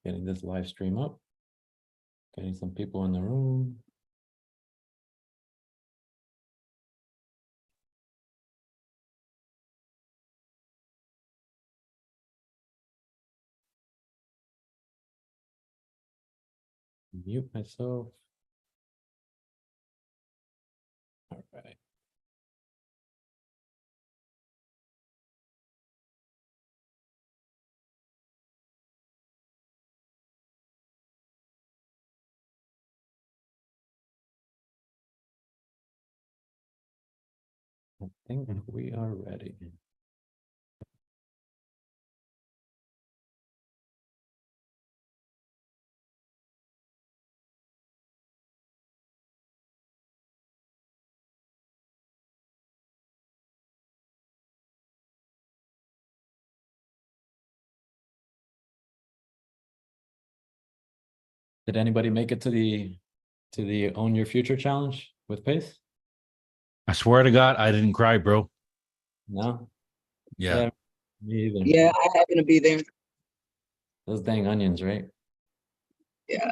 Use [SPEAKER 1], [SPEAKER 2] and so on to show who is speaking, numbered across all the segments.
[SPEAKER 1] Getting this live stream up. Getting some people in the room. Mute myself. All right. I think we are ready. Did anybody make it to the Own Your Future challenge with Pace?
[SPEAKER 2] I swear to God, I didn't cry, bro.
[SPEAKER 1] No?
[SPEAKER 2] Yeah.
[SPEAKER 1] Me either.
[SPEAKER 3] Yeah, I happen to be there.
[SPEAKER 1] Those dang onions, right?
[SPEAKER 3] Yeah.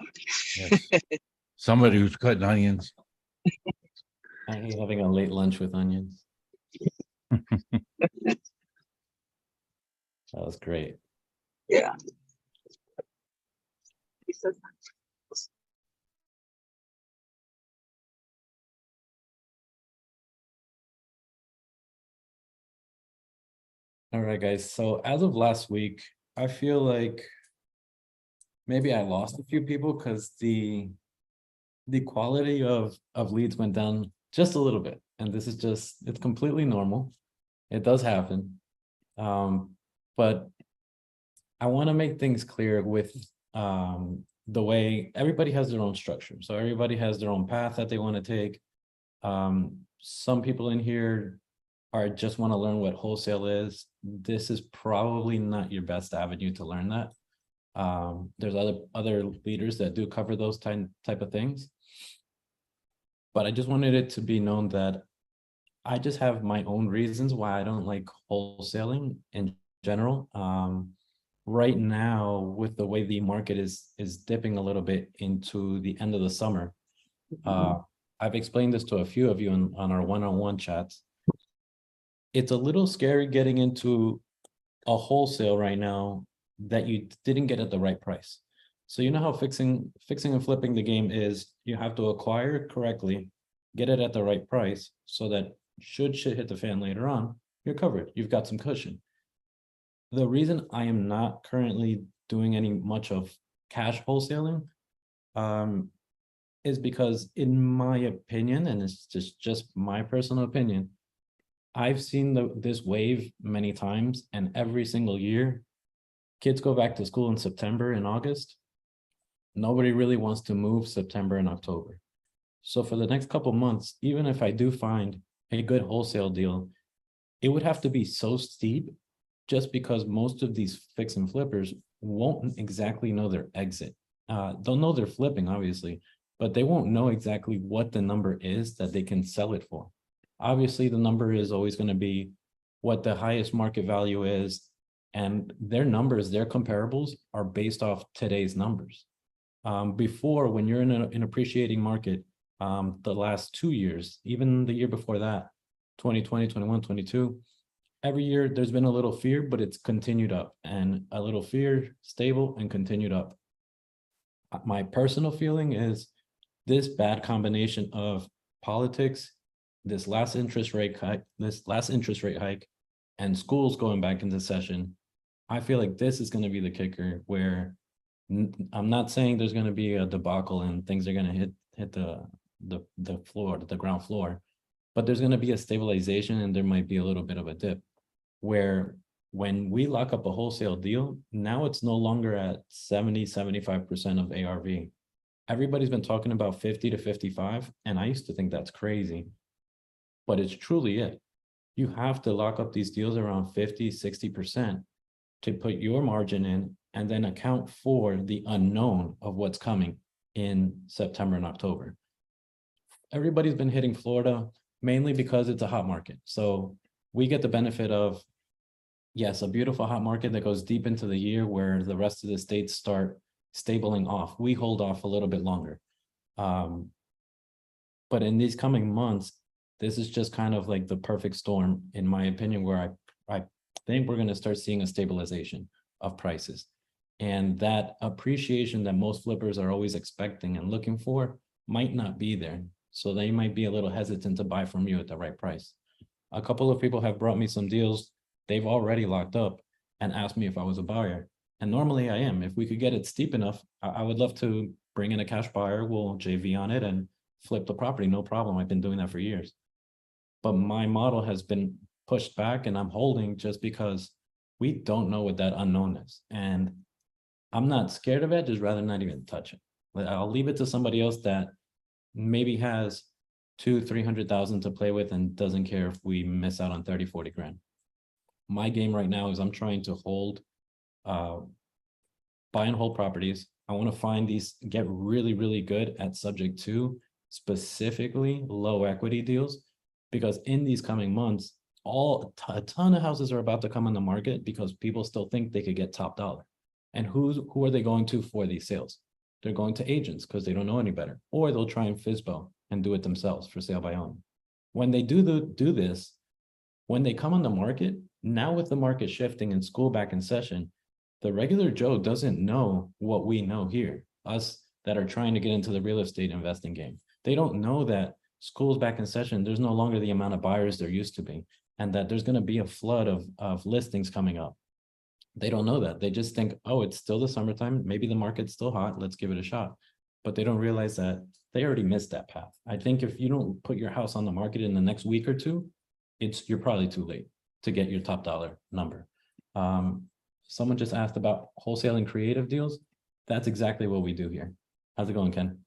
[SPEAKER 2] Yes. Somebody who's cutting onions.
[SPEAKER 1] I hate having a late lunch with onions. That was great.
[SPEAKER 3] Yeah.
[SPEAKER 1] All right, guys. So as of last week, I feel like maybe I lost a few people because the quality of leads went down just a little bit. And this is just, it's completely normal. It does happen. But I want to make things clear with the way everybody has their own structure. So everybody has their own path that they want to take. Some people in here are just want to learn what wholesale is. This is probably not your best avenue to learn that. There's other leaders that do cover those type of things. But I just wanted it to be known that I just have my own reasons why I don't like wholesaling in general. Right now, with the way the market is dipping a little bit into the end of the summer, I've explained this to a few of you on our one-on-one chats. It's a little scary getting into a wholesale right now that you didn't get at the right price. So you know how fixing and flipping the game is, you have to acquire it correctly, get it at the right price, so that should shit hit the fan later on, you're covered. You've got some cushion. The reason I am not currently doing any much of cash wholesaling is because, in my opinion, and it's just my personal opinion, I've seen this wave many times, and every single year, kids go back to school in September and August. Nobody really wants to move September and October. So for the next couple months, even if I do find a good wholesale deal, it would have to be so steep, just because most of these fix and flippers won't exactly know their exit. They'll know they're flipping, obviously, but they won't know exactly what the number is that they can sell it for. Obviously, the number is always going to be what the highest market value is, and their numbers, their comparables are based off today's numbers. Before, when you're in an appreciating market, the last 2 years, even the year before that, 2020, 21, 22, every year there's been a little fear, but it's continued up, and a little fear, stable, and continued up. My personal feeling is this bad combination of politics, this last interest rate hike, and schools going back into session. I feel like this is going to be the kicker, where I'm not saying there's going to be a debacle and things are going to hit the floor, the ground floor, but there's going to be a stabilization, and there might be a little bit of a dip, where when we lock up a wholesale deal, now it's no longer at 70-75% of ARV. Everybody's been talking about 50 to 55, and I used to think that's crazy, but it's truly it. You have to lock up these deals around 50-60% to put your margin in, and then account for the unknown of what's coming in September and October. Everybody's been hitting Florida mainly because it's a hot market. So we get the benefit of, yes, a beautiful hot market that goes deep into the year, where the rest of the states start stabling off. We hold off a little bit longer. But in these coming months, this is just kind of like the perfect storm, in my opinion, where I think we're going to start seeing a stabilization of prices. And that appreciation that most flippers are always expecting and looking for might not be there. So they might be a little hesitant to buy from you at the right price. A couple of people have brought me some deals they've already locked up and asked me if I was a buyer. And normally I am. If we could get it steep enough, I would love to bring in a cash buyer. We'll JV on it and flip the property. No problem. I've been doing that for years. But my model has been pushed back and I'm holding just because we don't know what that unknown is. And I'm not scared of it, just rather not even touch it. I'll leave it to somebody else that maybe has 200,000-300,000 to play with and doesn't care if we miss out on 30-40 grand. My game right now is I'm trying to hold, buy and hold properties. I want to find these, get really, really good at subject to specifically low equity deals, because in these coming months, a ton of houses are about to come on the market because people still think they could get top dollar. And who are they going to for these sales? They're going to agents because they don't know any better, or they'll try and FSBO and do it themselves for sale by own. When they do this, when they come on the market, now with the market shifting and school back in session, the regular Joe doesn't know what we know here, us that are trying to get into the real estate investing game. They don't know that school's back in session, there's no longer the amount of buyers there used to be, and that there's going to be a flood of listings coming up. They don't know that. They just think, oh, it's still the summertime. Maybe the market's still hot. Let's give it a shot. But they don't realize that they already missed that path. I think if you don't put your house on the market in the next week or two, you're probably too late to get your top dollar number. Someone just asked about wholesale and creative deals. That's exactly what we do here. How's it going, Ken?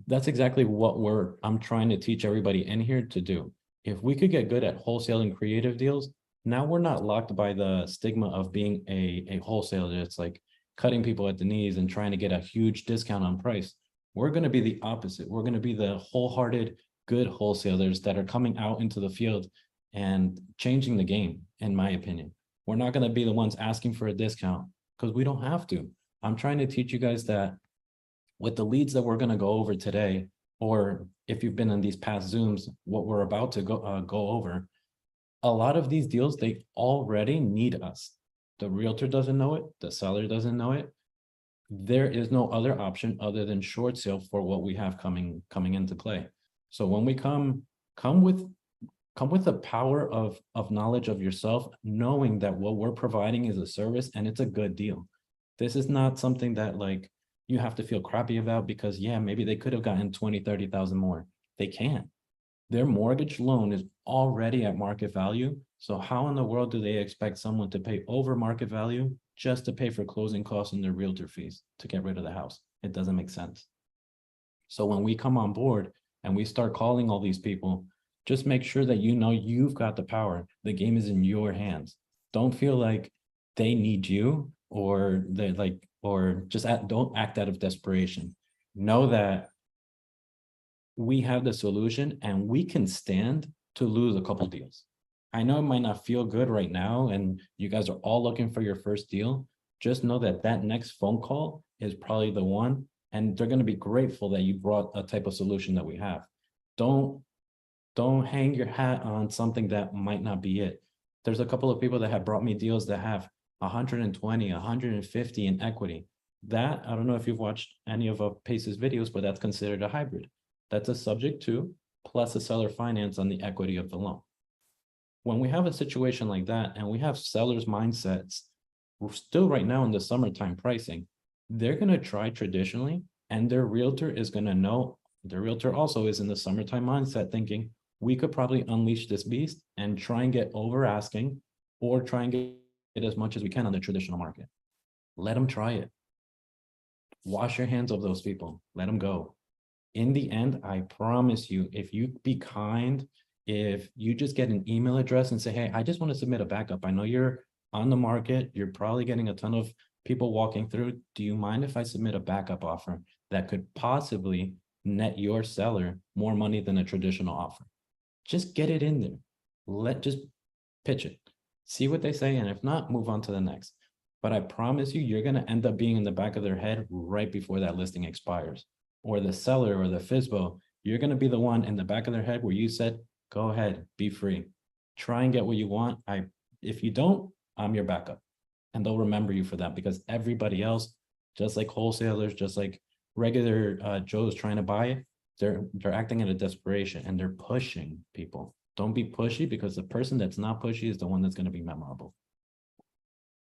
[SPEAKER 1] That's exactly what I'm trying to teach everybody in here to do. If we could get good at wholesale and creative deals, now we're not locked by the stigma of being a wholesaler. It's like cutting people at the knees and trying to get a huge discount on price. We're going to be the opposite. We're going to be the wholehearted, good wholesalers that are coming out into the field and changing the game, in my opinion. We're not going to be the ones asking for a discount because we don't have to. I'm trying to teach you guys that with the leads that we're going to go over today, or if you've been in these past Zooms, what we're about to go over, a lot of these deals, they already need us. The realtor doesn't know it. The seller doesn't know it. There is no other option other than short sale for what we have coming into play. So when we come with the power of knowledge of yourself, knowing that what we're providing is a service and it's a good deal. This is not something that like you have to feel crappy about because yeah, maybe they could have gotten 20-30,000 more. They can't. Their mortgage loan is already at market value. So how in the world do they expect someone to pay over market value just to pay for closing costs and their realtor fees to get rid of the house? It doesn't make sense. So when we come on board and we start calling all these people, just make sure that you know you've got the power. The game is in your hands. Don't feel like they need you or they like, or just don't act out of desperation. Know that we have the solution and we can stand to lose a couple deals. I know it might not feel good right now and you guys are all looking for your first deal. Just know that that next phone call is probably the one, and they're going to be grateful that you brought a type of solution that we have. Don't hang your hat on something that might not be it. There's a couple of people that have brought me deals that have 120, 150 in equity. That, I don't know if you've watched any of Pace's videos, but that's considered a hybrid. That's a subject to plus a seller finance on the equity of the loan. When we have a situation like that and we have sellers' mindsets, we're still right now in the summertime pricing, they're going to try traditionally and their realtor is going to know, their realtor also is in the summertime mindset thinking, we could probably unleash this beast and try and get over asking or try and get as much as we can on the traditional market. Let them try it. Wash your hands of those people. Let them go. In the end, I promise you, if you be kind, if you just get an email address and say, hey, I just want to submit a backup. I know you're on the market. You're probably getting a ton of people walking through. Do you mind if I submit a backup offer that could possibly net your seller more money than a traditional offer? Just get it in there. Just pitch it. See what they say. And if not, move on to the next. But I promise you, you're gonna end up being in the back of their head right before that listing expires. Or the seller or the FSBO, you're gonna be the one in the back of their head where you said, go ahead, be free. Try and get what you want. If you don't, I'm your backup. And they'll remember you for that, because everybody else, just like wholesalers, just like regular Joes trying to buy it, they're acting out of desperation and they're pushing people. Don't be pushy, because the person that's not pushy is the one that's going to be memorable.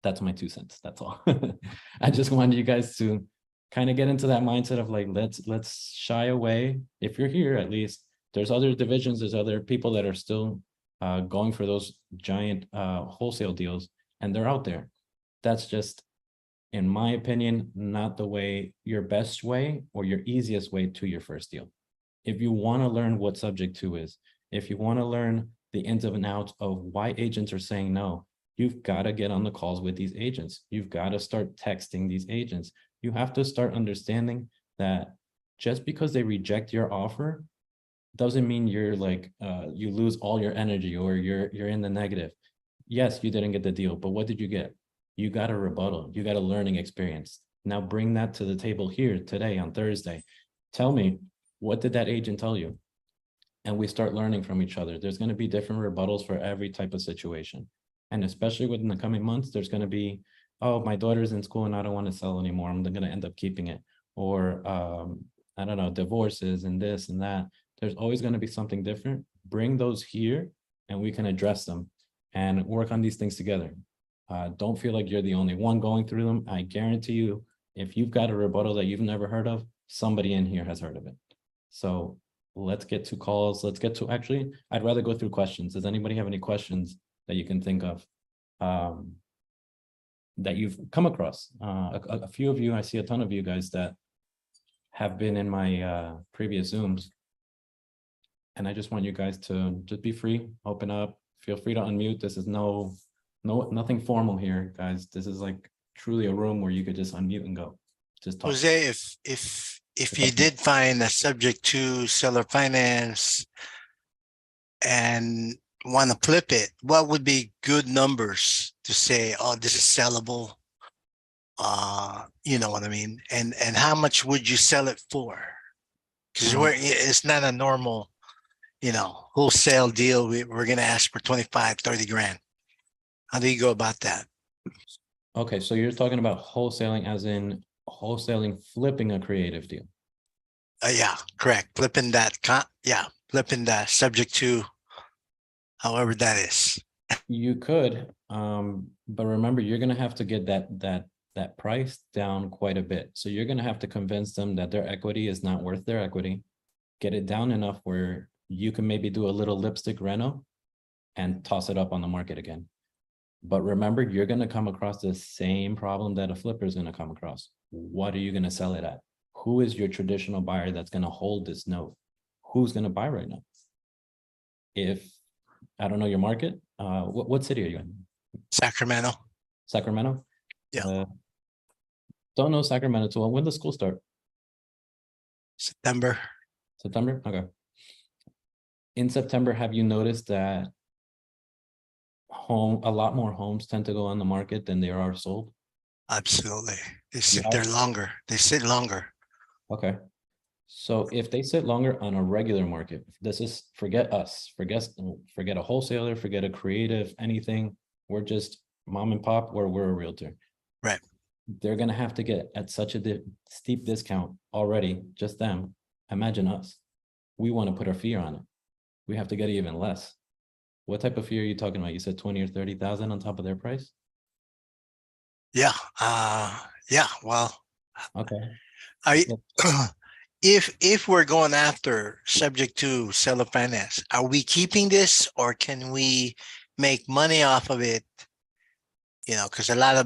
[SPEAKER 1] That's my 2 cents. That's all. I just wanted you guys to kind of get into that mindset of like, let's shy away. If you're here, at least there's other divisions, there's other people that are still going for those giant wholesale deals, and they're out there. That's just, in my opinion, not the way, your best way or your easiest way to your first deal. If you want to learn what SubTo is, if you want to learn the ins and outs of why agents are saying no, you've got to get on the calls with these agents. You've got to start texting these agents. You have to start understanding that just because they reject your offer doesn't mean you're like, you lose all your energy or you're in the negative. Yes, you didn't get the deal, but what did you get? You got a rebuttal, you got a learning experience. Now bring that to the table here today on Thursday. Tell me, what did that agent tell you? And we start learning from each other. There's going to be different rebuttals for every type of situation. And especially within the coming months, there's going to be, oh, my daughter's in school and I don't want to sell anymore, I'm going to end up keeping it. Or, I don't know, divorces and this and that. There's always going to be something different. Bring those here and we can address them and work on these things together. Don't feel like you're the only one going through them. I guarantee you, if you've got a rebuttal that you've never heard of, somebody in here has heard of it. So let's get to calls. Let's get to, actually, I'd rather go through questions. Does anybody have any questions that you can think of that you've come across? A few of you, I see a ton of you guys that have been in my previous Zooms. And I just want you guys to just be free, open up, feel free to unmute. This is nothing formal here, guys. This is like truly a room where you could just unmute and go. Just talk.
[SPEAKER 4] Jose, if you did find a subject to seller finance and want to flip it, what would be good numbers to say, oh, this is sellable? You know what I mean? And how much would you sell it for? Because it's not a normal, wholesale deal. We're going to ask for 25, 30 grand. How do you go about that?
[SPEAKER 1] Okay, so you're talking about wholesaling as in wholesaling, flipping a creative deal.
[SPEAKER 4] Yeah, correct. Flipping that, flipping that subject to however that is.
[SPEAKER 1] You could, but remember, you're gonna have to get that price down quite a bit. So you're gonna have to convince them that their equity is not worth their equity. Get it down enough where you can maybe do a little lipstick reno and toss it up on the market again. But remember, you're going to come across the same problem that a flipper is going to come across. What are you going to sell it at? Who is your traditional buyer that's going to hold this note? Who's going to buy right now? If I don't know your market, what city are you in?
[SPEAKER 4] Sacramento.
[SPEAKER 1] Sacramento?
[SPEAKER 4] Yeah.
[SPEAKER 1] Don't know Sacramento too well. When does school start?
[SPEAKER 4] September.
[SPEAKER 1] September? Okay. In September, have you noticed that a lot more homes tend to go on the market than they are sold?
[SPEAKER 4] Absolutely. They sit there longer. They sit longer.
[SPEAKER 1] Okay. So if they sit longer on a regular market, this is, forget us, forget a wholesaler, forget a creative, anything. We're just mom and pop, or we're a realtor.
[SPEAKER 4] Right.
[SPEAKER 1] They're going to have to get at such a steep discount already, just them. Imagine us. We want to put our fee on it. We have to get even less. What type of fee are you talking about? You said 20 or 30,000 on top of their price?
[SPEAKER 4] Yeah. Yeah. Well,
[SPEAKER 1] okay.
[SPEAKER 4] If we're going after subject to seller finance, are we keeping this or can we make money off of it? Because a lot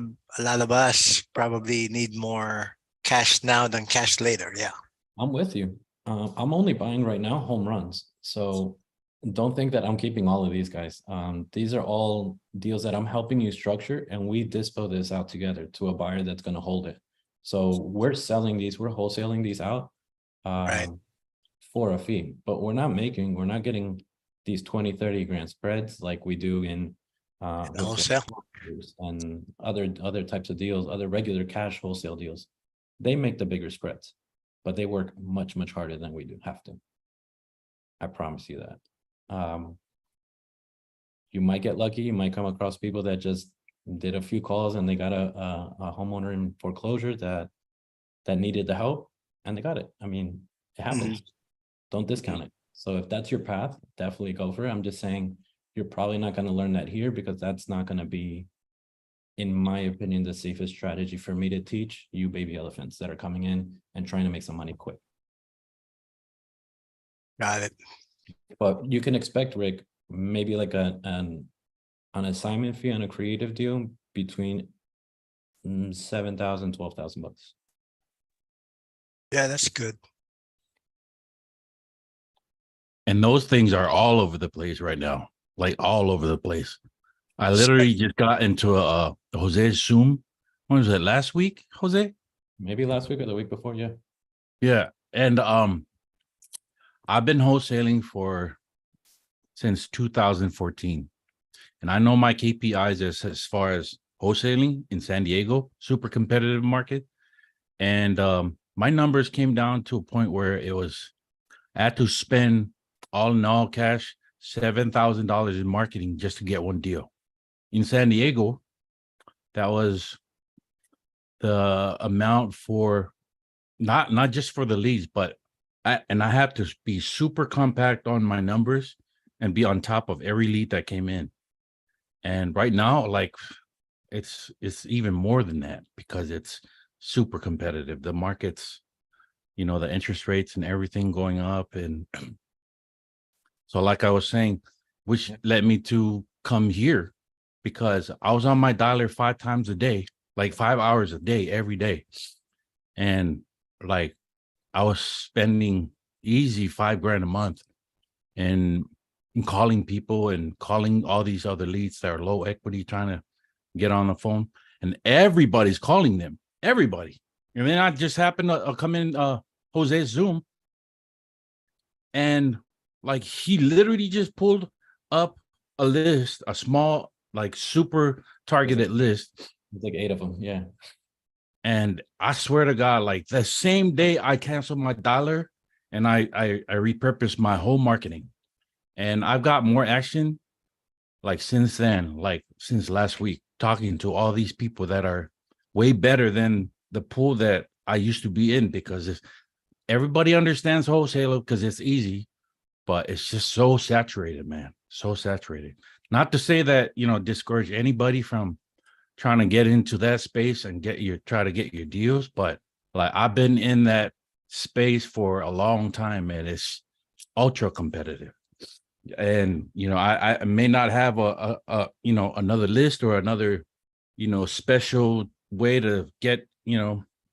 [SPEAKER 4] of us probably need more cash now than cash later. Yeah.
[SPEAKER 1] I'm with you. I'm only buying right now home runs. So don't think that I'm keeping all of these guys. These are all deals that I'm helping you structure, and we dispo this out together to a buyer that's going to hold it. So we're selling these, we're wholesaling these out
[SPEAKER 4] right.
[SPEAKER 1] for a fee, but we're not getting these 20, 30 grand spreads like we do in with
[SPEAKER 4] wholesale?
[SPEAKER 1] and other types of deals, other regular cash wholesale deals. They make the bigger spreads, but they work much, much harder than we do have to. I promise you that. You might get lucky, you might come across people that just did a few calls and they got a homeowner in foreclosure that needed the help and they got it. I mean, it happens. Don't discount it. So if that's your path, definitely go for it. I'm just saying you're probably not going to learn that here because that's not going to be, in my opinion, the safest strategy for me to teach you baby elephants that are coming in and trying to make some money quick.
[SPEAKER 4] Got it.
[SPEAKER 1] But you can expect, Rick, maybe like an assignment fee on a creative deal between 7,000, 12,000 bucks.
[SPEAKER 4] Yeah, that's good.
[SPEAKER 2] And those things are all over the place right now, like all over the place. I literally just got into a Jose's Zoom. When was it, last week, Jose?
[SPEAKER 1] Maybe last week or the week before, yeah.
[SPEAKER 2] Yeah. And I've been wholesaling since 2014. And I know my KPIs as far as wholesaling in San Diego, super competitive market. And my numbers came down to a point where I had to spend all in all cash $7,000 in marketing just to get one deal. In San Diego, that was the amount for not just for the leads, but I have to be super compact on my numbers and be on top of every lead that came in. And right now, like it's even more than that because it's super competitive. The market's, the interest rates and everything going up. And so like I was saying, which led me to come here because I was on my dialer 5 times a day, like 5 hours a day, every day. And like I was spending easy $5,000 a month and calling people and calling all these other leads that are low equity, trying to get on the phone, and everybody's calling them, everybody. And then I just happened to come in Jose's Zoom, and like he literally just pulled up a list, a small, like super targeted list.
[SPEAKER 1] It's like 8 of them, yeah.
[SPEAKER 2] And I swear to God, like the same day I canceled my dollar and I repurposed my whole marketing. And I've got more action like since then, like since last week, talking to all these people that are way better than the pool that I used to be in, because everybody understands wholesale because it's easy, but it's just so saturated, man. So saturated. Not to say that, discourage anybody from trying to get into that space and try to get your deals, but like I've been in that space for a long time, and it's ultra competitive. And I may not have a another list or another special way to get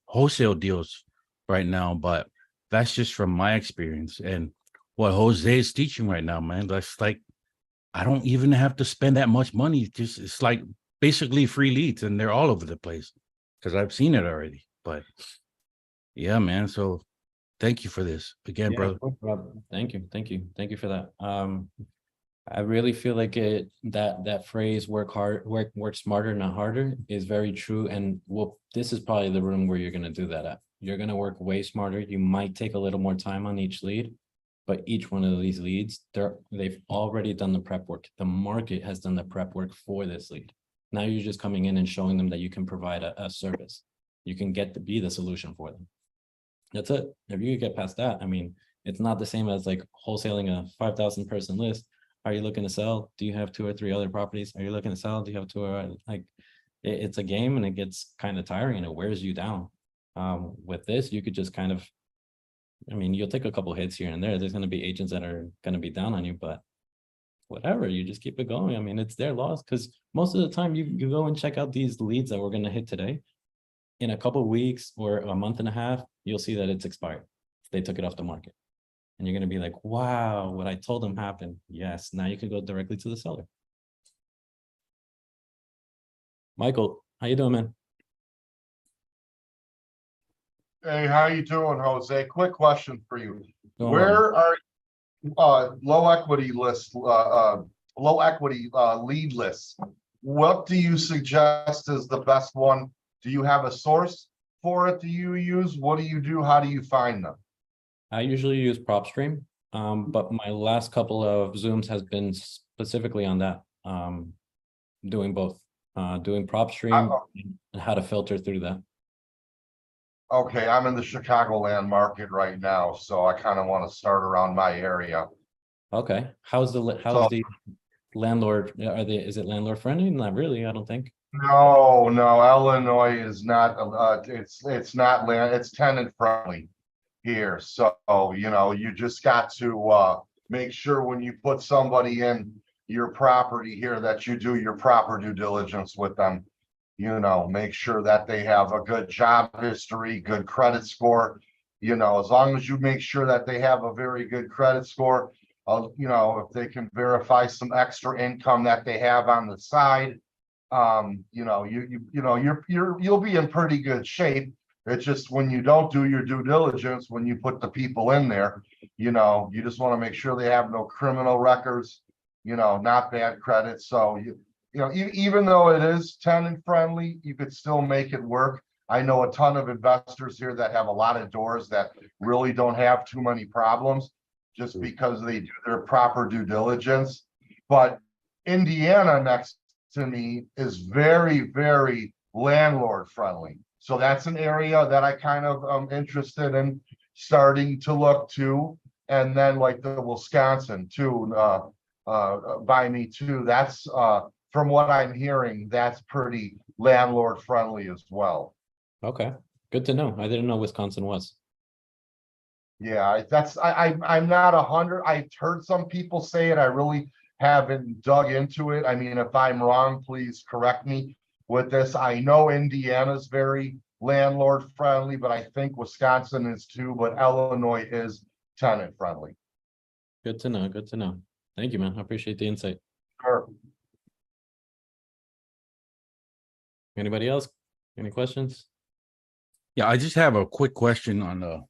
[SPEAKER 2] wholesale deals right now, but that's just from my experience and what Jose is teaching right now, man. That's like I don't even have to spend that much money. It's like basically free leads, and they're all over the place because I've seen it already. But yeah, man. So thank you for this again,
[SPEAKER 1] Yeah,
[SPEAKER 2] brother.
[SPEAKER 1] no problem. Thank you for that. I really feel like that phrase work smarter, not harder is very true. And this is probably the room where you're gonna do that at. You're gonna work way smarter. You might take a little more time on each lead, but each one of these leads, they've already done the prep work. The market has done the prep work for this lead. Now you're just coming in and showing them that you can provide a service. You can be the solution for them. That's it. If you get past that, I mean, it's not the same as like wholesaling a 5,000 person list. Are you looking to sell? Do you have 2 or 3 other properties? Are you looking to sell? Do you have 2 or it's a game, and it gets kind of tiring and it wears you down. With this, you could just kind of, I mean, you'll take a couple hits here and there. There's going to be agents that are going to be down on you, but whatever, you just keep it going. I mean, it's their loss, because most of the time you go and check out these leads that we're going to hit today. In a couple of weeks or a month and a half, you'll see that it's expired. They took it off the market. And you're going to be like, wow, what I told them happened. Yes, now you can go directly to the seller. Michael, how you doing, man?
[SPEAKER 5] Hey, how you doing, Jose? Quick question for you.
[SPEAKER 1] Doing well.
[SPEAKER 5] Where are low equity lists low equity, leadless. What do you suggest is the best one? Do you have a source for it? Do you use? What do you do? How do you find them?
[SPEAKER 1] I usually use PropStream, but my last couple of Zooms has been specifically on that, doing both, doing PropStream and how to filter through that.
[SPEAKER 5] Okay, I'm in the Chicagoland market right now, so I kind of want to start around my area.
[SPEAKER 1] Okay, how's the landlord? Is it landlord friendly? Not really, I don't think.
[SPEAKER 5] No, Illinois is not, it's not land, it's tenant friendly here. So, you just got to, make sure when you put somebody in your property here that you do your proper due diligence with them. Make sure that they have a good job history, good credit score. As long as you make sure that they have a very good credit score, if they can verify some extra income that they have on the side, you'll be in pretty good shape. It's just when you don't do your due diligence, when you put the people in there, you just want to make sure they have no criminal records, not bad credit. So even though it is tenant friendly, you could still make it work. I know a ton of investors here that have a lot of doors that really don't have too many problems just because they do their proper due diligence. But Indiana next to me is very, very landlord friendly. So that's an area that I kind of am interested in starting to look to. And then like the Wisconsin too, by me too. That's from what I'm hearing, that's pretty landlord friendly as well.
[SPEAKER 1] Okay, good to know. I didn't know Wisconsin was.
[SPEAKER 5] Yeah, I'm not 100. I've heard some people say it. I really haven't dug into it. I mean, if I'm wrong, please correct me with this. I know Indiana's very landlord friendly, but I think Wisconsin is too, but Illinois is tenant friendly.
[SPEAKER 1] Good to know. Good to know. Thank you, man. I appreciate the insight.
[SPEAKER 5] Sure.
[SPEAKER 1] Anybody else? Any questions?
[SPEAKER 2] Yeah, I just have a quick question on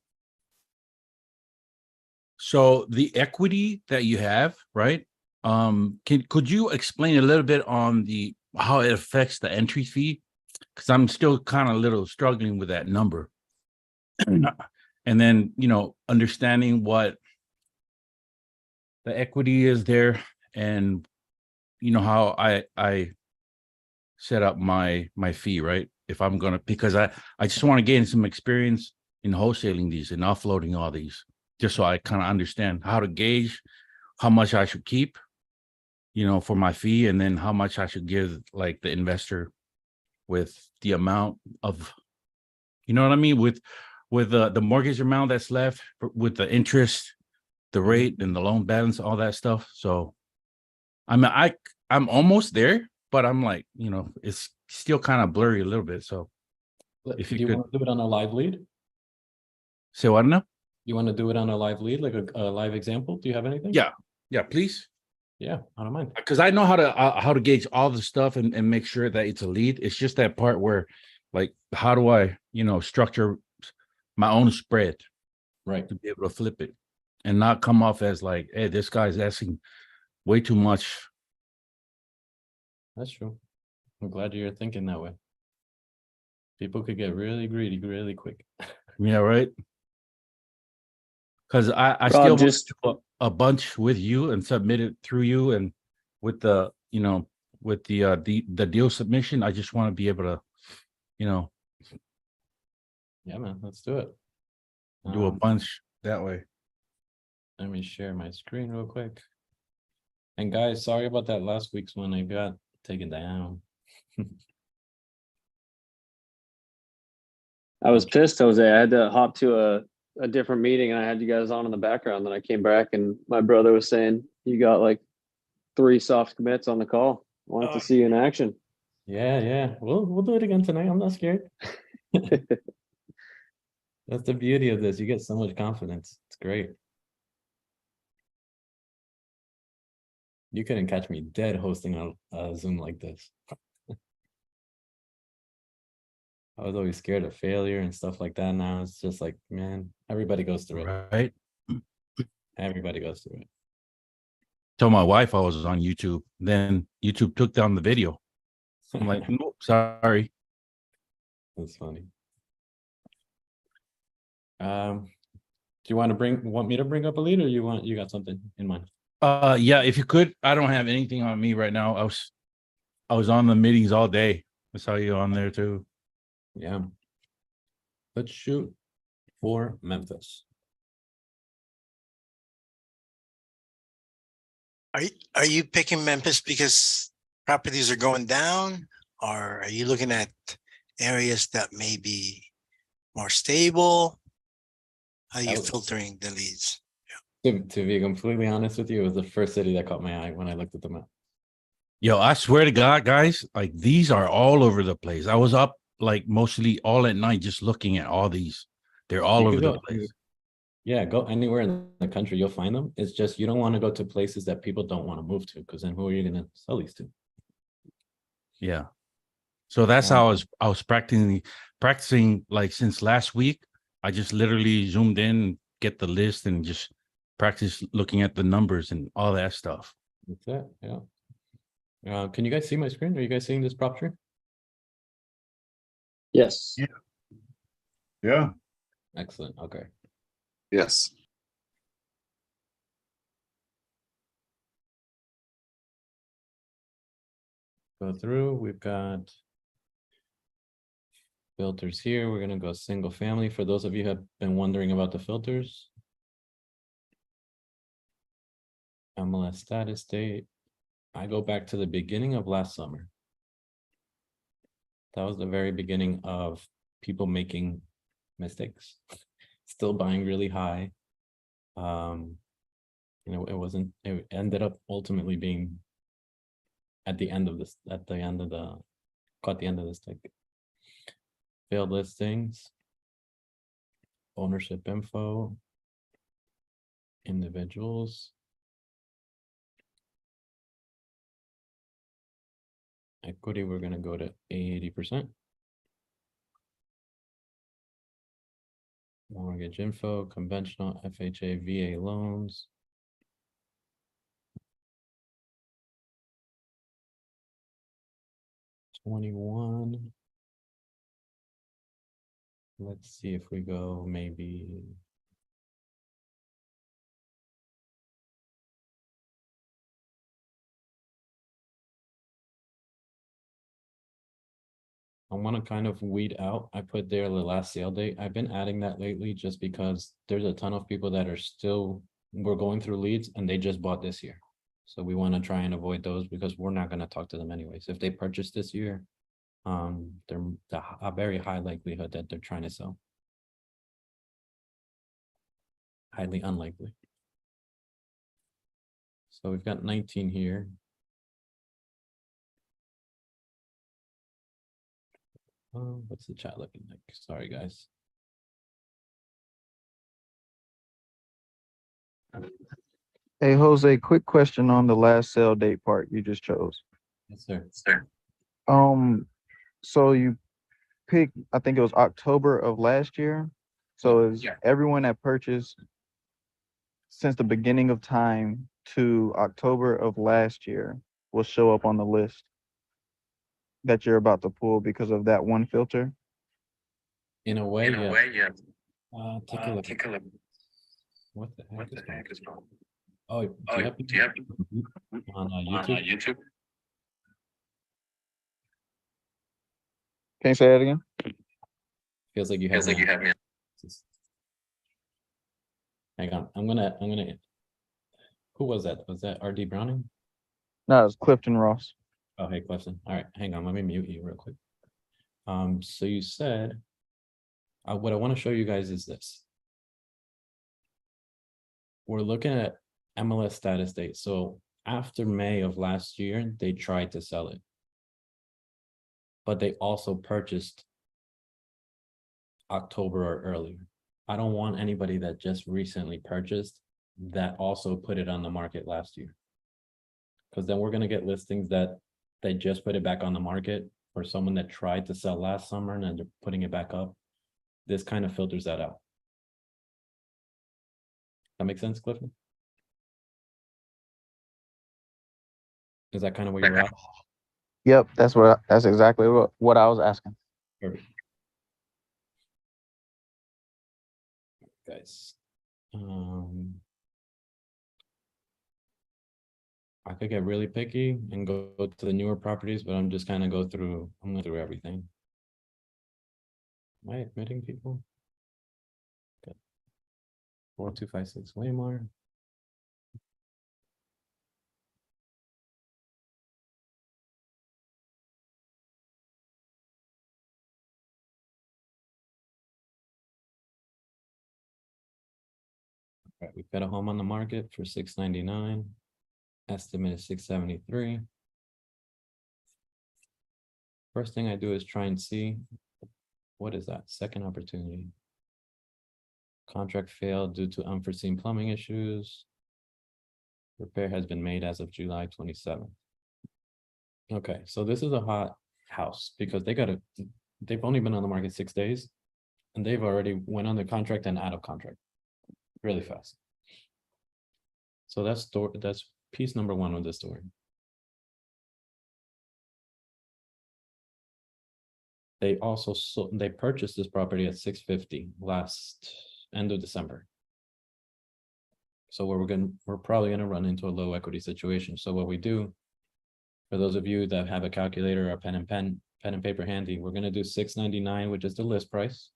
[SPEAKER 2] so the equity that you have, right? Could you explain a little bit on how it affects the entry fee? Because I'm still kind of a little struggling with that number. And then, understanding what the equity is there and how I set up my fee, right? If I'm gonna, because I just want to gain some experience in wholesaling these and offloading all these, just so I kind of understand how to gauge how much I should keep, for my fee, and then how much I should give like the investor with the amount of, you know what I mean, with the mortgage amount that's left, with the interest, the rate, and the loan balance, all that stuff. So I'm almost there, but I'm like, it's still kind of blurry a little bit. So if
[SPEAKER 1] Do
[SPEAKER 2] you
[SPEAKER 1] you
[SPEAKER 2] could
[SPEAKER 1] want to do it on a live lead?
[SPEAKER 2] say what now?
[SPEAKER 1] You want to do it on a live lead, like a live example? Do you have anything?
[SPEAKER 2] Yeah, please.
[SPEAKER 1] Yeah, I don't mind.
[SPEAKER 2] Because I know how to gauge all the stuff and make sure that it's a lead. It's just that part where, like, how do I, structure my own spread
[SPEAKER 1] Right.
[SPEAKER 2] to be able to flip it and not come off as like, hey, this guy's asking way too much.
[SPEAKER 1] That's true. I'm glad you're thinking that way. People could get really greedy really quick.
[SPEAKER 2] Yeah, right. Because I
[SPEAKER 6] Rob,
[SPEAKER 2] still
[SPEAKER 6] just
[SPEAKER 2] want to do a bunch with you and submit it through you, and with the with the deal submission, I just want to be able to
[SPEAKER 1] Yeah, man, let's do it.
[SPEAKER 2] do a bunch that way.
[SPEAKER 1] Let me share my screen real quick. And guys, sorry about that last week's one. I got taken down.
[SPEAKER 6] I was pissed, Jose. I had to hop to a different meeting and I had you guys on in the background. Then I came back and my brother was saying you got like 3 soft commits on the call. Wanted to see you in action.
[SPEAKER 1] Yeah. We'll do it again tonight. I'm not scared. That's the beauty of this. You get so much confidence. It's great. You couldn't catch me dead hosting a Zoom like this. I was always scared of failure and stuff like that. Now it's just like, man, everybody goes through it.
[SPEAKER 2] Right.
[SPEAKER 1] Everybody goes through it.
[SPEAKER 2] told my wife I was on YouTube. Then YouTube took down the video. I'm like, nope, sorry.
[SPEAKER 1] That's funny. Do you want me to bring up a lead, or you got something in mind?
[SPEAKER 2] Yeah, if you could, I don't have anything on me right now. I was on the meetings all day. I saw you on there too.
[SPEAKER 1] Yeah. Let's shoot for Memphis.
[SPEAKER 4] Are you picking Memphis because properties are going down? Or are you looking at areas that may be more stable? How are you
[SPEAKER 1] Oh.
[SPEAKER 4] filtering the leads?
[SPEAKER 1] To be completely honest with you, it was the first city that caught my eye when I looked at the map.
[SPEAKER 2] Yo, I swear to God, guys, like these are all over the place. I was up like mostly all at night just looking at all these. They're all
[SPEAKER 1] You
[SPEAKER 2] over
[SPEAKER 1] could
[SPEAKER 2] the
[SPEAKER 1] go
[SPEAKER 2] place.
[SPEAKER 1] Yeah, go anywhere in the country, you'll find them. It's just you don't want to go to places that people don't want to move to, because then who are you going to sell these to?
[SPEAKER 2] Yeah. So that's
[SPEAKER 1] Um,
[SPEAKER 2] how I was practicing like since last week. I just literally zoomed in, get the list, and just practice looking at the numbers and all that stuff.
[SPEAKER 1] That's it. Yeah. Can you guys see my screen? Are you guys seeing this prop tree?
[SPEAKER 6] Yes.
[SPEAKER 5] Yeah. Yeah.
[SPEAKER 1] Excellent. Okay.
[SPEAKER 7] Yes.
[SPEAKER 1] Go through. We've got filters here. We're going to go single family. For those of you who have been wondering about the filters. MLS status date. I go back to the beginning of last summer. That was the very beginning of people making mistakes, still buying really high. It ended up ultimately being at the end of this, caught the end of the stick. Failed listings, ownership info, individuals. Equity, we're gonna go to 80%. Mortgage info, conventional, FHA, VA loans. $21. Let's see if we go maybe. I want to kind of weed out. I put there the last sale date. I've been adding that lately just because there's a ton of people that are we're going through leads and they just bought this year. So we want to try and avoid those because we're not going to talk to them anyways. If they purchased this year, they're a very high likelihood that they're trying to sell. Highly unlikely. So we've got 19 here. What's the chat looking like? Sorry, guys.
[SPEAKER 8] Hey, Jose, quick question on the last sale date part you just chose.
[SPEAKER 1] Yes, sir.
[SPEAKER 8] So you picked, I think it was October of last year. So is everyone that purchased since the beginning of time to October of last year will show up on the list that you're about to pull because of that one filter?
[SPEAKER 1] In a way, yeah. Take a look.
[SPEAKER 7] Take a look.
[SPEAKER 1] What the
[SPEAKER 7] What the
[SPEAKER 1] heck
[SPEAKER 7] heck is wrong?
[SPEAKER 1] Oh, do you have on YouTube?
[SPEAKER 7] YouTube?
[SPEAKER 8] Can you say that again?
[SPEAKER 1] Feels like you have.
[SPEAKER 7] Feels like you have me.
[SPEAKER 1] Hang on, I'm gonna. Who was that? Was that RD Browning?
[SPEAKER 8] No, it's Clifton Ross.
[SPEAKER 1] Oh, hey, Clifton. All right, hang on. Let me mute you real quick. So you said, what I want to show you guys is this. We're looking at MLS status date. So after May of last year, they tried to sell it, but they also purchased October or earlier. I don't want anybody that just recently purchased that also put it on the market last year. Because then we're going to get listings that they just put it back on the market, or someone that tried to sell last summer and then they're putting it back up. This kind of filters that out. That makes sense, Clifton? Is that kind of where you're at?
[SPEAKER 8] Yep, that's exactly what I was asking.
[SPEAKER 1] Perfect. Guys. I could get really picky and go to the newer properties, but I'm just kind of I'm going through everything. Am I admitting people? Okay. 4256 way more. Right, we've got a home on the market for 699. Estimate is 673. First thing I do is try and see what is that second opportunity. Contract failed due to unforeseen plumbing issues. Repair has been made as of July 27th. Okay, so this is a hot house because they've only been on the market 6 days and they've already went under contract and out of contract really fast. So that's piece number one of the story. They also they purchased this property at 650 last end of December. So we're probably gonna run into a low equity situation. So what we do, for those of you that have a calculator or pen and paper handy, we're gonna do 699, which is the list price.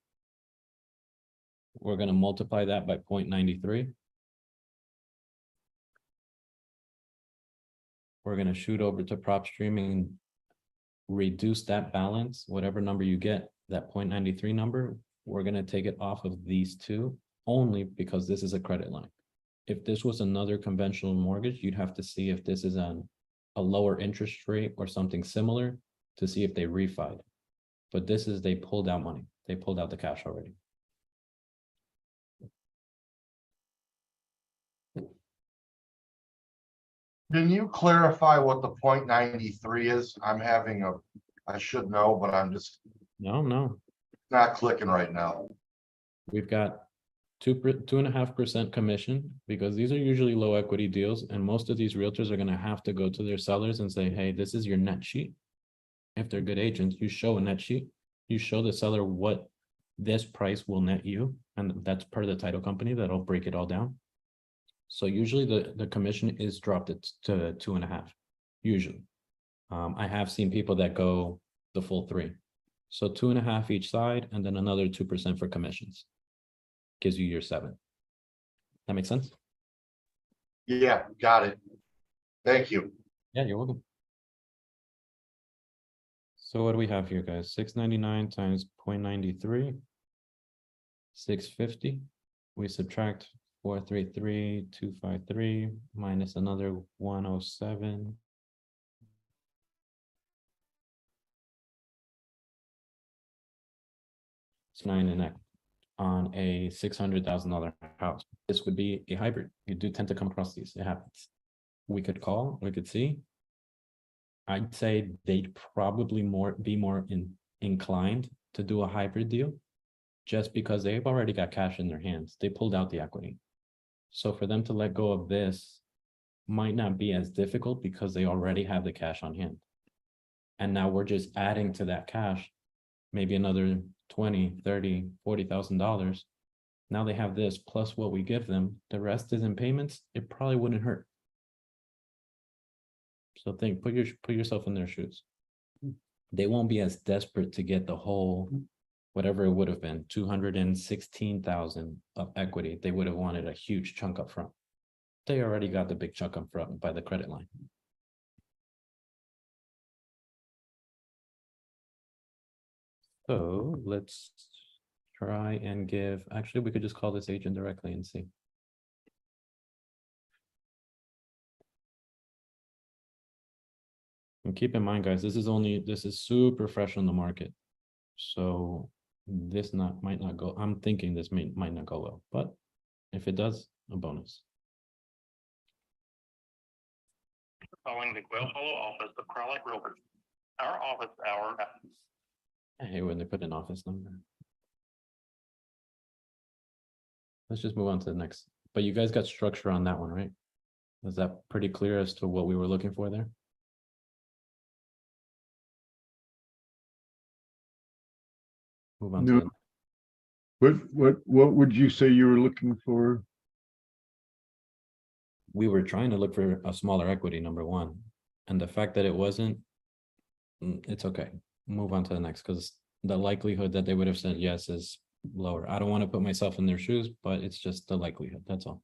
[SPEAKER 1] We're gonna multiply that by 0.93. We're gonna shoot over to prop streaming, reduce that balance, whatever number you get, that 0.93 number, we're gonna take it off of these two only because this is a credit line. If this was another conventional mortgage, you'd have to see if this is a lower interest rate or something similar to see if they refied. But this is, they pulled out money. They pulled out the cash already.
[SPEAKER 5] Can you clarify what the 0.93 is? I should know, but I'm just
[SPEAKER 1] No,
[SPEAKER 5] not clicking right now.
[SPEAKER 1] we've got 2.5% commission because these are usually low equity deals. And most of these realtors are gonna have to go to their sellers and say, hey, this is your net sheet. If they're good agents, you show a net sheet, you show the seller what this price will net you, and that's per the title company that'll break it all down. So usually the commission is dropped to 2.5, usually. I have seen people that go the full 3. So 2.5 each side, and then another 2% for commissions. Gives you your 7. That makes sense?
[SPEAKER 5] Yeah, got it. Thank you.
[SPEAKER 1] Yeah, you're welcome. So what do we have here, guys? 699 times 0.93, 650. We subtract 433,253 minus another 107. It's 9 and on a $600,000 house. This would be a hybrid. You do tend to come across these. It happens. We could call, we could see. I'd say they'd probably be more inclined to do a hybrid deal just because they've already got cash in their hands. They pulled out the equity. So for them to let go of this might not be as difficult because they already have the cash on hand. And now we're just adding to that cash, maybe another $20,000, $30,000, $40,000. Now they have this plus what we give them. The rest is in payments. It probably wouldn't hurt. So think, put yourself in their shoes. They won't be as desperate to get the whole, whatever it would have been, 216,000 of equity. They would have wanted a huge chunk up front. They already got the big chunk up front by the credit line. So let's try and give, actually, we could just call this agent directly and see. And keep in mind, guys, this is super fresh on the market. So this might not go. I'm thinking this might not go well, but if it does, a bonus.
[SPEAKER 7] Calling the Quail Hollow office of Crowley Realtors. Our office hour.
[SPEAKER 1] I hate when they put an office number. Let's just move on to the next. But you guys got structure on that one, right? Is that pretty clear as to what we were looking for there? Move on to
[SPEAKER 9] No.
[SPEAKER 1] the,
[SPEAKER 9] What would you say you were looking for?
[SPEAKER 1] we were trying to look for a smaller equity, number one. And the fact that it wasn't, it's okay. Move on to the next, because the likelihood that they would have said yes is lower. I don't want to put myself in their shoes, but it's just the likelihood, that's all.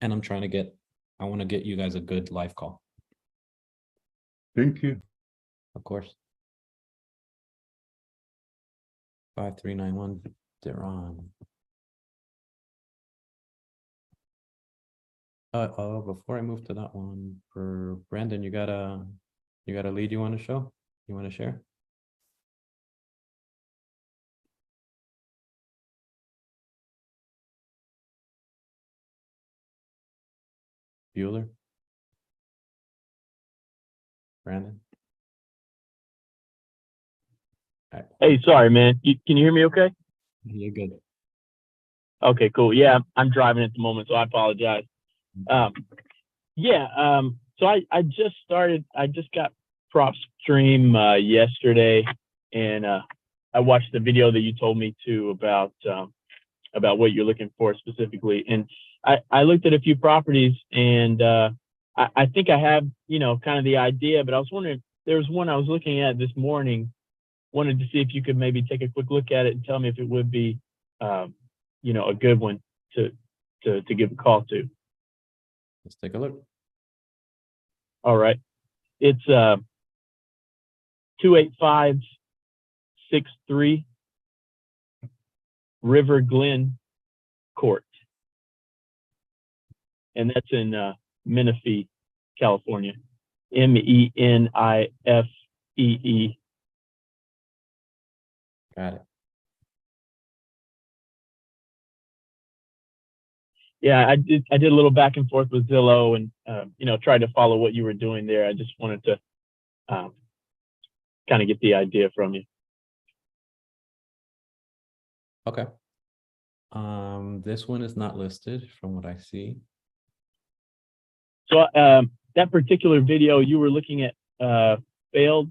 [SPEAKER 1] And I'm trying to get, I want to get you guys a good live call,
[SPEAKER 9] Thank you.
[SPEAKER 1] of course. 5391, they're on. Before I move to that one, for Brandon, you got a lead you want to show? You want to share? Bueller? Brandon?
[SPEAKER 10] Hey, sorry, man. Can you hear me okay?
[SPEAKER 1] You're good.
[SPEAKER 10] Okay, cool. Yeah, I'm driving at the moment, so I apologize. So I just got prop stream yesterday, and I watched the video that you told me to about what you're looking for specifically. And I looked at a few properties, and I think I have, kind of the idea, but I was wondering, there was one I was looking at this morning, wanted to see if you could maybe take a quick look at it and tell me if it would be, a good one to give a call to.
[SPEAKER 1] Let's take a look.
[SPEAKER 10] All right. It's 28563 River Glen Court. And that's in Menifee, California. Menifee.
[SPEAKER 1] Got it.
[SPEAKER 10] Yeah, I did a little back and forth with Zillow and tried to follow what you were doing there. I just wanted to kind of get the idea from you.
[SPEAKER 1] Okay. This one is not listed from what I see.
[SPEAKER 10] So that particular video you were looking at failed.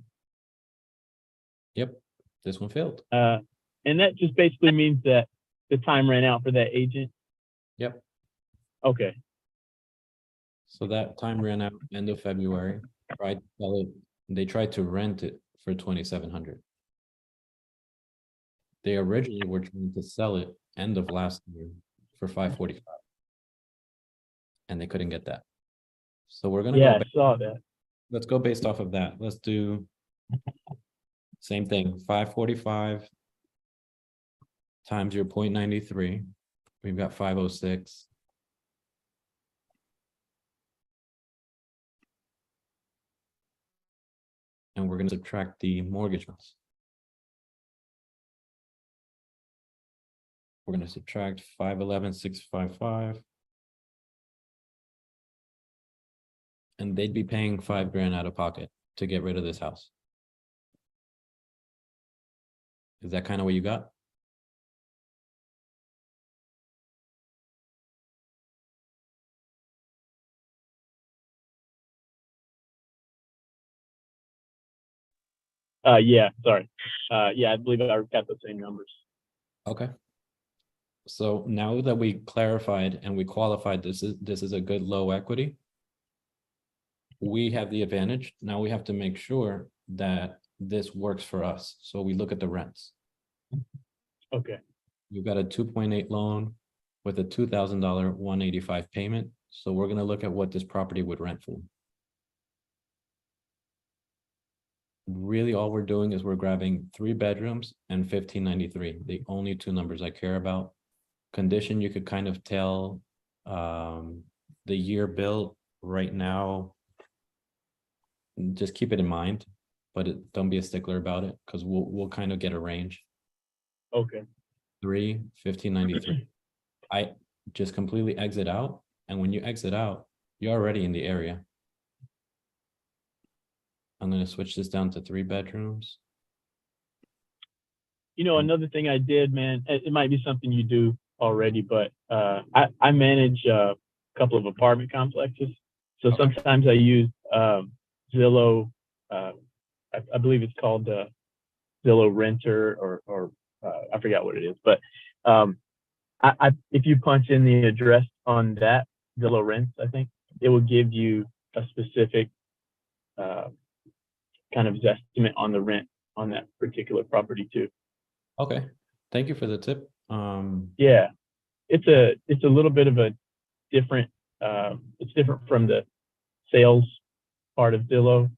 [SPEAKER 1] Yep, this one failed.
[SPEAKER 10] And that just basically means that the time ran out for that agent.
[SPEAKER 1] Yep.
[SPEAKER 10] Okay.
[SPEAKER 1] So that time ran out end of February. Tried to sell it. They tried to rent it for 2,700. They originally were trying to sell it end of last year for 545, and they couldn't get that. So we're gonna
[SPEAKER 10] Yeah,
[SPEAKER 1] go
[SPEAKER 10] I
[SPEAKER 1] back.
[SPEAKER 10] saw that.
[SPEAKER 1] Let's go based off of that. Let's do same thing. 545 times your 0.93. We've got 506. And we're going to subtract the mortgage loans. We're going to subtract 511,655. And they'd be paying $5,000 out of pocket to get rid of this house. Is that kind of what you got?
[SPEAKER 10] Yeah, sorry. Yeah, I believe I got the same numbers.
[SPEAKER 1] Okay. So now that we clarified and we qualified this is a good low equity, we have the advantage. Now we have to make sure that this works for us. So we look at the rents.
[SPEAKER 10] Okay.
[SPEAKER 1] You've got a 2.8 loan with a $2,000 185 payment. So we're going to look at what this property would rent for. Really, all we're doing is we're grabbing 3 bedrooms and 1,593. The only 2 numbers I care about. Condition, you could kind of tell the year built right now. Just keep it in mind, but don't be a stickler about it, because we'll kind of get a range.
[SPEAKER 10] Okay.
[SPEAKER 1] 3, 1,593. I just completely exit out, and when you exit out, you're already in the area. I'm going to switch this down to 3 bedrooms.
[SPEAKER 10] Another thing I did, man, it might be something you do already, but I manage a couple of apartment complexes. So
[SPEAKER 1] Okay.
[SPEAKER 10] sometimes I use Zillow. I believe it's called Zillow Renter or I forgot what it is, but if you punch in the address on that Zillow Rents, I think it will give you a specific kind of estimate on the rent on that particular property too.
[SPEAKER 1] Okay, thank you for the tip.
[SPEAKER 10] Yeah, it's a little bit of a different. It's different from the sales part of Zillow.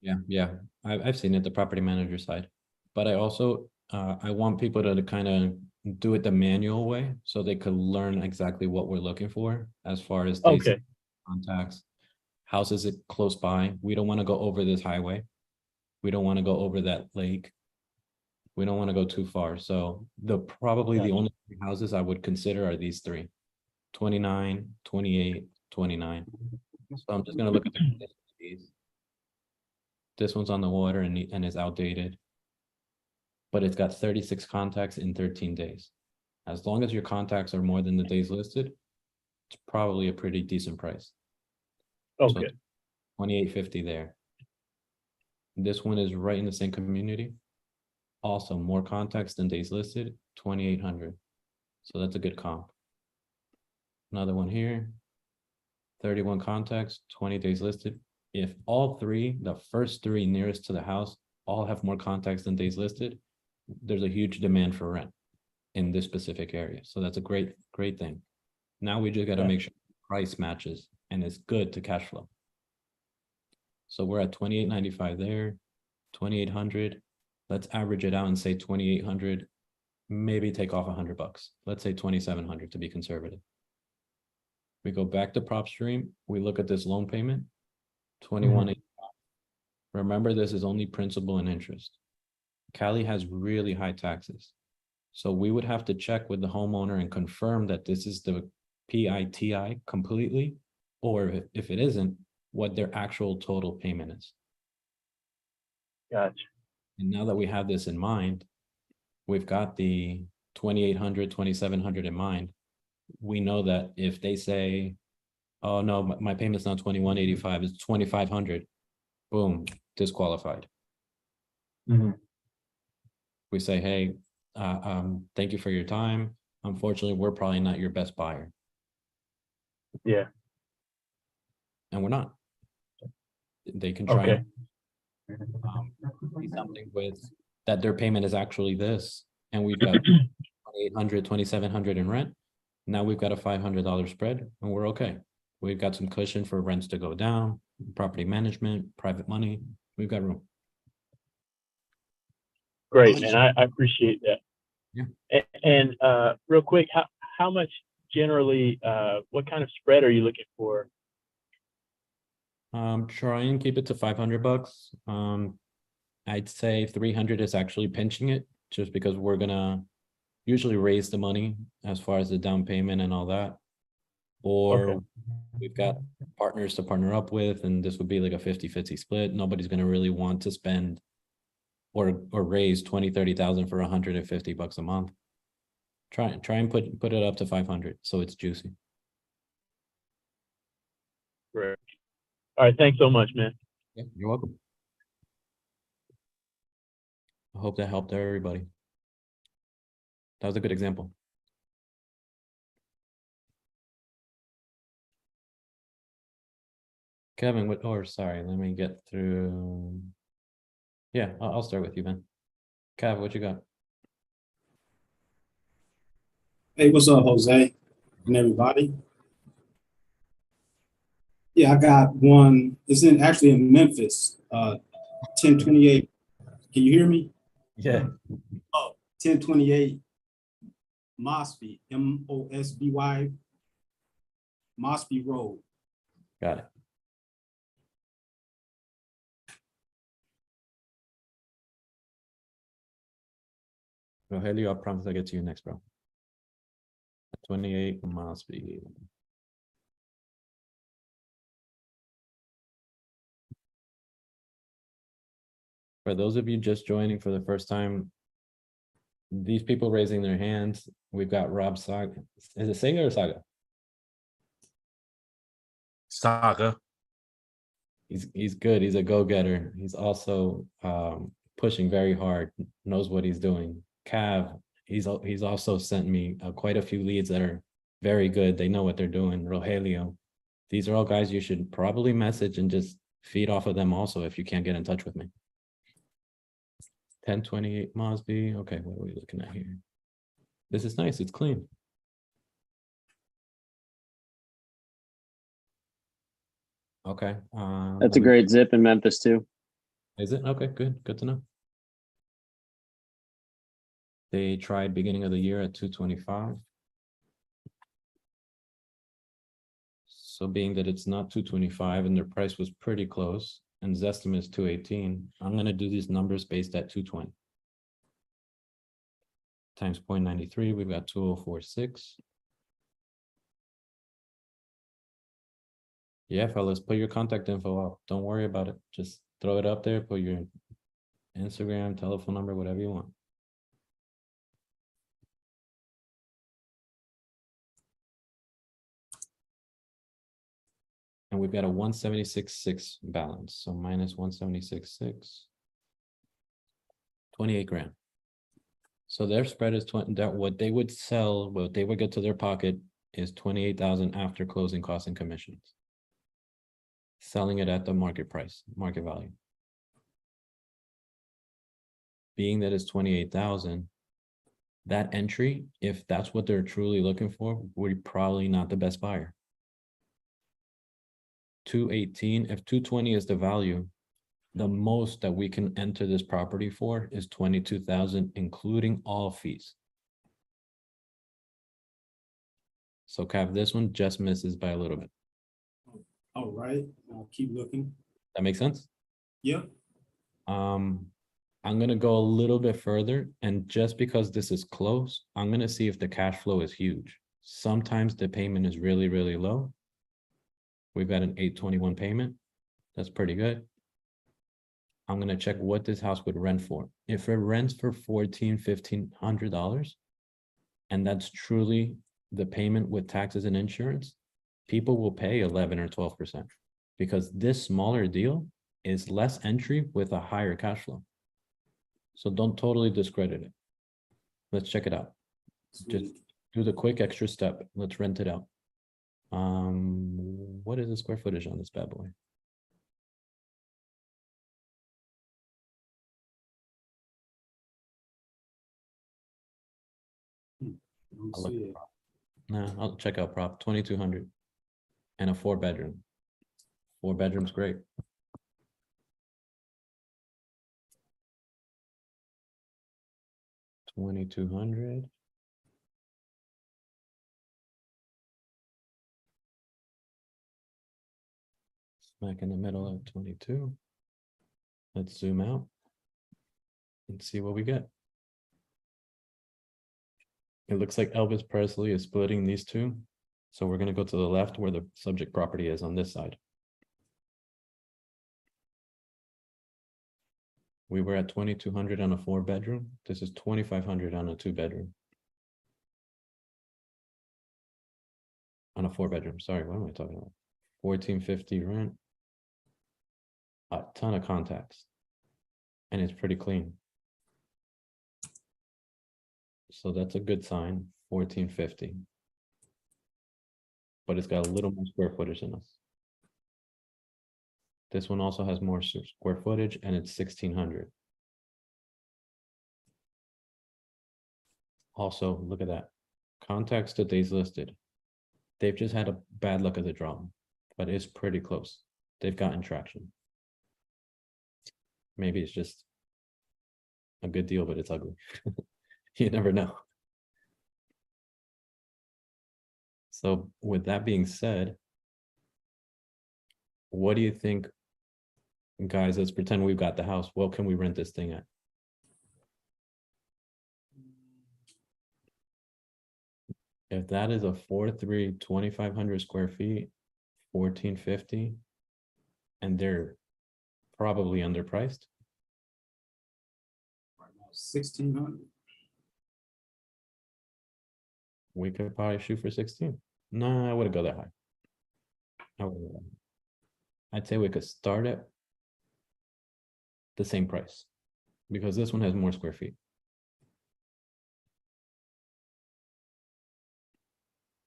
[SPEAKER 1] Yeah, I've seen it, the property manager side, but I also I want people to kind of do it the manual way so they could learn exactly what we're looking for as far as days of
[SPEAKER 10] Okay.
[SPEAKER 1] contacts, houses it close by. We don't want to go over this highway. We don't want to go over that lake. We don't want to go too far. So probably the
[SPEAKER 10] Gotcha.
[SPEAKER 1] only three houses I would consider are these three: 29, 28, 29. So I'm just gonna look at the conditions of these. This one's on the water and is outdated, but it's got 36 contacts in 13 days. As long as your contacts are more than the days listed, it's probably a pretty decent price.
[SPEAKER 10] Okay.
[SPEAKER 1] 2850 there. This one is right in the same community. Also more contacts than days listed, 2800. So that's a good comp. Another one here, 31 contacts, 20 days listed. If all three, the first three nearest to the house, all have more contacts than days listed, there's a huge demand for rent in this specific area. So that's a great thing. Now we just got to make sure the price matches and it's good to cash flow. So we're at 2895 there, 2800. Let's average it out and say 2800, maybe take off $100. Let's say 2700 to be conservative. We go back to prop stream. We look at this loan payment, 2185. Remember, this is only principal and interest. Cali has really high taxes. So we would have to check with the homeowner and confirm that this is the PITI completely, or if it isn't, what their actual total payment is.
[SPEAKER 10] Gotcha.
[SPEAKER 1] And now that we have this in mind, we've got the 2800, 2700 in mind. We know that if they say, oh no, my payment's not 2185, it's 2500, boom, disqualified. We say, hey, thank you for your time. Unfortunately, we're probably not your best buyer.
[SPEAKER 10] Yeah.
[SPEAKER 1] And we're not. They can try
[SPEAKER 10] Okay.
[SPEAKER 1] and see something with that their payment is actually this, and we've got 2800, 2700 in rent. Now we've got a $500 spread and we're okay. We've got some cushion for rents to go down, property management, private money. We've got room.
[SPEAKER 10] Great, man. I appreciate that.
[SPEAKER 1] Yeah.
[SPEAKER 10] And real quick, how much generally, what kind of spread are you looking for?
[SPEAKER 1] Try and keep it to $500. I'd say 300 is actually pinching it just because we're gonna usually raise the money as far as the down payment and all that. Or
[SPEAKER 10] Okay.
[SPEAKER 1] we've got partners to partner up with, and this would be like a 50-50 split. Nobody's gonna really want to spend or raise 20-30,000 for $150 a month. Try and put it up to 500 so it's juicy.
[SPEAKER 10] Great. All right, thanks so much, man.
[SPEAKER 1] Yeah, you're welcome. I hope that helped everybody. That was a good example. Kevin, sorry, let me get through. Yeah, I'll start with you, Ben. Kev, what you got?
[SPEAKER 11] Hey, what's up, Jose and everybody? Yeah, I got one. It's actually in Memphis, 1028. Can you hear me?
[SPEAKER 1] Yeah.
[SPEAKER 11] Oh, 1028 Mosby, Mosby, Mosby Road.
[SPEAKER 1] Got it. Rogelio, I promise I'll get to you next, bro. 28 Mosby. For those of you just joining for the first time, these people raising their hands, we've got Rob Saga. Is it Saga or Saga?
[SPEAKER 2] Saga.
[SPEAKER 1] He's good. He's a go-getter. He's also pushing very hard, knows what he's doing. Cav he's also sent me quite a few leads that are very good. They know what they're doing. Rogelio. These are all guys you should probably message and just feed off of them also if you can't get in touch with me. 1028 Mosby. Okay, what are we looking at here? This is nice. It's clean. Okay.
[SPEAKER 6] That's a great zip in Memphis too.
[SPEAKER 1] Is it? Okay, good. Good to know. They tried beginning of the year at 225. So being that it's not 225 and their price was pretty close and Zestim is 218, I'm gonna do these numbers based at 220. Times 0.93, we've got 2046. Yeah, fellas, put your contact info up. Don't worry about it. Just throw it up there, put your Instagram, telephone number, whatever you want. And we've got a 176.6 balance. So minus 176.6. 28 grand. So their spread is 20, that what they would sell, what they would get to their pocket is 28,000 after closing costs and commissions. Selling it at the market price, market value. Being that it's 28,000, that entry, if that's what they're truly looking for, we're probably not the best buyer. 218, if 220 is the value, the most that we can enter this property for is 22,000, including all fees. So Cav, this one just misses by a little bit.
[SPEAKER 11] All right, I'll keep looking.
[SPEAKER 1] That makes sense?
[SPEAKER 11] Yep.
[SPEAKER 1] I'm gonna go a little bit further, and just because this is close, I'm gonna see if the cash flow is huge. Sometimes the payment is really, really low. We've got an 821 payment. That's pretty good. I'm gonna check what this house would rent for. If it rents for $1,500, and that's truly the payment with taxes and insurance, people will pay 11 or 12% because this smaller deal is less entry with a higher cash flow. So don't totally discredit it. Let's check it out. Just do the quick extra step. Let's rent it out. What is the square footage on this bad boy? I'll look at prop. Nah, I'll check out prop 2,200 and a 4-bedroom. 4 bedrooms, great. $2,200. Smack in the middle of 22. Let's zoom out and see what we get. It looks like Elvis Presley is splitting these two. So we're going to go to the left where the subject property is on this side. We were at 2,200 on a 4-bedroom. This is 2,500 on a 2-bedroom. On a 4-bedroom, sorry, what am I talking about? 1,450 rent. A ton of contacts. And it's pretty clean. So that's a good sign, 1,450. But it's got a little more square footage in us. This one also has more square footage and it's 1,600. Also, look at that. Contacts to days listed. They've just had a bad luck of the draw, but it's pretty close. They've gotten traction. Maybe it's just a good deal, but it's ugly. You never know. So with that being said, what do you think, guys? Let's pretend we've got the house. What can we rent this thing at? If that is a 4.3, 2,500 square feet, 1,450, and they're probably underpriced.
[SPEAKER 11] 1,600.
[SPEAKER 1] We could probably shoot for 16. No, I wouldn't go that high. I wouldn't go that high. I'd say we could start at the same price because this one has more square feet.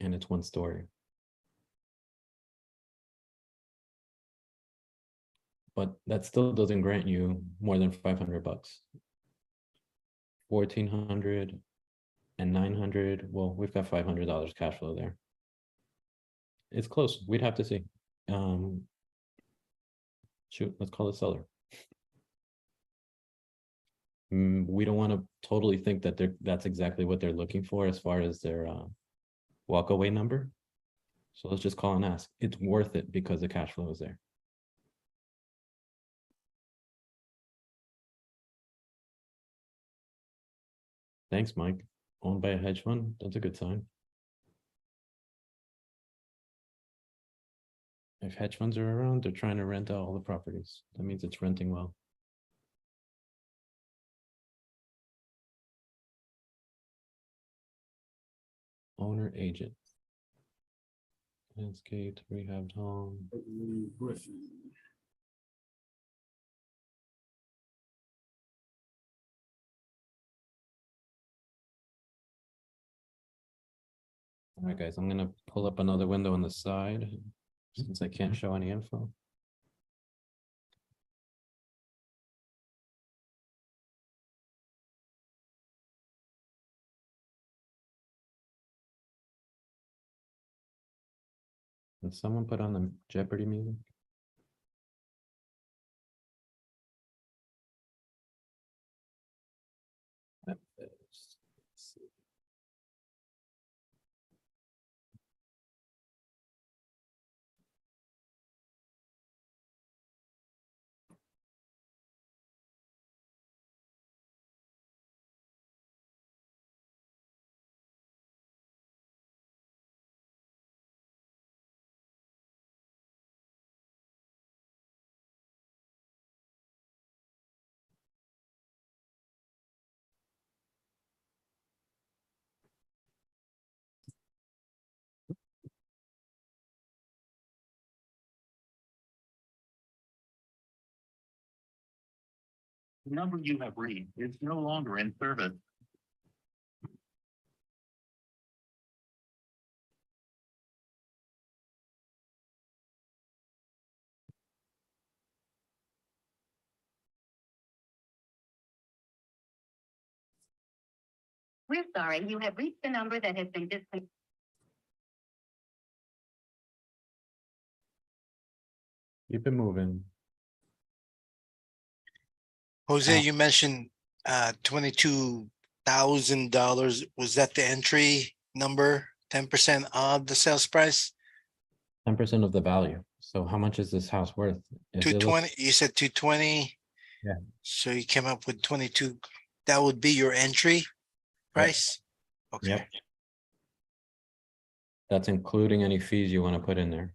[SPEAKER 1] and it's 1 story. But that still doesn't grant you more than $500. 1,400 and 900. Well, we've got $500 cash flow there. It's close. We'd have to see. Shoot, let's call the seller. We don't want to totally think that that's exactly what they're looking for as far as their walkaway number. So let's just call and ask. It's worth it because the cash flow is there. Thanks, Mike. Owned by a hedge fund. That's a good sign. If hedge funds are around, they're trying to rent out all the properties. That means it's renting well. Owner agent. Landscape, rehabbed home. All right, guys, I'm gonna pull up another window on the side since I can't show any info. Did someone put on the Jeopardy music? Let's see.
[SPEAKER 7] The number you have reached is no longer in service.
[SPEAKER 12] We're sorry, you have reached the number that has been disconnected.
[SPEAKER 1] Keep it moving.
[SPEAKER 4] Jose, you mentioned $22,000. Was that the entry number? 10% of the sales price?
[SPEAKER 1] 10% of the value. So how much is this house worth? Is it
[SPEAKER 4] 220, you said 220?
[SPEAKER 1] Yeah.
[SPEAKER 4] So you came up with 22. That would be your entry price? Okay.
[SPEAKER 1] Yep. That's including any fees you want to put in there.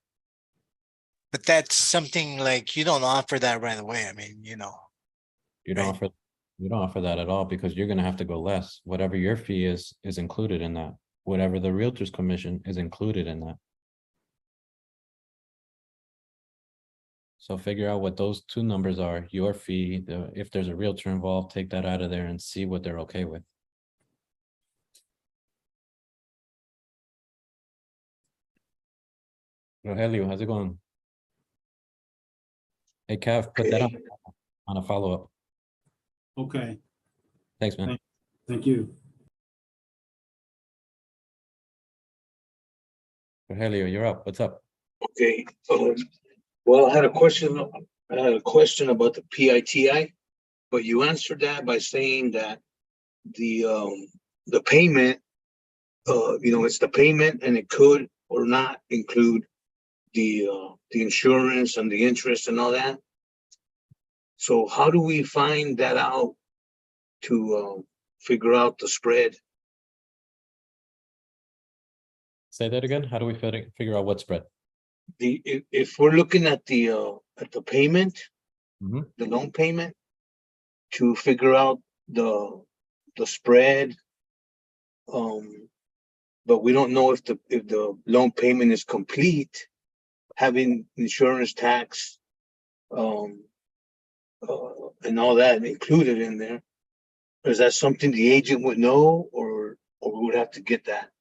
[SPEAKER 4] But that's something like you don't offer that right away. I mean,
[SPEAKER 1] You don't
[SPEAKER 4] Right.
[SPEAKER 1] offer, you don't offer that at all because you're gonna have to go less. Whatever your fee is included in that. Whatever the realtor's commission is included in that. So figure out what those two numbers are, your fee, if there's a realtor involved, take that out of there and see what they're okay with. Rogelio, how's it going? Hey, Kev, put that on a follow-up.
[SPEAKER 11] Okay,
[SPEAKER 1] Thanks, man.
[SPEAKER 11] thank you.
[SPEAKER 1] Rogelio, you're up. What's up?
[SPEAKER 13] Okay, well, I had a question about the PITI, but you answered that by saying that the payment, it's the payment and it could or not include the insurance and the interest and all that. So how do we find that out to figure out the spread?
[SPEAKER 1] Say that again. How do we figure out what spread?
[SPEAKER 13] If we're looking at the payment,
[SPEAKER 1] Mhm.
[SPEAKER 13] the loan payment, to figure out the spread, but we don't know if the loan payment is complete, having insurance, tax, and all that included in there. Is that something the agent would know, or we would have to get that?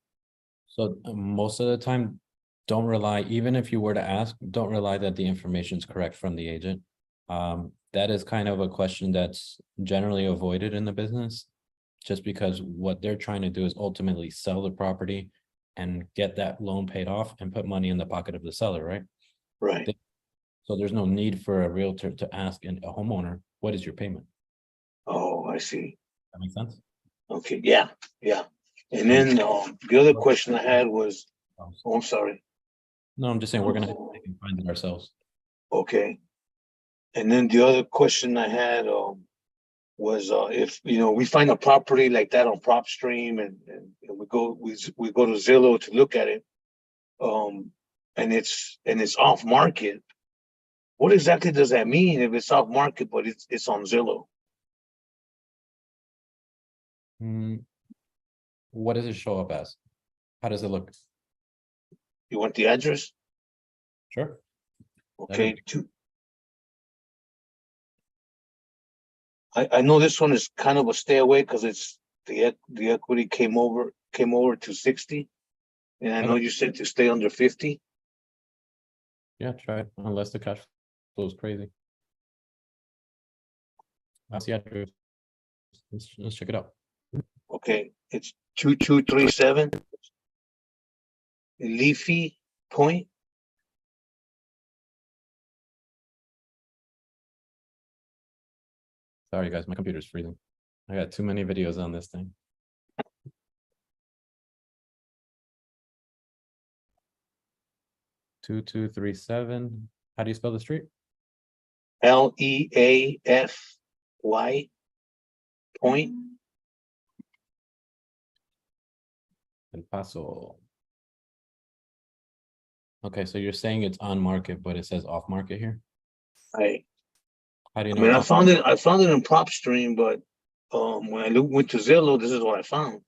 [SPEAKER 1] So most of the time, don't rely, even if you were to ask, don't rely that the information is correct from the agent. That is kind of a question that's generally avoided in the business. Just because what they're trying to do is ultimately sell the property and get that loan paid off and put money in the pocket of the seller, right?
[SPEAKER 13] Right.
[SPEAKER 1] So there's no need for a realtor to ask a homeowner, what is your payment?
[SPEAKER 13] Oh, I see.
[SPEAKER 1] That makes sense?
[SPEAKER 13] Okay, yeah, yeah. And then, the other question I had was, oh, I'm sorry.
[SPEAKER 1] No, I'm just saying we're gonna have to find it ourselves.
[SPEAKER 13] Okay. And then the other question I had, was, if, we find a property like that on PropStream and we go to Zillow to look at it, and it's off market. What exactly does that mean if it's off market, but it's on Zillow?
[SPEAKER 1] What does it show up as? How does it look?
[SPEAKER 13] You want the address?
[SPEAKER 1] Sure.
[SPEAKER 13] Okay, I know this one is kind of a stay away because it's the equity came over to 60. And I know you said to stay under 50.
[SPEAKER 1] Yeah, try it, unless the cash flow is crazy. That's the address. Let's check it out.
[SPEAKER 13] Okay, it's 2237 Leafy Point.
[SPEAKER 1] Sorry guys, my computer's freezing. I got too many videos on this thing. (2237). How do you spell the street?
[SPEAKER 13] Leafy Point.
[SPEAKER 1] El Paso. Okay, so you're saying it's on market, but it says off market here? How do you know?
[SPEAKER 13] I found it in PropStream, but when I went to Zillow, this is what I found.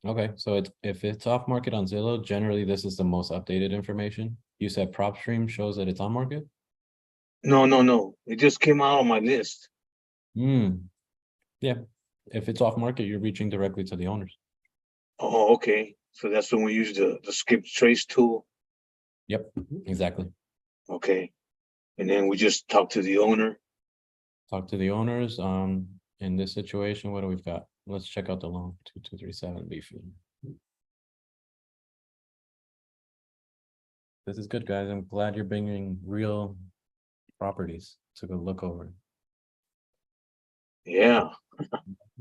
[SPEAKER 1] Okay, so if it's off market on Zillow, generally this is the most updated information. You said PropStream shows that it's on market?
[SPEAKER 13] No. It just came out on my list.
[SPEAKER 1] Yeah. If it's off market, you're reaching directly to the owners.
[SPEAKER 13] Oh, okay. So that's when we use the skip trace tool.
[SPEAKER 1] Yep, exactly.
[SPEAKER 13] Okay. And then we just talk to the owner.
[SPEAKER 1] Talk to the owners. In this situation, what do we've got? Let's check out the loan. 2237 Leafy. This is good, guys. I'm glad you're bringing real properties to go look over.
[SPEAKER 13] Yeah.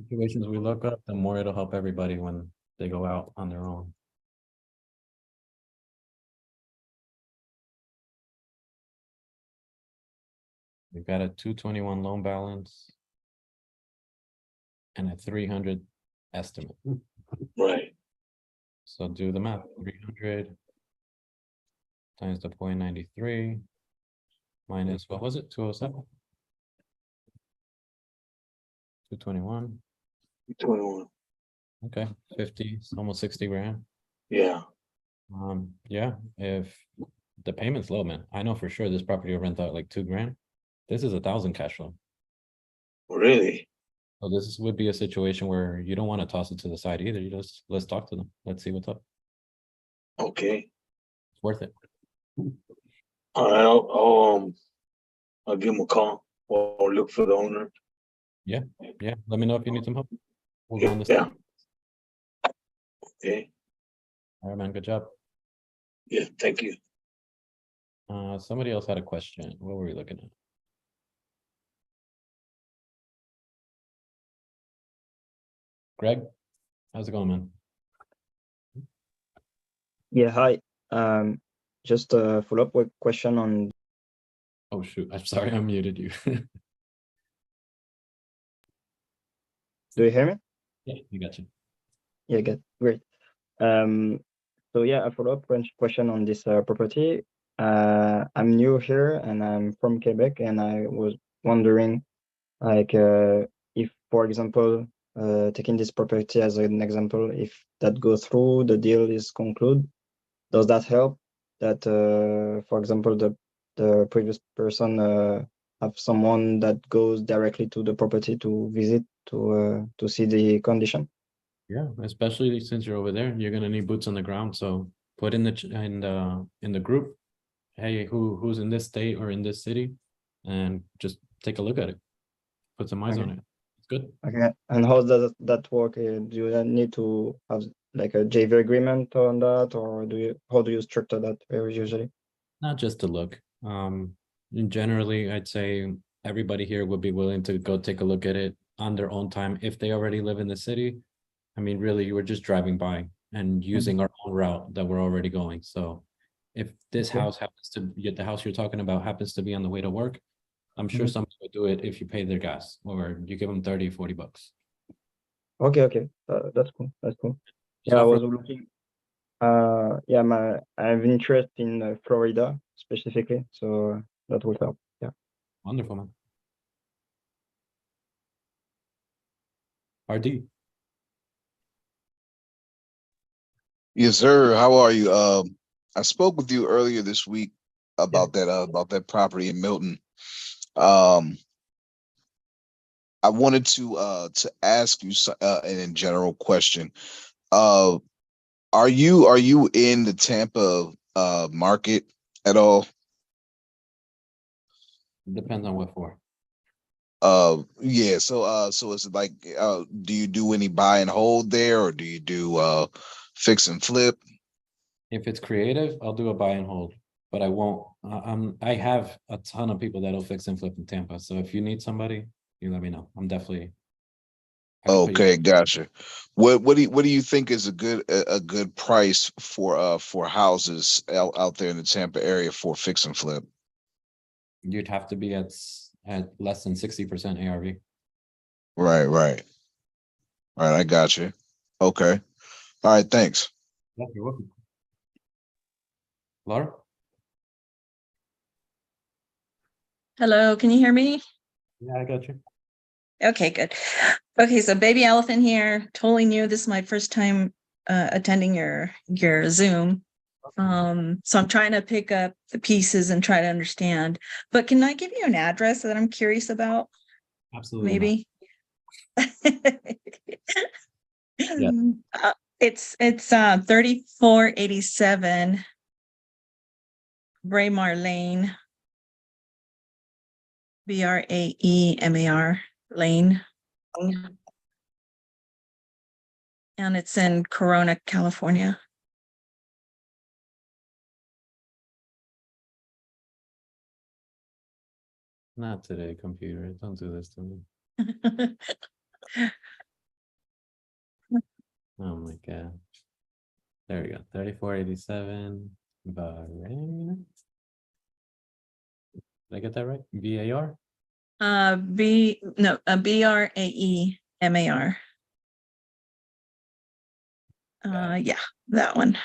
[SPEAKER 1] Situations we look up, the more it'll help everybody when they go out on their own. We've got a 221 loan balance and a 300 estimate.
[SPEAKER 13] Right.
[SPEAKER 1] So do the math. 300 times the 0.93 minus, what was it? 207? 221.
[SPEAKER 13] 221.
[SPEAKER 1] Okay, 50, almost 60 grand.
[SPEAKER 13] Yeah.
[SPEAKER 1] Yeah, if the payment's low, man, I know for sure this property will rent out like 2 grand. This is 1,000 cash flow.
[SPEAKER 13] Really?
[SPEAKER 1] So this would be a situation where you don't want to toss it to the side either. You just, let's talk to them. Let's see what's up.
[SPEAKER 13] Okay.
[SPEAKER 1] It's worth it.
[SPEAKER 13] All right. I'll give him a call or look for the owner.
[SPEAKER 1] Yeah. Let me know if you need some help. We'll go on this.
[SPEAKER 13] Yeah. Okay.
[SPEAKER 1] All right, man. Good job.
[SPEAKER 13] Yeah. Thank you.
[SPEAKER 1] Somebody else had a question. What were we looking at? Greg, how's it going, man?
[SPEAKER 14] Yeah, hi. Just a follow-up question on.
[SPEAKER 1] Oh shoot, I'm sorry, I muted you.
[SPEAKER 14] Do you hear me?
[SPEAKER 1] Yeah, you got you.
[SPEAKER 14] Yeah, good, great. So yeah, a follow-up question on this property. I'm new here and I'm from Quebec, and I was wondering, like, if, for example, taking this property as an example, if that goes through, the deal is concluded, does that help? That, for example, the previous person have someone that goes directly to the property to visit to see the condition?
[SPEAKER 1] Yeah, especially since you're over there, you're gonna need boots on the ground, so put in in the group. Hey, who's in this state or in this city? And just take a look at it. Put some eyes on it. It's good.
[SPEAKER 14] Okay, and how does that work? Do you need to have like a JV agreement on that, or how do you structure that usually?
[SPEAKER 1] Not just to look. Generally, I'd say everybody here would be willing to go take a look at it on their own time if they already live in the city. I mean, really, you were just driving by and using our own route that we're already going. So if this
[SPEAKER 14] Okay.
[SPEAKER 1] house happens to be the house you're talking about happens to be on the way to work, I'm sure somebody would do it if you pay their gas or you give them 30, 40 bucks.
[SPEAKER 14] Okay, that's cool. That's cool. Yeah, I
[SPEAKER 1] So
[SPEAKER 14] was looking. Yeah, I have interest in Florida specifically, so that would help. Yeah.
[SPEAKER 1] wonderful, man. RD.
[SPEAKER 15] Yes, sir. How are you? I spoke with you earlier this week about that property in Milton. I wanted to ask you in general question. Are you in the Tampa market at all?
[SPEAKER 1] Depends on what for.
[SPEAKER 15] Yeah, so it's like do you do any buy and hold there, or do you do fix and flip?
[SPEAKER 1] If it's creative, I'll do a buy and hold, but I won't. I have a ton of people that'll fix and flip in Tampa. So if you need somebody, you let me know. I'm definitely. I can put you-
[SPEAKER 15] Okay, gotcha. What do you think is a good price for houses out there in the Tampa area for fix and flip?
[SPEAKER 1] You'd have to be at less than 60% ARV.
[SPEAKER 15] Right. All right, I got you. Okay. All right, thanks.
[SPEAKER 1] Yeah, you're welcome. Laura?
[SPEAKER 16] Hello, can you hear me?
[SPEAKER 1] Yeah, I got you.
[SPEAKER 16] Okay, good. Okay, so baby elephant here, totally new. This is my first time attending your Zoom. So I'm trying to pick up the pieces and try to understand. But can I give you an address that I'm curious about?
[SPEAKER 1] Absolutely.
[SPEAKER 16] Maybe.
[SPEAKER 1] Yeah.
[SPEAKER 16] It's 3487 Braemar Lane. Braemar Lane. And it's in Corona, California.
[SPEAKER 1] Not today, computer. Don't do this to me. Oh my god. There we go. 3487 Bahrain. Did I get that right? VAR?
[SPEAKER 16] Braemar. Yeah, that one.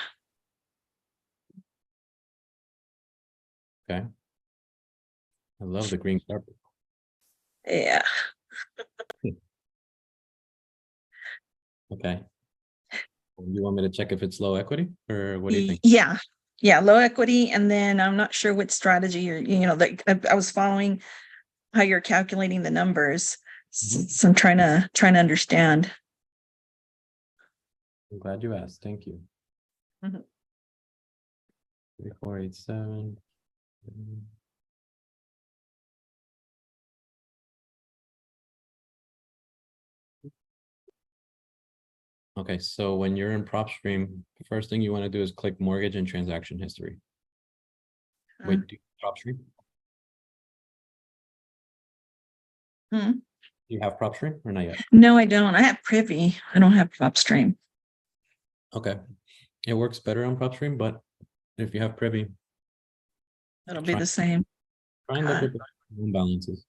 [SPEAKER 1] Okay. I love the green carpet.
[SPEAKER 16] Yeah.
[SPEAKER 1] Okay. You want me to check if it's low equity or what do you think?
[SPEAKER 16] Yeah, low equity. And then I'm not sure what strategy like I was following how you're calculating the numbers. So I'm trying to understand.
[SPEAKER 1] I'm glad you asked. Thank you. 3487. Okay, so when you're in PropStream, the first thing you want to do is click mortgage and transaction history. Wait, do you PropStream? Do you have PropStream or not yet?
[SPEAKER 16] No, I don't. I have Privy. I don't have PropStream.
[SPEAKER 1] Okay. It works better on PropStream, but if you have Privy,
[SPEAKER 16] It'll be the same.
[SPEAKER 1] try and look at the loan balances.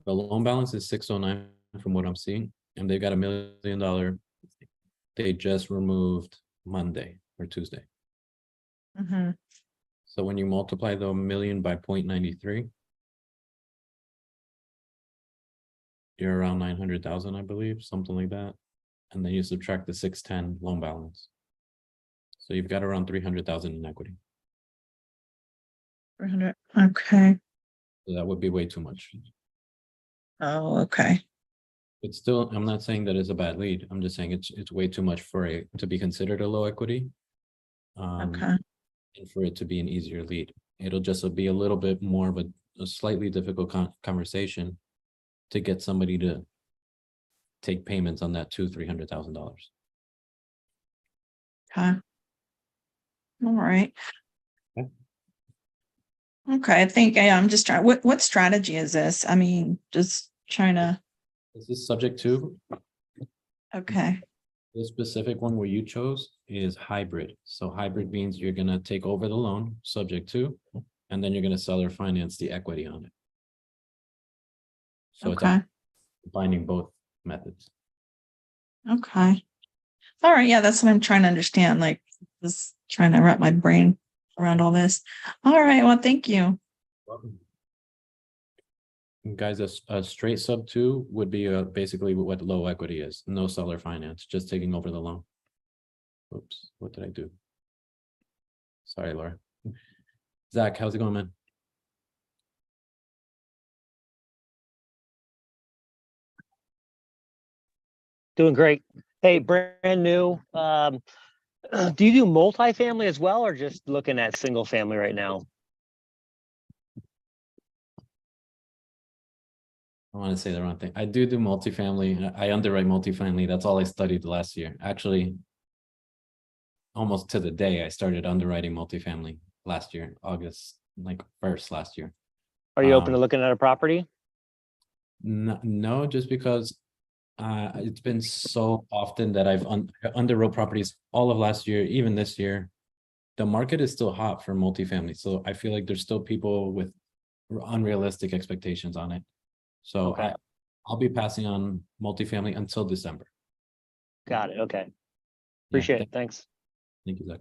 [SPEAKER 1] The loan balance is 609 from what I'm seeing, and they've got $1 million. They just removed Monday or Tuesday. So when you multiply the million by 0.93, you're around 900,000, I believe, something like that. And then you subtract the 610 loan balance. So you've got around 300,000 in equity.
[SPEAKER 16] 300. Okay.
[SPEAKER 1] So that would be way too much.
[SPEAKER 16] Oh, okay.
[SPEAKER 1] It's still, I'm not saying that it's a bad lead. I'm just saying it's way too much for it to be considered a low equity.
[SPEAKER 16] Okay.
[SPEAKER 1] And for it to be an easier lead. It'll just be a little bit more of a slightly difficult conversation to get somebody to take payments on that $200,000-300,000.
[SPEAKER 16] Okay. All right.
[SPEAKER 1] Okay.
[SPEAKER 16] Okay, I think I'm just trying, what strategy is this? I mean, just trying to,
[SPEAKER 1] This is subject to.
[SPEAKER 16] okay,
[SPEAKER 1] The specific one where you chose is hybrid. So hybrid means you're gonna take over the loan, subject to, and then you're gonna sell or finance the equity on it. So
[SPEAKER 16] okay,
[SPEAKER 1] it's combining both methods.
[SPEAKER 16] okay. All right, yeah, that's what I'm trying to understand, like, just trying to wrap my brain around all this. All right, well, thank you.
[SPEAKER 1] Welcome. Guys, a straight SubTo would be basically what low equity is. No seller finance, just taking over the loan. Oops, what did I do? Sorry, Laura. Zach, how's it going, man?
[SPEAKER 17] Doing great. Hey, brand new. Do you do multifamily as well, or just looking at single family right now?
[SPEAKER 1] I want to say the wrong thing. I do multifamily. I underwrite multifamily. That's all I studied last year. Actually, almost to the day, I started underwriting multifamily last year, August, like 1st last year.
[SPEAKER 17] Are you open to looking at a property?
[SPEAKER 1] No, just because it's been so often that I've underwrote properties all of last year, even this year. The market is still hot for multifamily, so I feel like there's still people with unrealistic expectations on it. So
[SPEAKER 17] Okay.
[SPEAKER 1] I'll be passing on multifamily until December.
[SPEAKER 17] Got it. Okay.
[SPEAKER 1] Yeah,
[SPEAKER 17] Appreciate it. Thanks.
[SPEAKER 1] Thank you, Zach.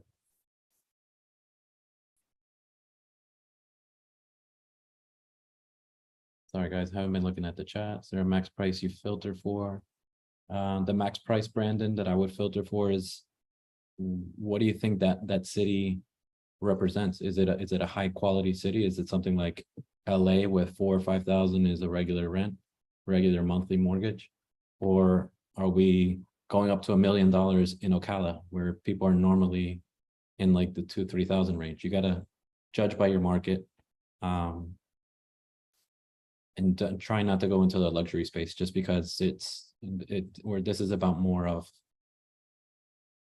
[SPEAKER 1] Sorry, guys, haven't been looking at the chat. Is there a max price you filter for? The max price, Brandon, that I would filter for is, what do you think that city represents? Is it a high quality city? Is it something like LA with 4,000 or 5,000 is a regular rent, regular monthly mortgage? Or are we going up to $1 million in Ocala, where people are normally in like the 2,000-3,000 range? You gotta judge by your market. And try not to go into the luxury space, just because where this is about more of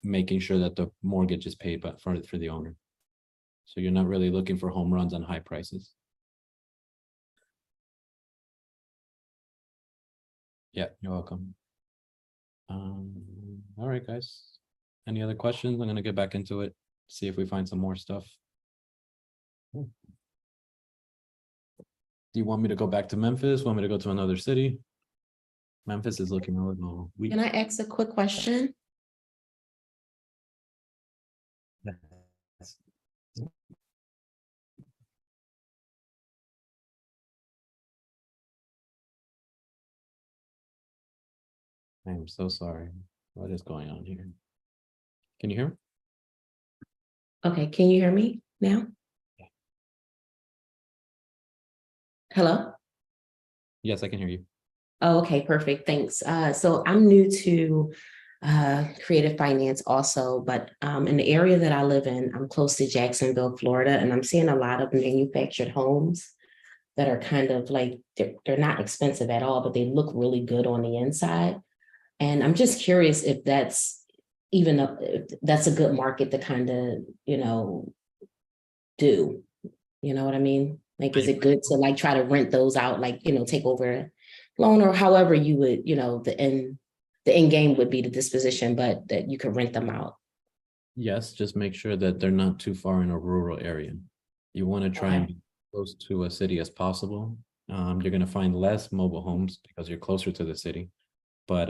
[SPEAKER 1] making sure that the mortgage is paid but for the owner. So you're not really looking for home runs on high prices. Yeah, you're welcome. All right, guys. Any other questions? I'm gonna get back into it, see if we find some more stuff. Do you want me to go back to Memphis? Want me to go to another city? Memphis is looking a little weak.
[SPEAKER 18] Can I ask a quick question?
[SPEAKER 1] I am so sorry. What is going on here? Can you hear me?
[SPEAKER 18] Okay, can you hear me now? Hello?
[SPEAKER 1] Yes, I can hear you.
[SPEAKER 18] Oh, okay, perfect. Thanks. So I'm new to creative finance also, but in the area that I live in, I'm close to Jacksonville, Florida, and I'm seeing a lot of manufactured homes that are kind of like, they're not expensive at all, but they look really good on the inside. And I'm just curious if that's if that's a good market to kind of, do, you know what I mean? Like, is it good to like try to rent those out, like, take over a loan, or however you would, the end game would be the disposition, but that you could rent them out?
[SPEAKER 1] Yes, just make sure that they're not too far in a rural area. You want to try and be close to a city as possible. You're going to find less mobile homes because you're closer to the city. But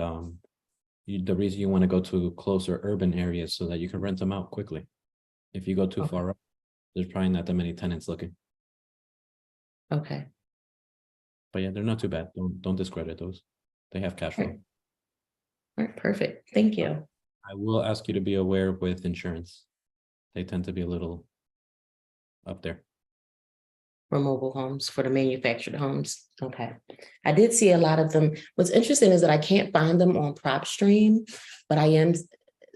[SPEAKER 1] the reason you want to go to closer urban areas so that you can rent them out quickly. If you go too far up, there's probably not that many tenants looking.
[SPEAKER 18] Okay.
[SPEAKER 1] But yeah, they're not too bad. Don't discredit those. They have cash flow.
[SPEAKER 18] All right, perfect. Thank you.
[SPEAKER 1] I will ask you to be aware with insurance. They tend to be a little up there.
[SPEAKER 18] for mobile homes, for the manufactured homes. Okay. I did see a lot of them. What's interesting is that I can't find them on PropStream, but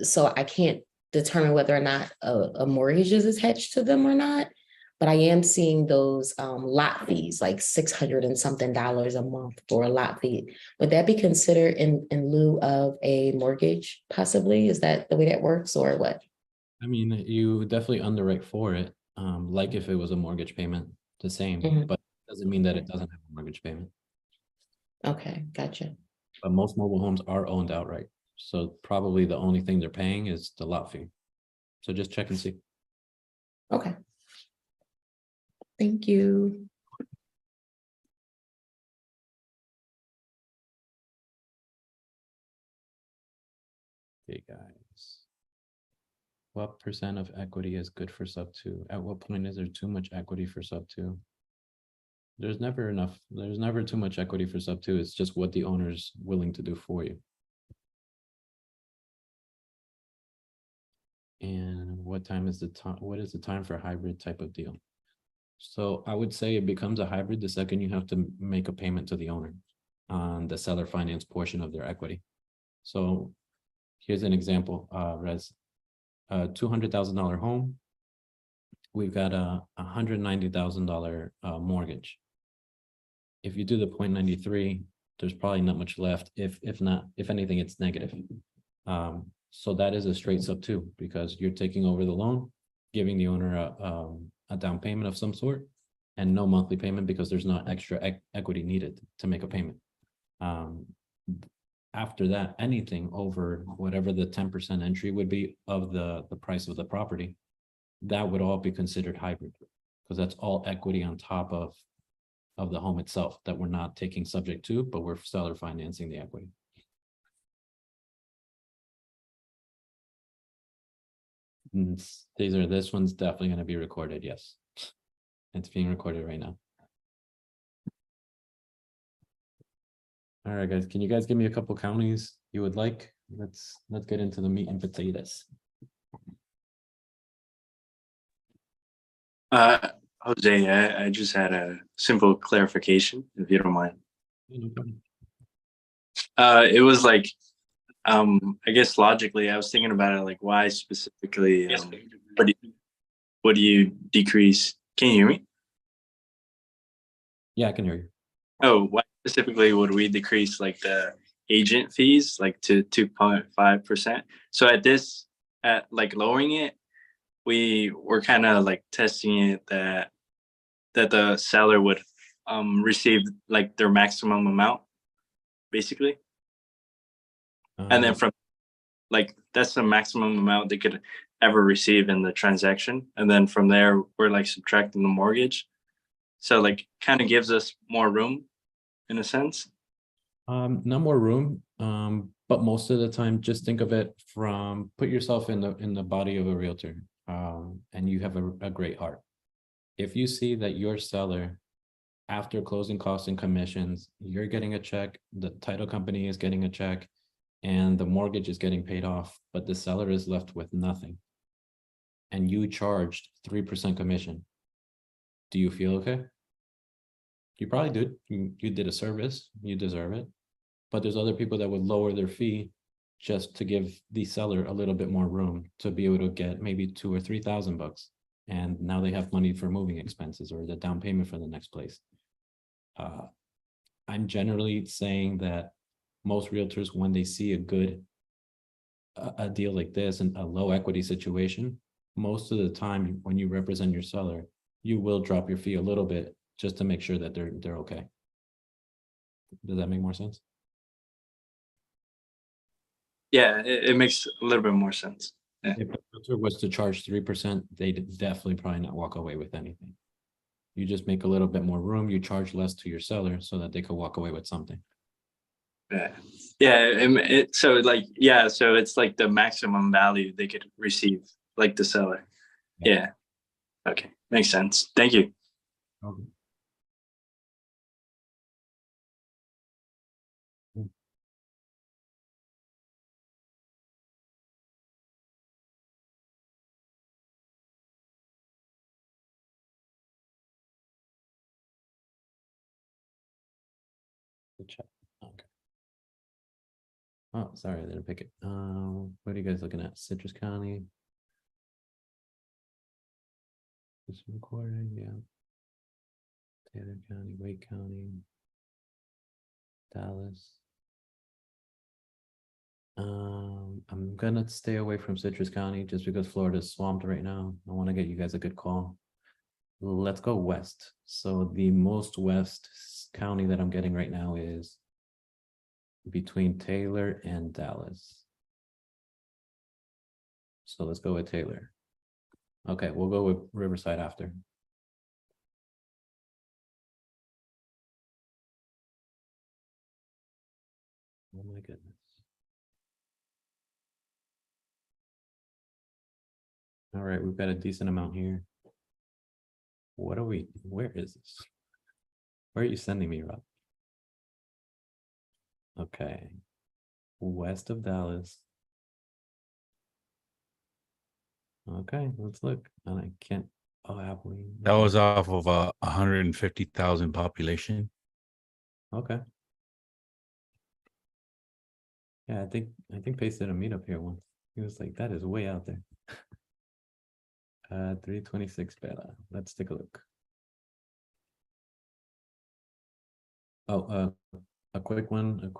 [SPEAKER 18] so I can't determine whether or not a mortgage is attached to them or not. But I am seeing those lot fees, like $600 and something a month for a lot fee. Would that be considered in lieu of a mortgage possibly? Is that the way that works or what?
[SPEAKER 1] I mean, you definitely underwrite for it, like if it was a mortgage payment, the same,
[SPEAKER 18] Mhm.
[SPEAKER 1] but doesn't mean that it doesn't have a mortgage payment.
[SPEAKER 18] Okay, gotcha.
[SPEAKER 1] But most mobile homes are owned outright. So probably the only thing they're paying is the lot fee. So just check and see.
[SPEAKER 18] Okay. Thank you.
[SPEAKER 1] Okay, guys. What percent of equity is good for SubTo? At what point is there too much equity for SubTo? There's never enough. There's never too much equity for SubTo. It's just what the owner's willing to do for you. And what time is the time? What is the time for a hybrid type of deal? So I would say it becomes a hybrid the second you have to make a payment to the owner on the seller finance portion of their equity. So here's an example, Rez, a $200,000 home. We've got a $190,000 mortgage. If you do the 0.93, there's probably not much left. If anything, it's negative. So that is a straight SubTo because you're taking over the loan, giving the owner a down payment of some sort, and no monthly payment because there's not extra equity needed to make a payment. After that, anything over whatever the 10% entry would be of the price of the property, that would all be considered hybrid because that's all equity on top of the home itself that we're not taking subject to, but we're seller financing the equity. And this one's definitely going to be recorded. Yes, it's being recorded right now. All right, guys, can you guys give me a couple counties you would like? Let's get into the meat and potatoes.
[SPEAKER 19] Jose, I just had a simple clarification, if you don't mind. It was like, I guess logically, I was thinking about it, like why specifically, what do you decrease? Can you hear me?
[SPEAKER 1] Yeah, I can hear you.
[SPEAKER 19] Oh, why specifically would we decrease like the agent fees, like to 2.5%? So at like lowering it, we were kind of like testing it that the seller would receive like their maximum amount, basically. And then from like that's the maximum amount they could ever receive in the transaction. And then from there, we're like subtracting the mortgage. So like kind of gives us more room in a sense.
[SPEAKER 1] No more room, but most of the time, just think of it put yourself in the body of a realtor, and you have a great heart. If you see that your seller, after closing costs and commissions, you're getting a check, the title company is getting a check, and the mortgage is getting paid off, but the seller is left with nothing, and you charged 3% commission, do you feel okay? You probably did. You did a service, you deserve it. But there's other people that would lower their fee just to give the seller a little bit more room to be able to get maybe $2,000 or $3,000. And now they have money for moving expenses or the down payment for the next place. I'm generally saying that most realtors, when they see a deal like this and a low equity situation, most of the time when you represent your seller, you will drop your fee a little bit just to make sure that they're okay. Does that make more sense?
[SPEAKER 19] Yeah, it makes a little bit more sense. Yeah.
[SPEAKER 1] If the realtor was to charge 3%, they'd definitely probably not walk away with anything. You just make a little bit more room, you charge less to your seller so that they could walk away with something.
[SPEAKER 19] Yeah. So like, yeah, so it's like the maximum value they could receive, like the seller. Yeah. Okay. Makes sense. Thank you.
[SPEAKER 1] Okay. Good check. Okay. Oh, sorry, I didn't pick it. What are you guys looking at? Citrus County. This recording, yeah. Taylor County, Wake County, Dallas. I'm gonna stay away from Citrus County just because Florida's swamped right now. I want to get you guys a good call. Let's go west. So the most west county that I'm getting right now is between Taylor and Dallas. So let's go with Taylor. Okay, we'll go with Riverside after. Oh my goodness. All right, we've got a decent amount here. What are we, where is this? Where are you sending me, Rob? Okay. West of Dallas. Okay, let's look. And I can't, oh, Abilene.
[SPEAKER 2] That was off of 150,000 population.
[SPEAKER 1] Okay. Yeah, I think Pace did a meetup here once. He was like, that is way out there. 326 Bella. Let's take a look. Oh, a quick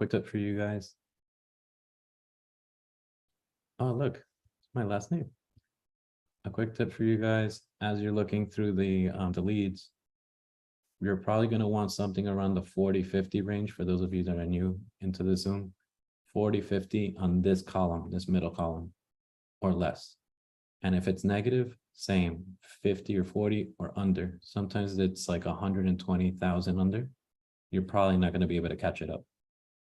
[SPEAKER 1] tip for you guys. Oh, look, it's my last name. A quick tip for you guys, as you're looking through the leads, you're probably going to want something around the 40-50 range for those of you that are new into the Zoom. 40-50 on this column, this middle column, or less. And if it's negative, same, 50 or 40 or under. Sometimes it's like 120,000 under. You're probably not going to be able to catch it up.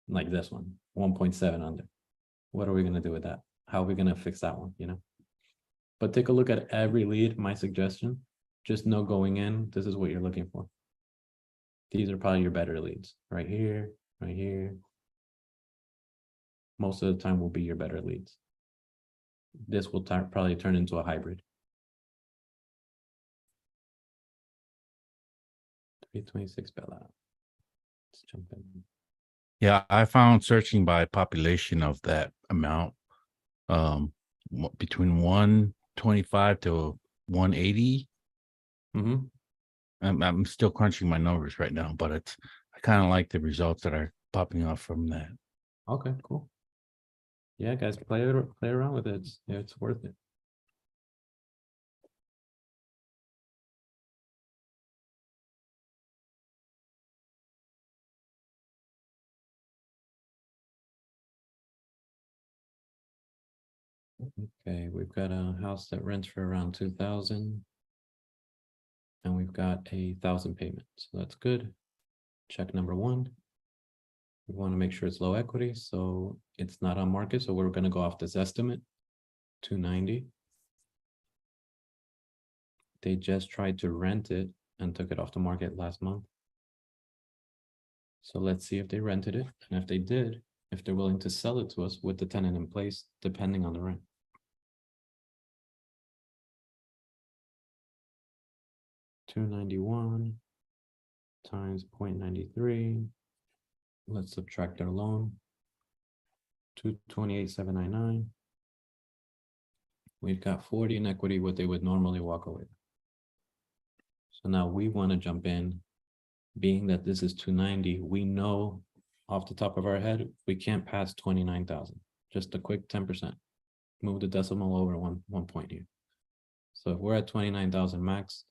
[SPEAKER 1] Like this one, 1.7 under. What are we going to do with that? How are we going to fix that one, you know? But take a look at every lead, my suggestion. Just know going in, this is what you're looking for. These are probably your better leads. Right here, right here. Most of the time will be your better leads. This will probably turn into a hybrid. 326 Bella. Let's jump in.
[SPEAKER 2] Yeah, I found searching by population of that amount between 125 to 180. I'm still crunching my numbers right now, but I kind of like the results that are popping off from that.
[SPEAKER 1] Okay, cool. Yeah, guys, play around with it. It's worth it. Okay, we've got a house that rents for around 2,000. And we've got 1,000 payments. So that's good. Check number one. We want to make sure it's low equity, so it's not on market. So we're going to go off this estimate, 290. They just tried to rent it and took it off the market last month. So let's see if they rented it. And if they did, if they're willing to sell it to us with the tenant in place, depending on the rent. $291 times 0.93. Let's subtract their loan. 228,799. We've got 40 in equity, what they would normally walk away. So now we want to jump in, being that this is 290. We know off the top of our head we can't pass 29,000. Just a quick 10%. Move the decimal over one point here. So if we're at 29,000 max,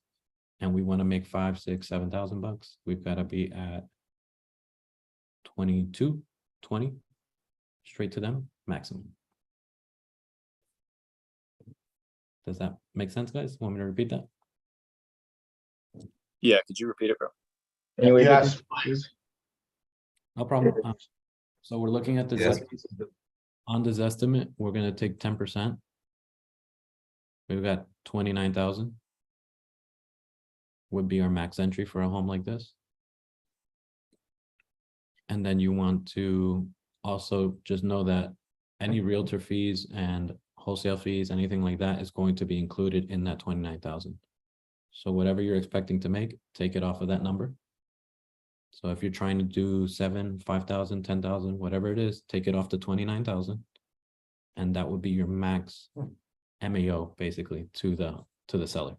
[SPEAKER 1] and we want to make 5, 6, 7,000 bucks, we've got to be at 22, 20, straight to them, maximum. Does that make sense, guys? Want me to repeat that?
[SPEAKER 20] Yeah, could you repeat it, bro?
[SPEAKER 14] Anyway,
[SPEAKER 5] Yes.
[SPEAKER 1] No problem. So we're looking at this
[SPEAKER 15] Yes.
[SPEAKER 1] on this estimate, we're going to take 10%. We've got 29,000. Would be our max entry for a home like this. And then you want to also just know that any realtor fees and wholesale fees, anything like that is going to be included in that 29,000. So whatever you're expecting to make, take it off of that number. So if you're trying to do 7, 5,000, 10,000, whatever it is, take it off to 29,000. And that would be your max MAO basically to the seller.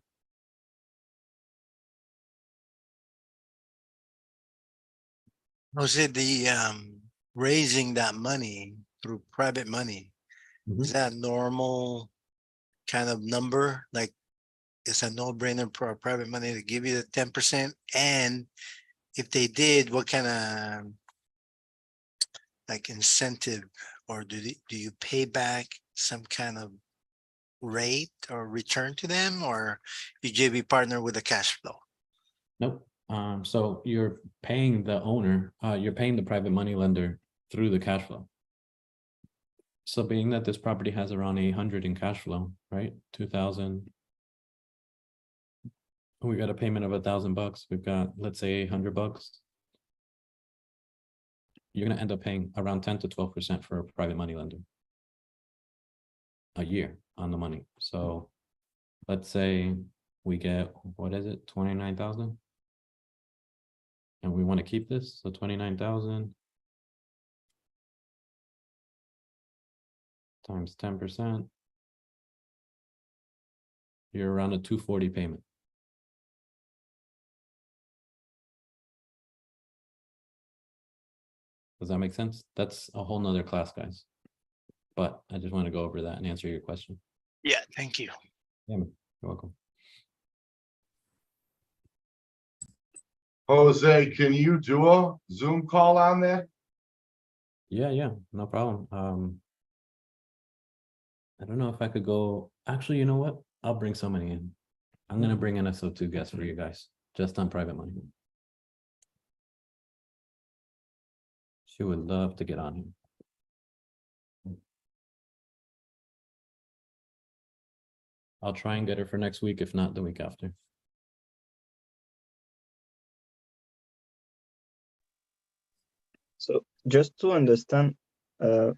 [SPEAKER 4] Was it the raising that money through private money? Is that normal kind of number? Like, it's a no-brainer for private money to give you the 10%? And if they did, what kind of like incentive, or do you pay back some kind of rate or return to them, or you JV partner with a cash flow?
[SPEAKER 1] Nope. So you're paying the owner, you're paying the private money lender through the cash flow. So being that this property has around 800 in cash flow, right? 2,000. We got a payment of $1,000. We've got, let's say, $800. You're gonna end up paying around 10 to 12% for a private money lender a year on the money. So let's say we get, what is it, 29,000? And we want to keep this, so 29,000 times 10%. You're around a 240 payment. Does that make sense? That's a whole nother class, guys. But I just want to go over that and answer your question.
[SPEAKER 4] Yeah, thank you.
[SPEAKER 1] Yeah, man. You're welcome.
[SPEAKER 5] Jose, can you do a Zoom call on that?
[SPEAKER 1] Yeah, no problem. I don't know if I could go. Actually, you know what? I'll bring somebody in. I'm gonna bring in a SubTo guest for you guys, just on private money. She would love to get on here. I'll try and get her for next week, if not the week after.
[SPEAKER 14] So just to understand, so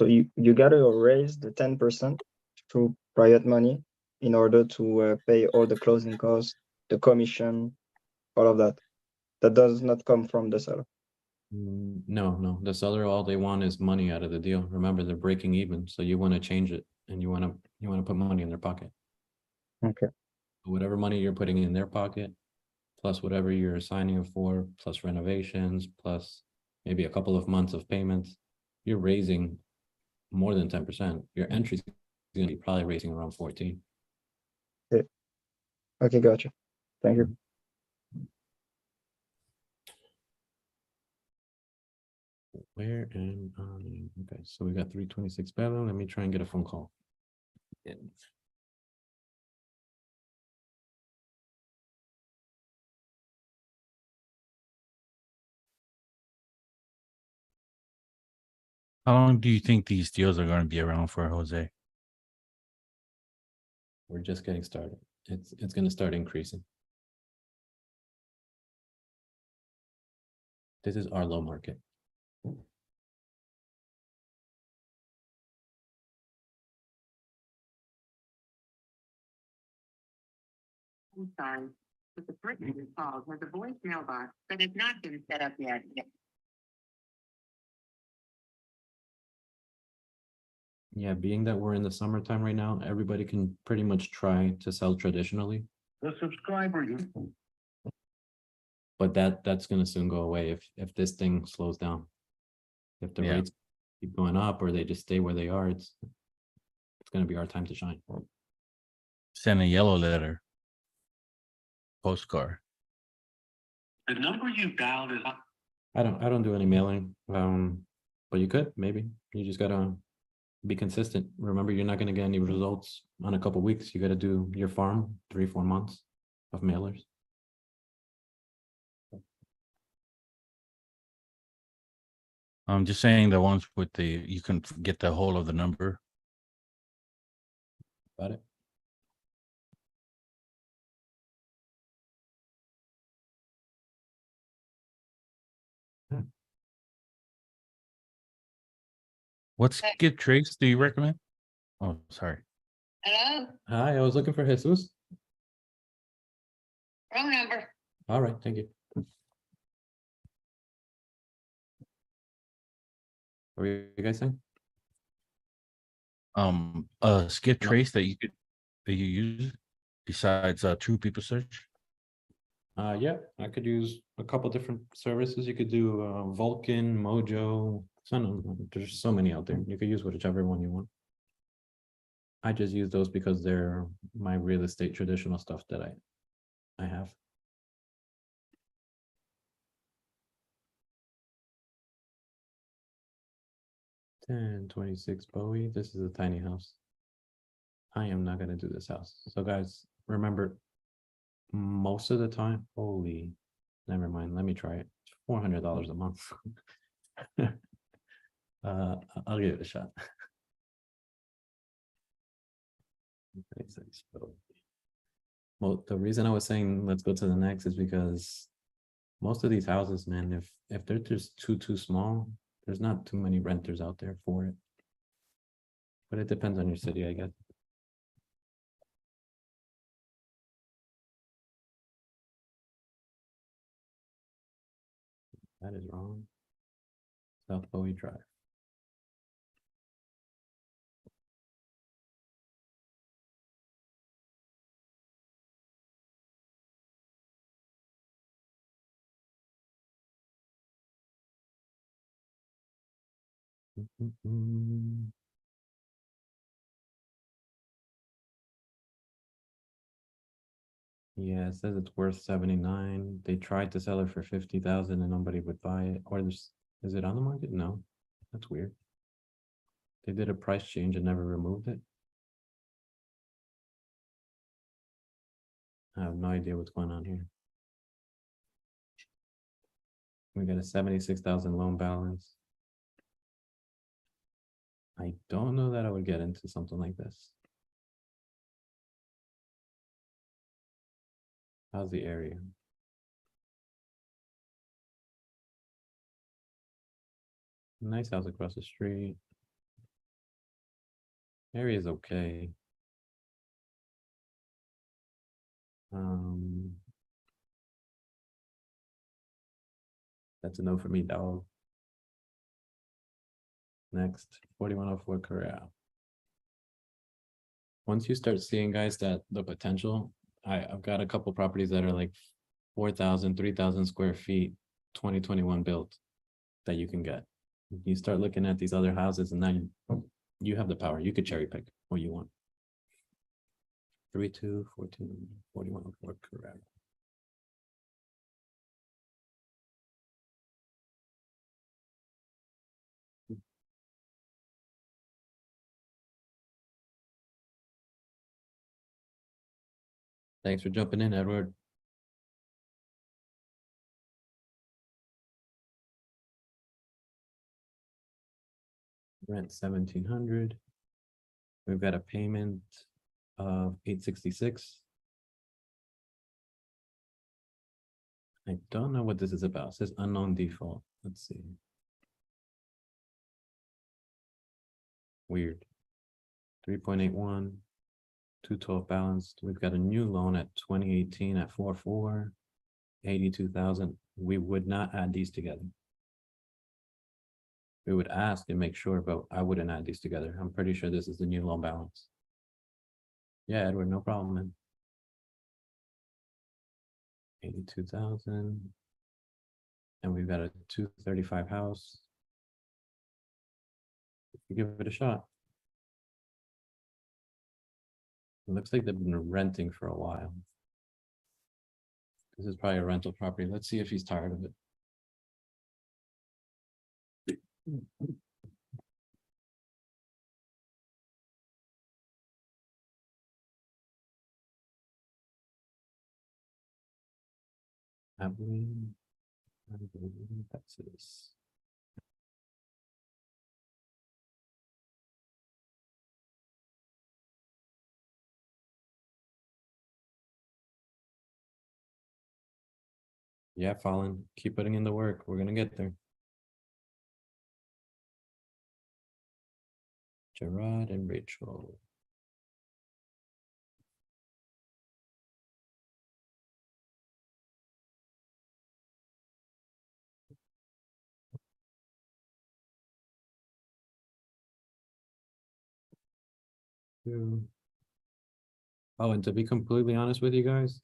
[SPEAKER 14] you gotta raise the 10% through private money in order to pay all the closing costs, the commission, all of that. That does not come from the seller.
[SPEAKER 1] No. The seller, all they want is money out of the deal. Remember, they're breaking even, so you want to change it, and you want to put money in their pocket.
[SPEAKER 14] Okay.
[SPEAKER 1] Whatever money you're putting in their pocket, plus whatever you're signing for, plus renovations, plus maybe a couple of months of payments, you're raising more than 10%. Your entry is going to be probably raising around 14.
[SPEAKER 14] Okay, gotcha. Thank you.
[SPEAKER 1] Where am I? Okay, so we got 326 Bella. Let me try and get a phone call in.
[SPEAKER 2] How long do you think these deals are going to be around for, Jose?
[SPEAKER 1] We're just getting started. It's going to start increasing. This is our low market.
[SPEAKER 12] I'm sorry, but the person who called has a voicemail box that has not been set up yet.
[SPEAKER 1] Yeah, being that we're in the summertime right now, everybody can pretty much try to sell traditionally.
[SPEAKER 9] The subscriber.
[SPEAKER 1] But that's going to soon go away if this thing slows down. If the rates keep going up or they just stay where they are, it's going to be our time to shine.
[SPEAKER 2] Send a yellow letter. Postcard.
[SPEAKER 7] The number you dialed is.
[SPEAKER 1] I don't do any mailing. But you could, maybe. You just gotta be consistent. Remember, you're not gonna get any results on a couple weeks. You gotta do your farm 3-4 months of mailers.
[SPEAKER 2] I'm just saying the ones with you can get the whole of the number.
[SPEAKER 1] Got it.
[SPEAKER 2] What skip trace do you recommend? Oh, sorry.
[SPEAKER 12] Hello,
[SPEAKER 1] Hi, I was looking for Jesus.
[SPEAKER 12] wrong number.
[SPEAKER 1] All right, thank you. What were you guys saying?
[SPEAKER 2] Skip
[SPEAKER 1] No.
[SPEAKER 2] trace that you use besides True People Search.
[SPEAKER 1] Yeah, I could use a couple different services. You could do Vulcan, Mojo. There's so many out there. You could use whichever one you want. I just use those because they're my real estate traditional stuff that I have. 1026 Bowie. This is a tiny house. I am not gonna do this house. So guys, remember, most of the time, holy, never mind. Let me try it. $400 a month. I'll give it a shot. 26 Bowie. Well, the reason I was saying let's go to the next is because most of these houses, man, if they're just too small, there's not too many renters out there for it. But it depends on your city, I guess. That is wrong. South Bowie Drive. Yeah, it says it's worth 79. They tried to sell it for 50,000 and nobody would buy it. Or is it on the market? No, that's weird. They did a price change and never removed it. I have no idea what's going on here. We got a 76,000 loan balance. I don't know that I would get into something like this. How's the area? Nice house across the street. Area is okay. That's a no for me, dog. Next, 4104 Corral. Once you start seeing, guys, that the potential, I've got a couple properties that are like 4,000, 3,000 square feet, 2021 built that you can get. You start looking at these other houses and then you have the power. You could cherry pick what you want. 32, 14, 4104 Corral. Thanks for jumping in, Edward. Rent 1,700. We've got a payment of 866. I don't know what this is about. It says unknown default. Let's see. Weird. 3.81. 212 balanced. We've got a new loan at 2018 at 4.4, 82,000. We would not add these together. We would ask and make sure, but I wouldn't add these together. I'm pretty sure this is the new loan balance. Yeah, Edward, no problem, man. 82,000. And we've got a 235 house. Give it a shot. It looks like they've been renting for a while. This is probably a rental property. Let's see if he's tired of it. Abilene, Texas. Yeah, Fallen, keep putting in the work. We're gonna get there. Gerard and Rachel. Oh, and to be completely honest with you guys,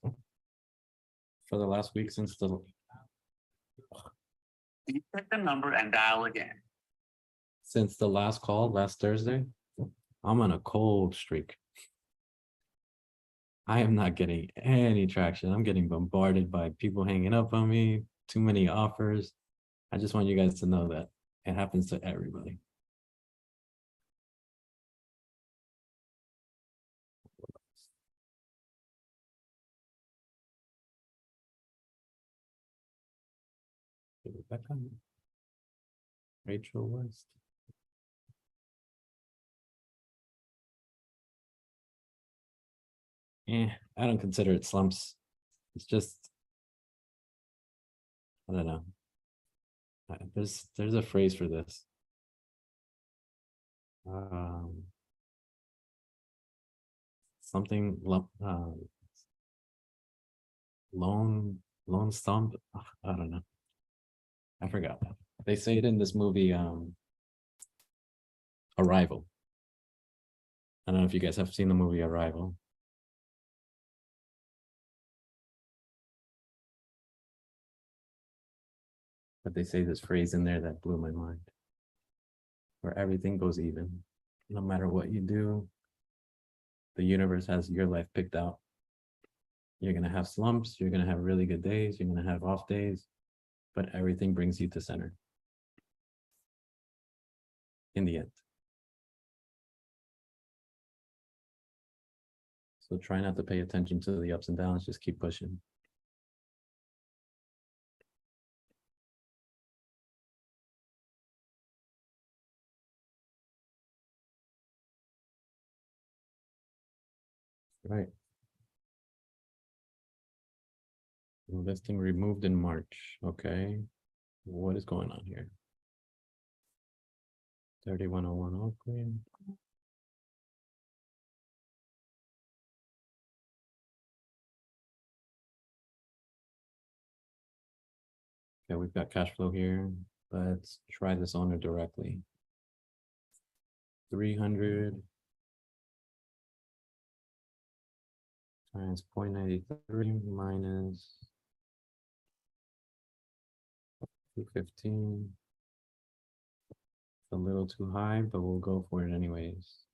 [SPEAKER 1] for the last week since the
[SPEAKER 7] Please check the number and dial again.
[SPEAKER 1] last call last Thursday, I'm on a cold streak. I am not getting any traction. I'm getting bombarded by people hanging up on me, too many offers. I just want you guys to know that it happens to everybody. Rebecca? Rachel West. I don't consider it slumps. It's just, I don't know. There's a phrase for this. Something lone stump. I don't know. I forgot. They say it in this movie, Arrival. I don't know if you guys have seen the movie Arrival. But they say this phrase in there that blew my mind. Where everything goes even. No matter what you do, the universe has your life picked out. You're gonna have slumps, you're gonna have really good days, you're gonna have off days, but everything brings you to center. In the end. So try not to pay attention to the ups and downs, just keep pushing. Right. Listing removed in March. Okay. What is going on here? 3101 Oakland. Okay, we've got cash flow here. Let's try this owner directly. 300 times 0.93 minus 215. A little too high, but we'll go for it anyways.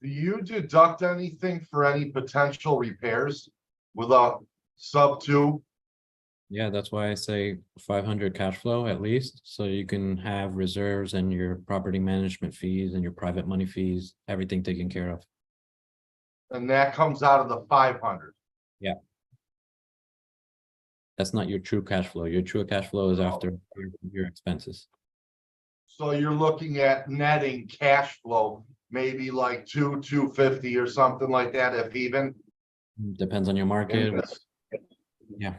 [SPEAKER 5] Do you deduct anything for any potential repairs with a SubTo?
[SPEAKER 1] Yeah, that's why I say 500 cash flow at least, so you can have reserves and your property management fees and your private money fees, everything taken care of.
[SPEAKER 5] And that comes out of the 500.
[SPEAKER 1] Yeah. That's not your true cash flow. Your true cash flow is after your expenses.
[SPEAKER 5] So you're looking at netting cash flow, maybe like 250 or something like that, if even.
[SPEAKER 1] Depends on your market. Yeah.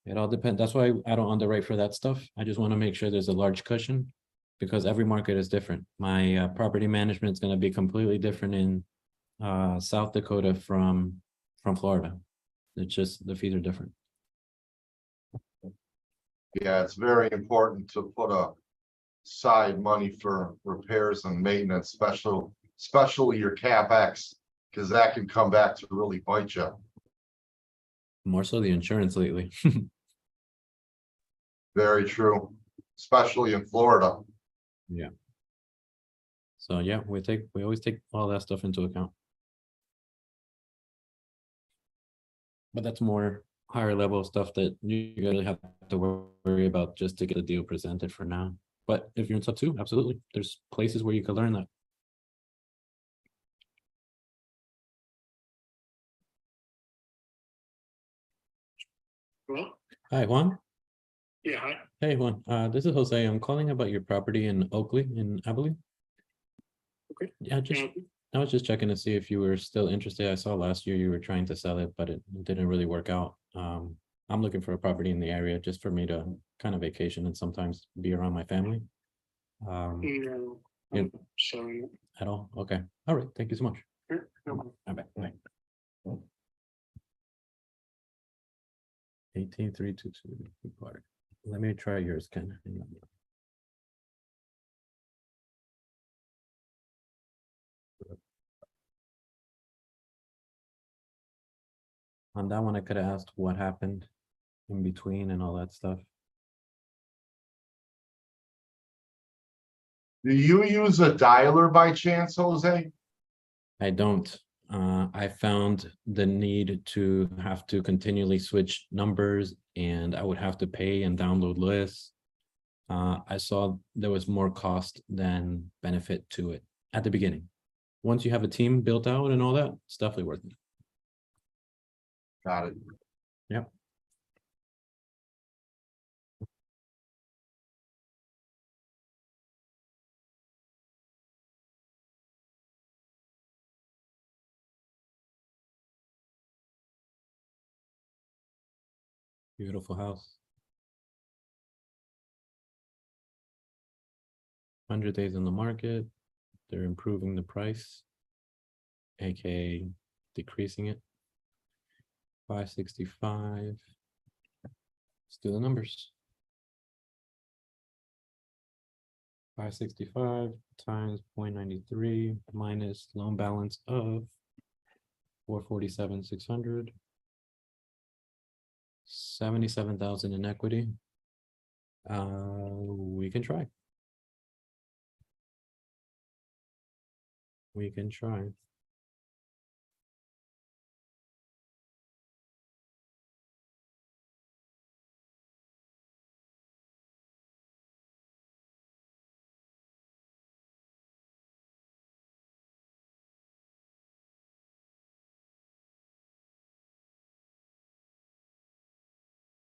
[SPEAKER 1] It all depends. That's why I don't underwrite for that stuff. I just want to make sure there's a large cushion because every market is different. My property management is going to be completely different in South Dakota from Florida. It's just the fees are different.
[SPEAKER 5] Yeah, it's very important to put aside money for repairs and maintenance, especially your CapEx, because that can come back to really bite you.
[SPEAKER 1] More so the insurance lately.
[SPEAKER 5] Very true, especially in Florida.
[SPEAKER 1] Yeah. So yeah, we always take all that stuff into account. But that's more higher level stuff that you really have to worry about just to get the deal presented for now. But if you're in SubTo, absolutely. There's places where you can learn that.
[SPEAKER 7] Hello?
[SPEAKER 1] Hi, Juan.
[SPEAKER 7] Yeah, hi.
[SPEAKER 1] Hey, Juan. This is Jose. I'm calling about your property in Oakley, in Abilene.
[SPEAKER 7] Okay.
[SPEAKER 1] Yeah, I was just checking to see if you were still interested. I saw last year you were trying to sell it, but it didn't really work out. I'm looking for a property in the area just for me to kind of vacation and sometimes be around my family.
[SPEAKER 7] No,
[SPEAKER 1] Yeah.
[SPEAKER 7] I'm sorry.
[SPEAKER 1] At all? Okay. All right. Thank you so much.
[SPEAKER 7] Sure, no problem.
[SPEAKER 1] Bye. 18322 Park. Let me try yours, Ken. Hang on. On that one, I could have asked what happened in between and all that stuff.
[SPEAKER 5] Do you use a dialer by chance, Jose?
[SPEAKER 1] I don't. I found the need to have to continually switch numbers and I would have to pay and download lists. I saw there was more cost than benefit to it at the beginning. Once you have a team built out and all that, it's definitely worth it.
[SPEAKER 5] Got it.
[SPEAKER 1] Yep. Beautiful house. 100 days on the market. They're improving the price, aka decreasing it. 565. Let's do the numbers. 565 times 0.93 minus loan balance of 447,600. 77,000 in equity. We can try. We can try.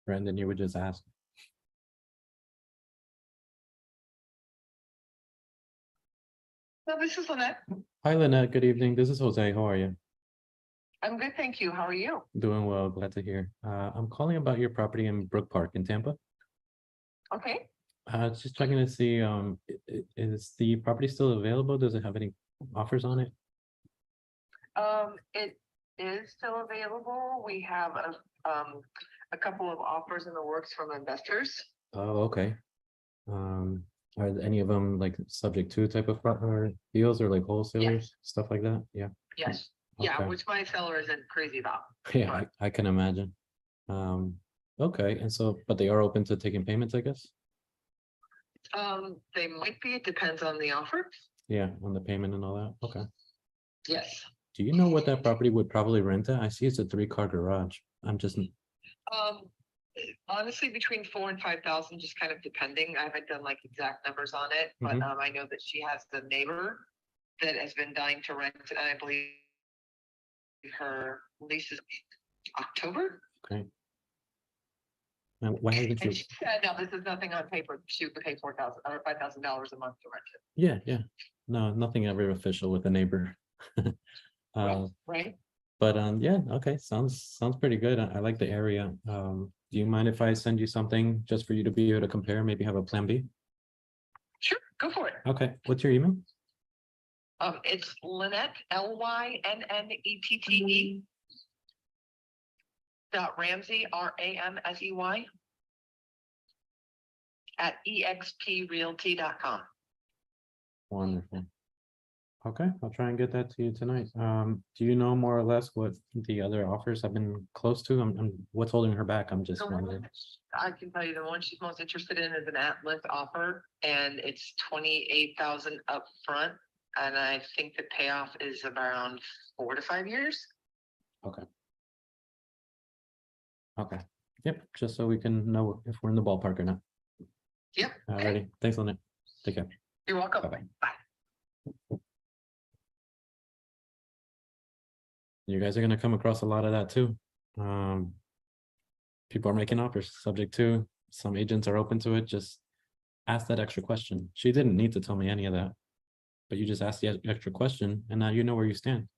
[SPEAKER 1] Brandon, you would just ask.
[SPEAKER 20] No, this is Lynette.
[SPEAKER 1] Hi, Lynette. Good evening. This is Jose. How are you?
[SPEAKER 20] I'm good, thank you. How are you?
[SPEAKER 1] Doing well. Glad to hear. I'm calling about your property in Brook Park in Tampa.
[SPEAKER 20] Okay.
[SPEAKER 1] Just checking to see, is the property still available? Does it have any offers on it?
[SPEAKER 20] It is still available. We have a couple of offers in the works from investors.
[SPEAKER 1] Oh, okay. Are any of them like subject to type of deals or like wholesalers, stuff like that? Yeah.
[SPEAKER 20] Yes. Yeah,
[SPEAKER 1] Okay.
[SPEAKER 20] which my seller isn't crazy about.
[SPEAKER 1] Yeah, I can imagine. Okay, and so, but they are open to taking payments, I guess?
[SPEAKER 20] They might be, it depends on the offer.
[SPEAKER 1] Yeah, on the payment and all that. Okay.
[SPEAKER 20] Yes.
[SPEAKER 1] Do you know what that property would probably rent at? I see it's a 3-car garage. I'm just,
[SPEAKER 20] Honestly, between 4,000 and 5,000, just kind of depending. I haven't done like exact numbers on it, but
[SPEAKER 1] Mhm.
[SPEAKER 20] I know that she has the neighbor that has been dying to rent, and I believe her lease is October.
[SPEAKER 1] okay. Now, why haven't you?
[SPEAKER 20] And she said, no, this is nothing on paper. She would pay $4,000 or $5,000 a month to rent it.
[SPEAKER 1] Yeah. No, nothing ever official with a neighbor.
[SPEAKER 20] Right?
[SPEAKER 1] But yeah, okay, sounds pretty good. I like the area. Do you mind if I send you something just for you to be able to compare, maybe have a plan B?
[SPEAKER 20] Sure, go for it.
[SPEAKER 1] Okay, what's your email?
[SPEAKER 20] It's Lynette, Lynnette .Ramsey, RAMSEY @exprealty.com.
[SPEAKER 1] Wonderful. Okay, I'll try and get that to you tonight. Do you know more or less what the other offers have been close to? What's holding her back? I'm just
[SPEAKER 20] The one
[SPEAKER 1] wondering.
[SPEAKER 20] I can tell you the one she's most interested in is an at-list offer, and it's 28,000 up front, and I think the payoff is around 4 to 5 years.
[SPEAKER 1] Okay. Yep, just so we can know if we're in the ballpark or not.
[SPEAKER 20] Yep.
[SPEAKER 1] Alrighty, thanks, Lynette. Take care.
[SPEAKER 20] You're welcome.
[SPEAKER 1] Bye-bye.
[SPEAKER 20] Bye.
[SPEAKER 1] You guys are gonna come across a lot of that too. People are making offers subject to, some agents are open to it, just ask that extra question. She didn't need to tell me any of that, but you just asked the extra question and now you know where you stand.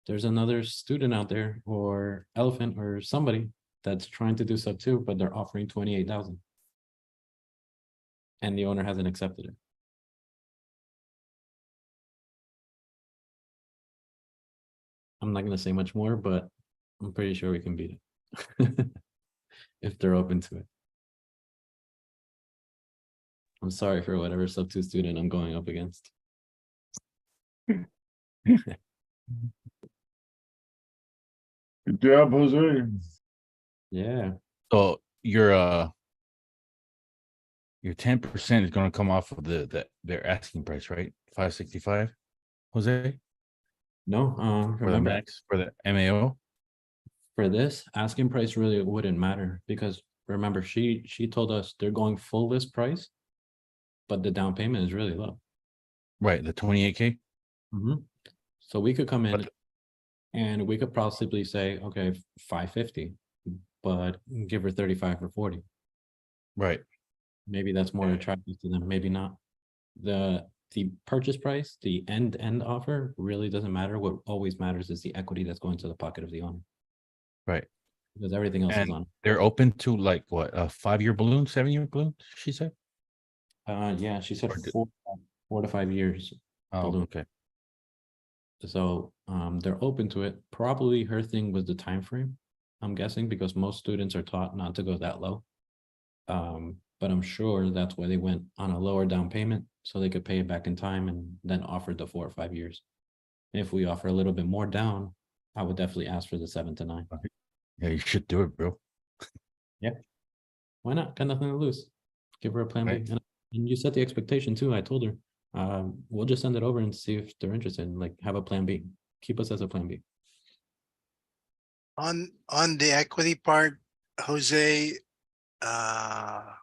[SPEAKER 1] There's another student out there or elephant or somebody that's trying to do SubTo, but they're offering 28,000. And the owner hasn't accepted it. I'm not gonna say much more, but I'm pretty sure we can beat it. If they're open to it. I'm sorry for whatever SubTo student I'm going up against.
[SPEAKER 9] Good job, Jose.
[SPEAKER 1] Yeah.
[SPEAKER 2] So your 10% is gonna come off of their asking price, right? 565, Jose?
[SPEAKER 1] No,
[SPEAKER 2] For the
[SPEAKER 1] remember,
[SPEAKER 2] max, for the MAO?
[SPEAKER 1] for this, asking price really wouldn't matter because remember, she told us they're going full list price, but the down payment is really low.
[SPEAKER 2] Right, the 28K?
[SPEAKER 1] So we could come in
[SPEAKER 2] But-
[SPEAKER 1] and we could possibly say, okay, 550, but give her 35 or 40.
[SPEAKER 2] Right.
[SPEAKER 1] Maybe that's more attractive to them, maybe not. The purchase price, the end offer really doesn't matter. What always matters is the equity that's going to the pocket of the owner.
[SPEAKER 2] Right.
[SPEAKER 1] Because everything else is
[SPEAKER 2] And
[SPEAKER 1] on.
[SPEAKER 2] they're open to like what, a 5-year balloon, 7-year balloon, she said?
[SPEAKER 1] Yeah, she said
[SPEAKER 2] Or did-
[SPEAKER 1] 4 to 5 years.
[SPEAKER 2] Oh,
[SPEAKER 1] balloon.
[SPEAKER 2] okay.
[SPEAKER 1] So they're open to it. Probably her thing was the time frame, I'm guessing, because most students are taught not to go that low. But I'm sure that's why they went on a lower down payment so they could pay it back in time and then offered the 4 or 5 years. If we offer a little bit more down, I would definitely ask for the 7 to 9.
[SPEAKER 2] Yeah, you should do it, bro.
[SPEAKER 1] Yeah. Why not? Got nothing to lose. Give her a plan
[SPEAKER 2] Right.
[SPEAKER 1] B. And you set the expectation too. I told her, we'll just send it over and see if they're interested, like have a plan B. Keep us as a plan B.
[SPEAKER 4] On the equity part, Jose, how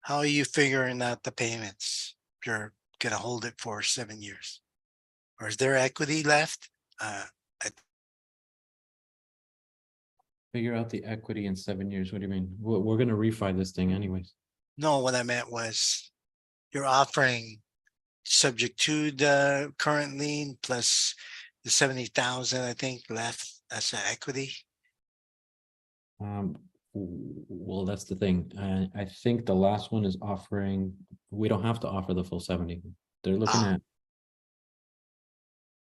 [SPEAKER 4] are you figuring out the payments? You're gonna hold it for 7 years? Or is there equity left?
[SPEAKER 1] Figure out the equity in 7 years. What do you mean? We're gonna refi this thing anyways.
[SPEAKER 4] No, what I meant was you're offering subject to the current lien plus the 70,000, I think, left as an equity.
[SPEAKER 1] Well, that's the thing. I think the last one is offering, we don't have to offer the full 70. They're looking at,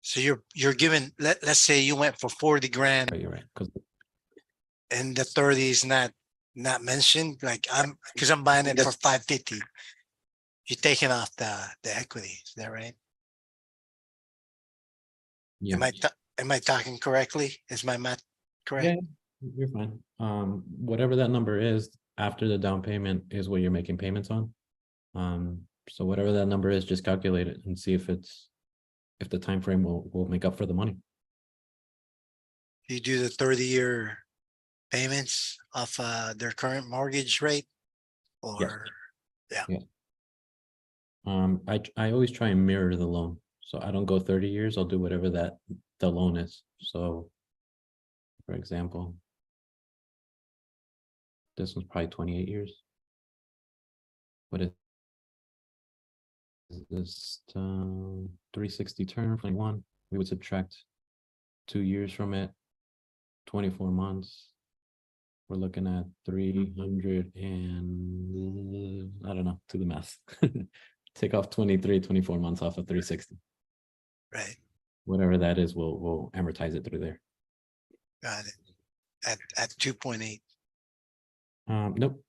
[SPEAKER 4] So you're given, let's say you went for 40 grand
[SPEAKER 1] you're right, because
[SPEAKER 4] and the 30 is not mentioned, like because I'm buying it for 550. You're taking off the equity, is that right?
[SPEAKER 1] yeah.
[SPEAKER 4] Am I talking correctly? Is my math correct?
[SPEAKER 1] Yeah, you're fine. Whatever that number is after the down payment is what you're making payments on. So whatever that number is, just calculate it and see if the time frame will make up for the money.
[SPEAKER 4] You do the 30-year payments of their current mortgage rate, or yeah.
[SPEAKER 1] I always try and mirror the loan, so I don't go 30 years. I'll do whatever that the loan is. So, for example, this one's probably 28 years. What is this? 360 term, 21. We would subtract 2 years from it, 24 months. We're looking at 300 and I don't know, do the math. Take off 24 months off of 360.
[SPEAKER 4] Right.
[SPEAKER 1] Whatever that is, we'll amortize it through there.
[SPEAKER 4] Got it. At 2.8.
[SPEAKER 1] Nope.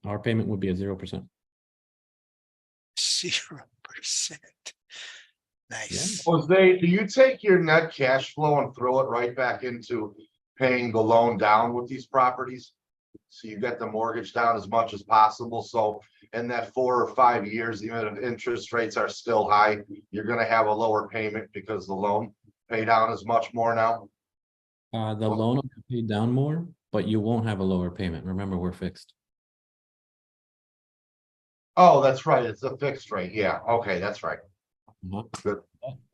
[SPEAKER 1] Our payment would be at 0%.
[SPEAKER 4] 0%. Nice.
[SPEAKER 5] Jose, do you take your net cash flow and throw it right back into paying the loan down with these properties? So you get the mortgage down as much as possible. So in that 4 or 5 years, even if interest rates are still high, you're gonna have a lower payment because the loan pay down is much more now.
[SPEAKER 1] The loan will pay down more, but you won't have a lower payment. Remember, we're fixed.
[SPEAKER 5] Oh, that's right. It's a fixed rate. Yeah. Okay, that's right. Good.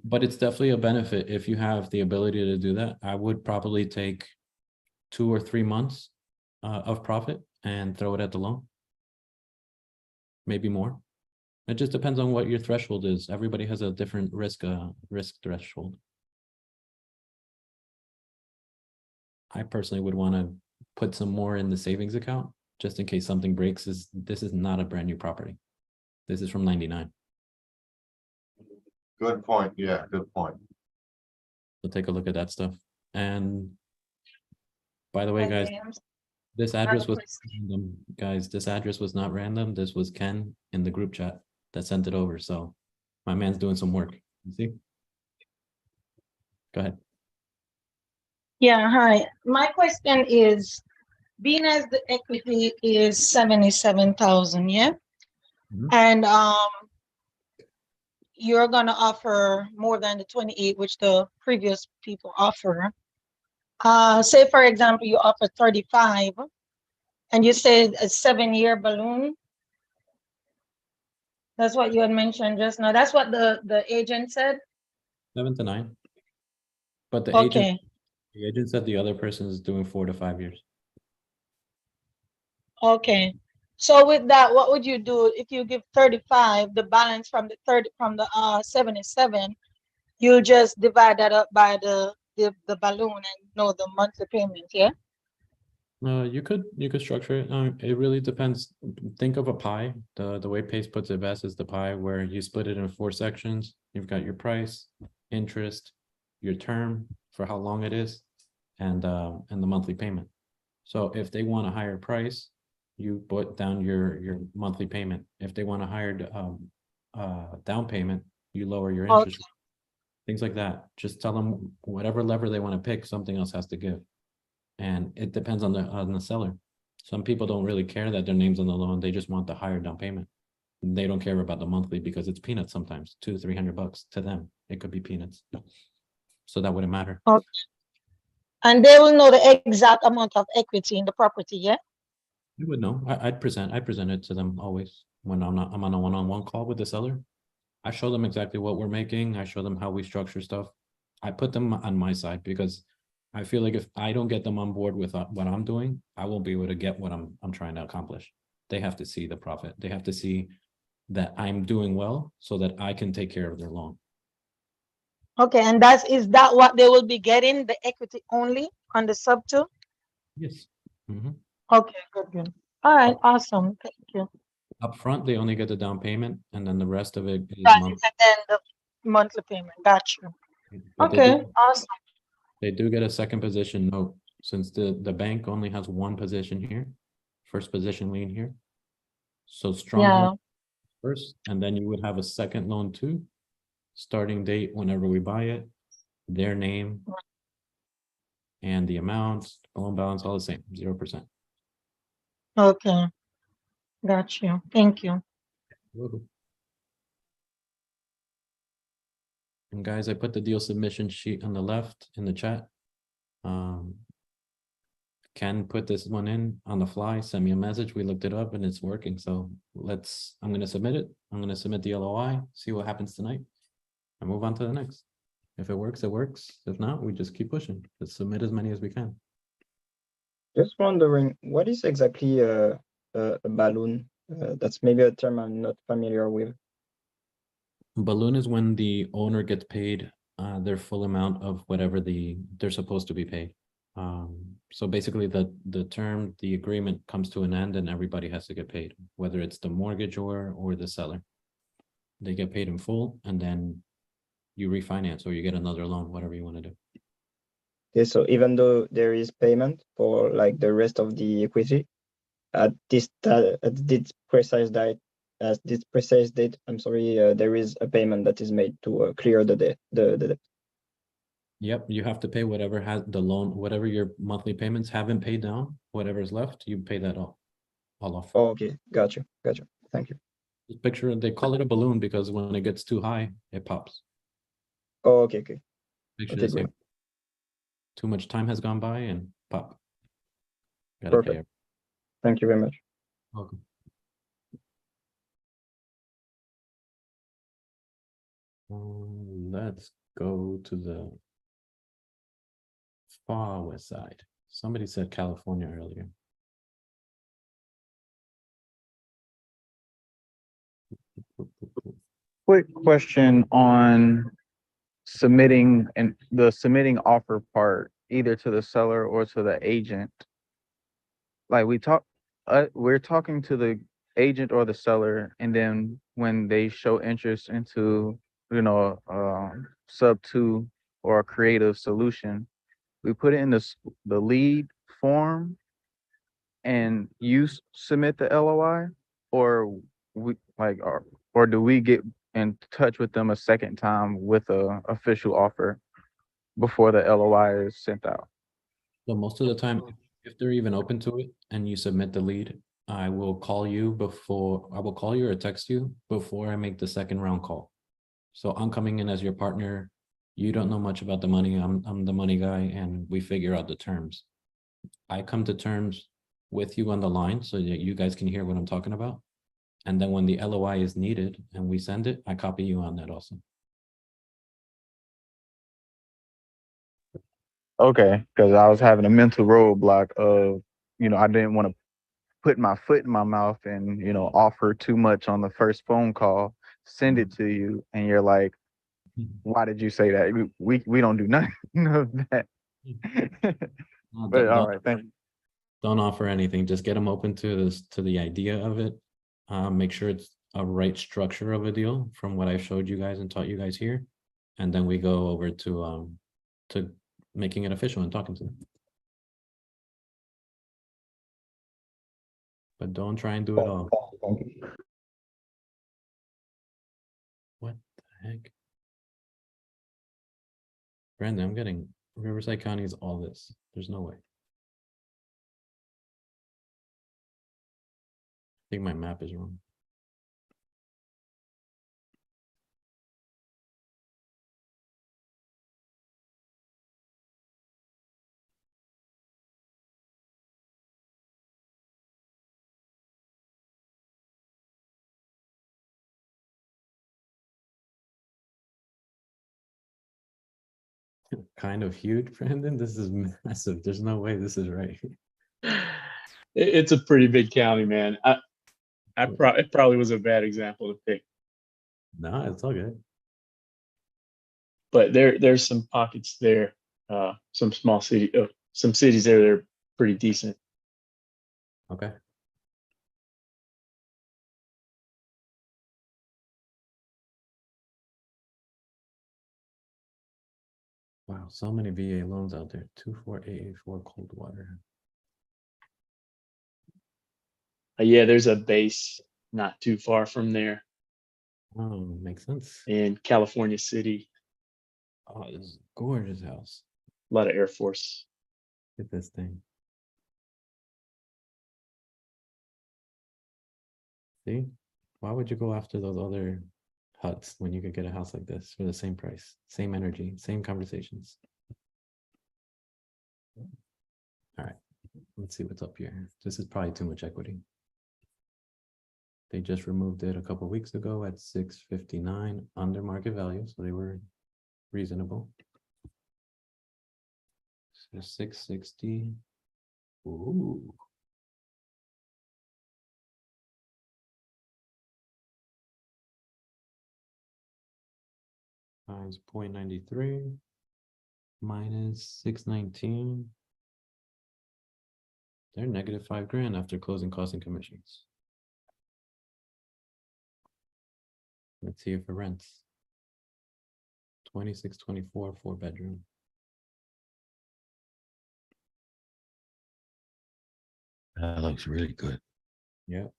[SPEAKER 1] But it's definitely a benefit if you have the ability to do that. I would probably take 2 or 3 months of profit and throw it at the loan. Maybe more. It just depends on what your threshold is. Everybody has a different risk threshold. I personally would want to put some more in the savings account just in case something breaks. This is not a brand new property. This is from 99.
[SPEAKER 5] Good point. Yeah, good point.
[SPEAKER 1] So take a look at that stuff. And by the way, guys,
[SPEAKER 16] Okay,
[SPEAKER 1] this
[SPEAKER 16] I have
[SPEAKER 1] address
[SPEAKER 16] a
[SPEAKER 1] was
[SPEAKER 16] question.
[SPEAKER 1] random. Guys, this address was not random. This was Ken in the group chat that sent it over. So my man's doing some work. You see? Go ahead.
[SPEAKER 21] Yeah, hi. My question is, being as the equity is 77,000, yeah?
[SPEAKER 1] Mhm.
[SPEAKER 21] And you're gonna offer more than the 28, which the previous people offer. Say for example, you offer 35 and you said a 7-year balloon. That's what you had mentioned just now. That's what the agent said.
[SPEAKER 1] 7 to 9. But
[SPEAKER 21] Okay.
[SPEAKER 1] the agent said the other person is doing 4 to 5 years.
[SPEAKER 21] Okay. So with that, what would you do if you give 35, the balance from the 77, you just divide that up by the balloon and know the monthly payment, yeah?
[SPEAKER 1] You could structure it. It really depends. Think of a pie. The way Pace puts it best is the pie where you split it in 4 sections. You've got your price, interest, your term for how long it is, and the monthly payment. So if they want a higher price, you put down your monthly payment. If they want a higher down payment, you lower your interest. Things like that. Just tell them whatever lever they want to pick, something else has to give. And it depends on the seller. Some people don't really care that their name's on the loan. They just want the higher down payment. They don't care about the monthly because it's peanuts sometimes, $200-300 to them. It could be peanuts. So that wouldn't matter.
[SPEAKER 21] Okay. And they will know the exact amount of equity in the property, yeah?
[SPEAKER 1] You would know. I present it to them always when I'm on a one-on-one call with the seller. I show them exactly what we're making. I show them how we structure stuff. I put them on my side because I feel like if I don't get them on board with what I'm doing, I won't be able to get what I'm trying to accomplish. They have to see the profit. They have to see that I'm doing well so that I can take care of their loan.
[SPEAKER 21] Okay, and is that what they will be getting, the equity only on the SubTo?
[SPEAKER 1] Yes. Mhm.
[SPEAKER 21] Okay, good. All right, awesome. Thank you.
[SPEAKER 1] Up front, they only get the down payment and then the rest of it is
[SPEAKER 21] Got it.
[SPEAKER 1] monthly.
[SPEAKER 21] And then the monthly payment. Got you.
[SPEAKER 1] But
[SPEAKER 21] Okay, awesome.
[SPEAKER 1] they do get a second position note since the bank only has one position here, first position lien here. So stronghold first, and then you would have a second loan too. Starting date whenever we buy it, their name, and the amounts, loan balance, all the same, 0%.
[SPEAKER 21] Okay, got you. Thank you.
[SPEAKER 1] And guys, I put the deal submission sheet on the left in the chat. Ken put this one in on the fly, sent me a message. We looked it up and it's working. So I'm going to submit it. I'm going to submit the LOI, see what happens tonight, and move on to the next. If it works, it works. If not, we just keep pushing. Let's submit as many as we can.
[SPEAKER 14] Just wondering, what is exactly a balloon? That's maybe a term I'm not familiar with.
[SPEAKER 1] Balloon is when the owner gets paid their full amount of whatever they're supposed to be paid. So basically the agreement comes to an end and everybody has to get paid, whether it's the mortgagor or the seller. They get paid in full and then you refinance or you get another loan, whatever you want to do.
[SPEAKER 14] Okay, so even though there is payment for like the rest of the equity, at this precise date, I'm sorry, there is a payment that is made to clear the debt.
[SPEAKER 1] Yep, you have to pay whatever has the loan, whatever your monthly payments haven't paid down, whatever's left, you pay that all off.
[SPEAKER 14] Oh, okay, got you. Thank you.
[SPEAKER 1] Just picture, they call it a balloon because when it gets too high, it pops.
[SPEAKER 14] Oh, okay.
[SPEAKER 1] Picture
[SPEAKER 14] Okay,
[SPEAKER 1] the
[SPEAKER 14] great.
[SPEAKER 1] same. Too much time has gone by and pop. Gotta pay
[SPEAKER 14] Perfect. Thank you very much.
[SPEAKER 1] Welcome. Let's go to the far west side. Somebody said California earlier.
[SPEAKER 8] Quick question on submitting and the submitting offer part. either to the seller or to the agent. Like we're talking to the agent or the seller, and then when they show interest into, SubTo or a creative solution, we put it in the lead form, and submit the LOI, or or do we get in touch with them a second time with a official offer before the LOI is sent out?
[SPEAKER 1] So most of the time, if they're even open to it and you submit the lead, I will call you or text you before I make the second round call. So I'm coming in as your partner. You don't know much about the money. I'm the money guy, and we figure out the terms. I come to terms with you on the line so that you guys can hear what I'm talking about. And then when the LOI is needed and we send it, I copy you on that also.
[SPEAKER 8] Okay, because I was having a mental roadblock of, I didn't want to put my foot in my mouth and, offer too much on the first phone call, send it to you, and you're like, why did you say that? We don't do nothing of that. But all right, thank you.
[SPEAKER 1] Don't offer anything. Just get them open to the idea of it. Make sure it's a right structure of a deal from what I showed you guys and taught you guys here. And then we go over to making it official and talking to them. But don't try and do it all. What the heck? Brandon, I'm getting Riverside County is all this. There's no way. I think my map is wrong. Kind of huge, Brandon. This is massive. There's no way this is right.
[SPEAKER 10] It's a pretty big county, man. It probably was a bad example to pick,
[SPEAKER 1] No, it's all good.
[SPEAKER 10] but there's some pockets there, some some cities there that are pretty decent.
[SPEAKER 1] Okay. Wow, so many VA loans out there. 24884 Coldwater.
[SPEAKER 10] Yeah, there's a base not too far from there
[SPEAKER 1] Oh, makes sense.
[SPEAKER 10] in California City.
[SPEAKER 1] Oh, this is a gorgeous house.
[SPEAKER 10] A lot of Air Force.
[SPEAKER 1] Look at this thing. See? Why would you go after those other huts when you could get a house like this for the same price, same energy, same conversations? All right, let's see what's up here. This is probably too much equity. They just removed it a couple weeks ago at 659 under market value, so they were reasonable. So 660. Ooh. Times 0.93 minus 619. They're negative $5,000 after closing costs and commissions. Let's see if it rents. 2624, 4-bedroom.
[SPEAKER 2] That looks really good.
[SPEAKER 1] Yep.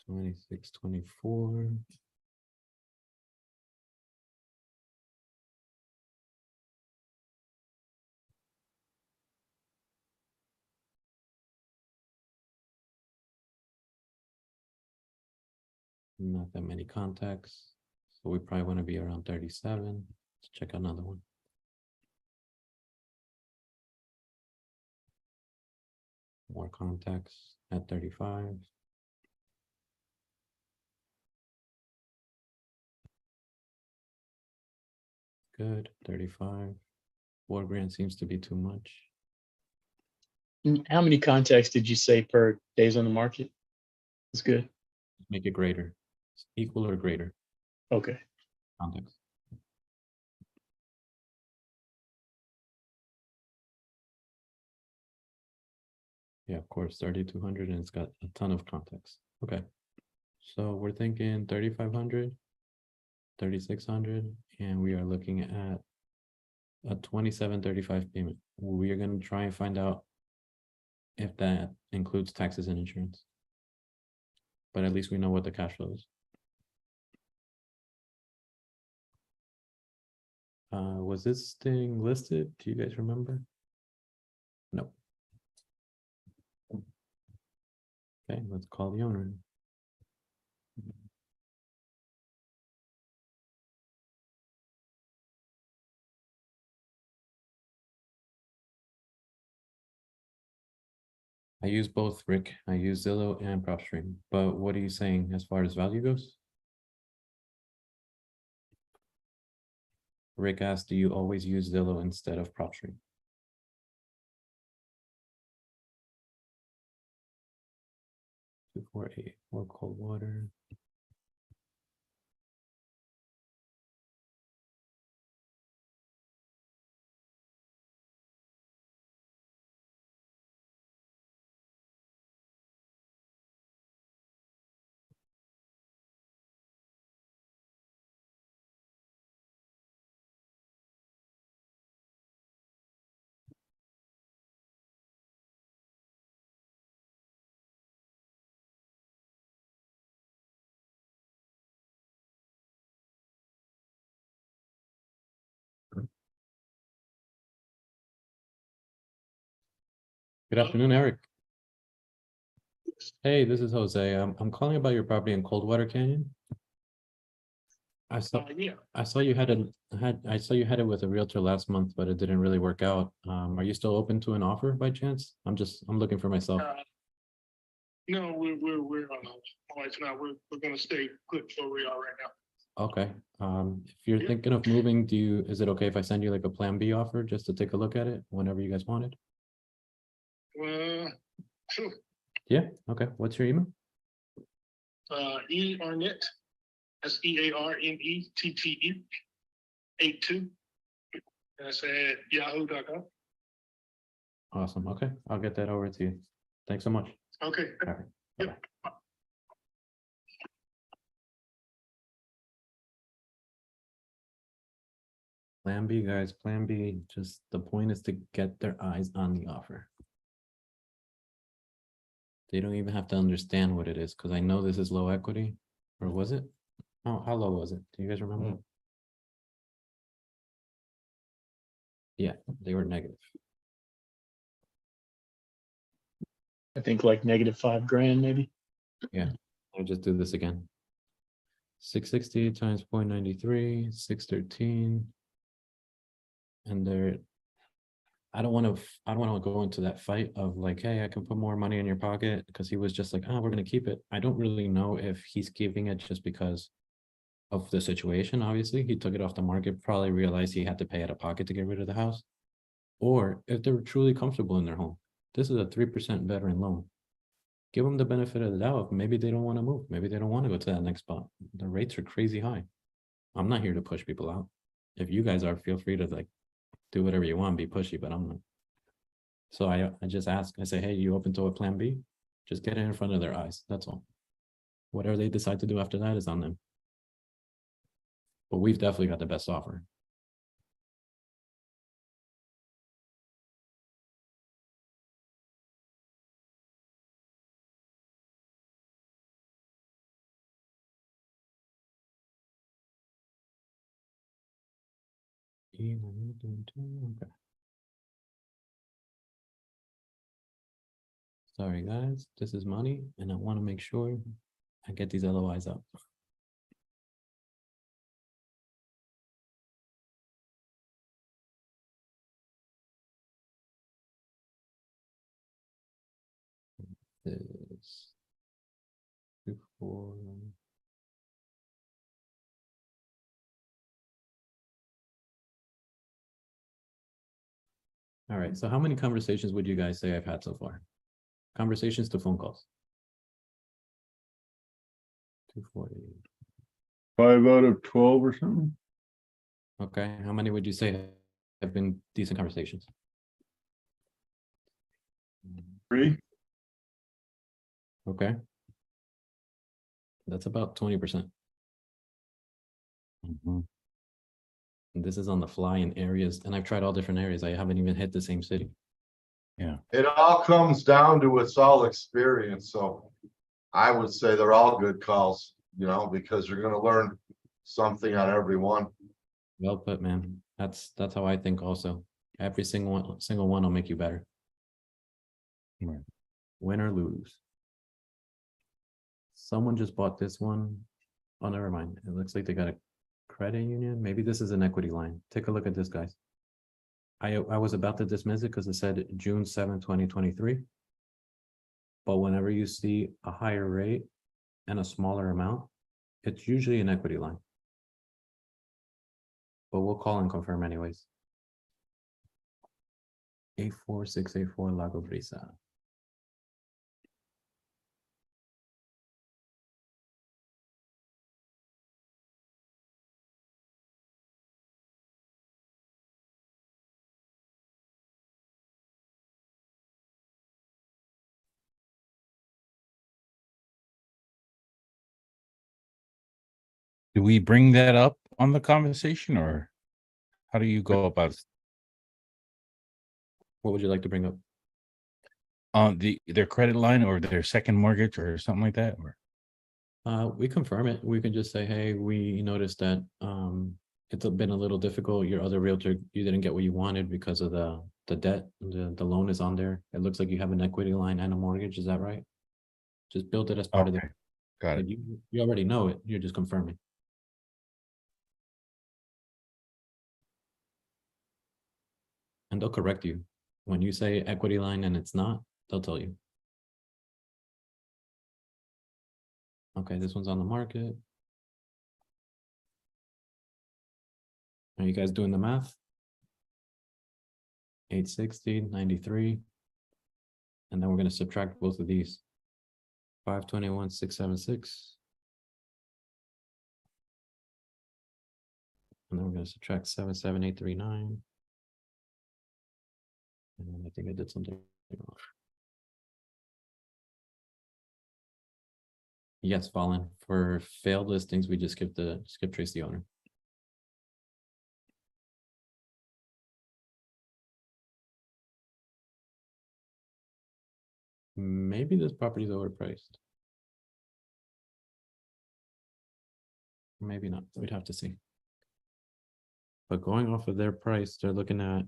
[SPEAKER 1] 2624. Not that many contacts, so we probably want to be around 37. Let's check another one. More contacts at 35. Good, 35. $4,000 seems to be too much.
[SPEAKER 10] How many contacts did you say per days on the market? That's good.
[SPEAKER 1] Make it greater, equal or greater
[SPEAKER 10] Okay.
[SPEAKER 1] contacts. Yeah, of course, 3,200 and it's got a ton of context. Okay. So we're thinking 3,500, 3,600, and we are looking at a 2735 payment. We are going to try and find out if that includes taxes and insurance. But at least we know what the cash flow is. Was this thing listed? Do you guys remember? No. Okay, let's call the owner. I use both, Rick. I use Zillow and PropStream. But what are you saying as far as value goes? Rick asked, do you always use Zillow instead of PropStream? Two, 4, 8, or cold water. Good afternoon, Eric. Hey, this is Jose. I'm calling about your property in Coldwater Canyon. I saw you had it with a realtor last month, but it didn't really work out. Are you still open to an offer by chance? I'm looking for myself.
[SPEAKER 9] No, we're it's not, we're gonna stay put where we are right now.
[SPEAKER 1] Okay. If you're thinking of moving, is it okay if I send you like a plan B offer just to take a look at it whenever you guys want it?
[SPEAKER 9] Sure.
[SPEAKER 1] Yeah, okay. What's your email?
[SPEAKER 9] E Arnett, SEARNETTE 82. That's at yahoo.com.
[SPEAKER 1] Awesome. Okay, I'll get that over to you. Thanks so much.
[SPEAKER 9] Okay.
[SPEAKER 1] All right.
[SPEAKER 9] Yep.
[SPEAKER 1] Plan B, guys, plan B. Just the point is to get their eyes on the offer. They don't even have to understand what it is, because I know this is low equity. Or was it? Oh, how low was it? Do you guys remember? Yeah, they were negative.
[SPEAKER 10] I think like -5 grand, maybe.
[SPEAKER 1] Yeah, I'll just do this again. 660 times 0.93, 613. And I don't want to go into that fight of like, hey, I can put more money in your pocket, because he was just like, oh, we're going to keep it. I don't really know if he's keeping it just because of the situation. Obviously, he took it off the market, probably realized he had to pay out of pocket to get rid of the house, or if they were truly comfortable in their home. This is a 3% veteran loan. Give them the benefit of the doubt. Maybe they don't want to move. Maybe they don't want to go to that next spot. The rates are crazy high. I'm not here to push people out. If you guys are, feel free to like do whatever you want, be pushy, but I'm not. So I just ask, I say, hey, you open to a plan B? Just get it in front of their eyes. That's all. Whatever they decide to do after that is on them. But we've definitely got the best offer. Okay. Sorry guys, this is money and I want to make sure I get these LOIs up. This 2, 4. All right, so how many conversations would you guys say I've had so far? Conversations to phone calls. 240.
[SPEAKER 9] 5 out of 12 or something.
[SPEAKER 1] Okay, how many would you say have been decent conversations?
[SPEAKER 9] 3.
[SPEAKER 1] Okay. That's about 20%.
[SPEAKER 2] Mhm.
[SPEAKER 1] And this is on the fly in areas, and I've tried all different areas. I haven't even hit the same city.
[SPEAKER 2] Yeah.
[SPEAKER 5] It all comes down to it's all experience, so I would say they're all good calls, you know, because you're gonna learn something on every one.
[SPEAKER 1] Well put, man. That's how I think also. Every single one will make you better.
[SPEAKER 2] Right.
[SPEAKER 1] Win or lose. Someone just bought this one. Oh, never mind. It looks like they got a credit union. Maybe this is an equity line. Take a look at this, guys. I was about to dismiss it because it said June 7, 2023. But whenever you see a higher rate and a smaller amount, it's usually an equity line. But we'll call and confirm anyways. 84684 Lago Brisa.
[SPEAKER 2] Do we bring that up on the conversation, or how do you go about it?
[SPEAKER 1] What would you like to bring up?
[SPEAKER 2] Their credit line or their second mortgage or something like that? Or
[SPEAKER 1] We confirm it. We can just say, hey, we noticed that it's been a little difficult. Your other realtor, you didn't get what you wanted because of the debt. The loan is on there. It looks like you have an equity line and a mortgage. Is that right? Just build it as part of the.
[SPEAKER 2] Okay, got it.
[SPEAKER 1] You already know it. You're just confirming. And they'll correct you. When you say equity line and it's not, they'll tell you. Okay, this one's on the market. Are you guys doing the math? 860, 93. And then we're going to subtract both of these. 521, 676. And then we're going to subtract 77839. And then I think I did something wrong. Yes, Fallen. For failed listings, we just skip trace the owner. Maybe this property is overpriced. Maybe not. We'd have to see. But going off of their price, they're looking at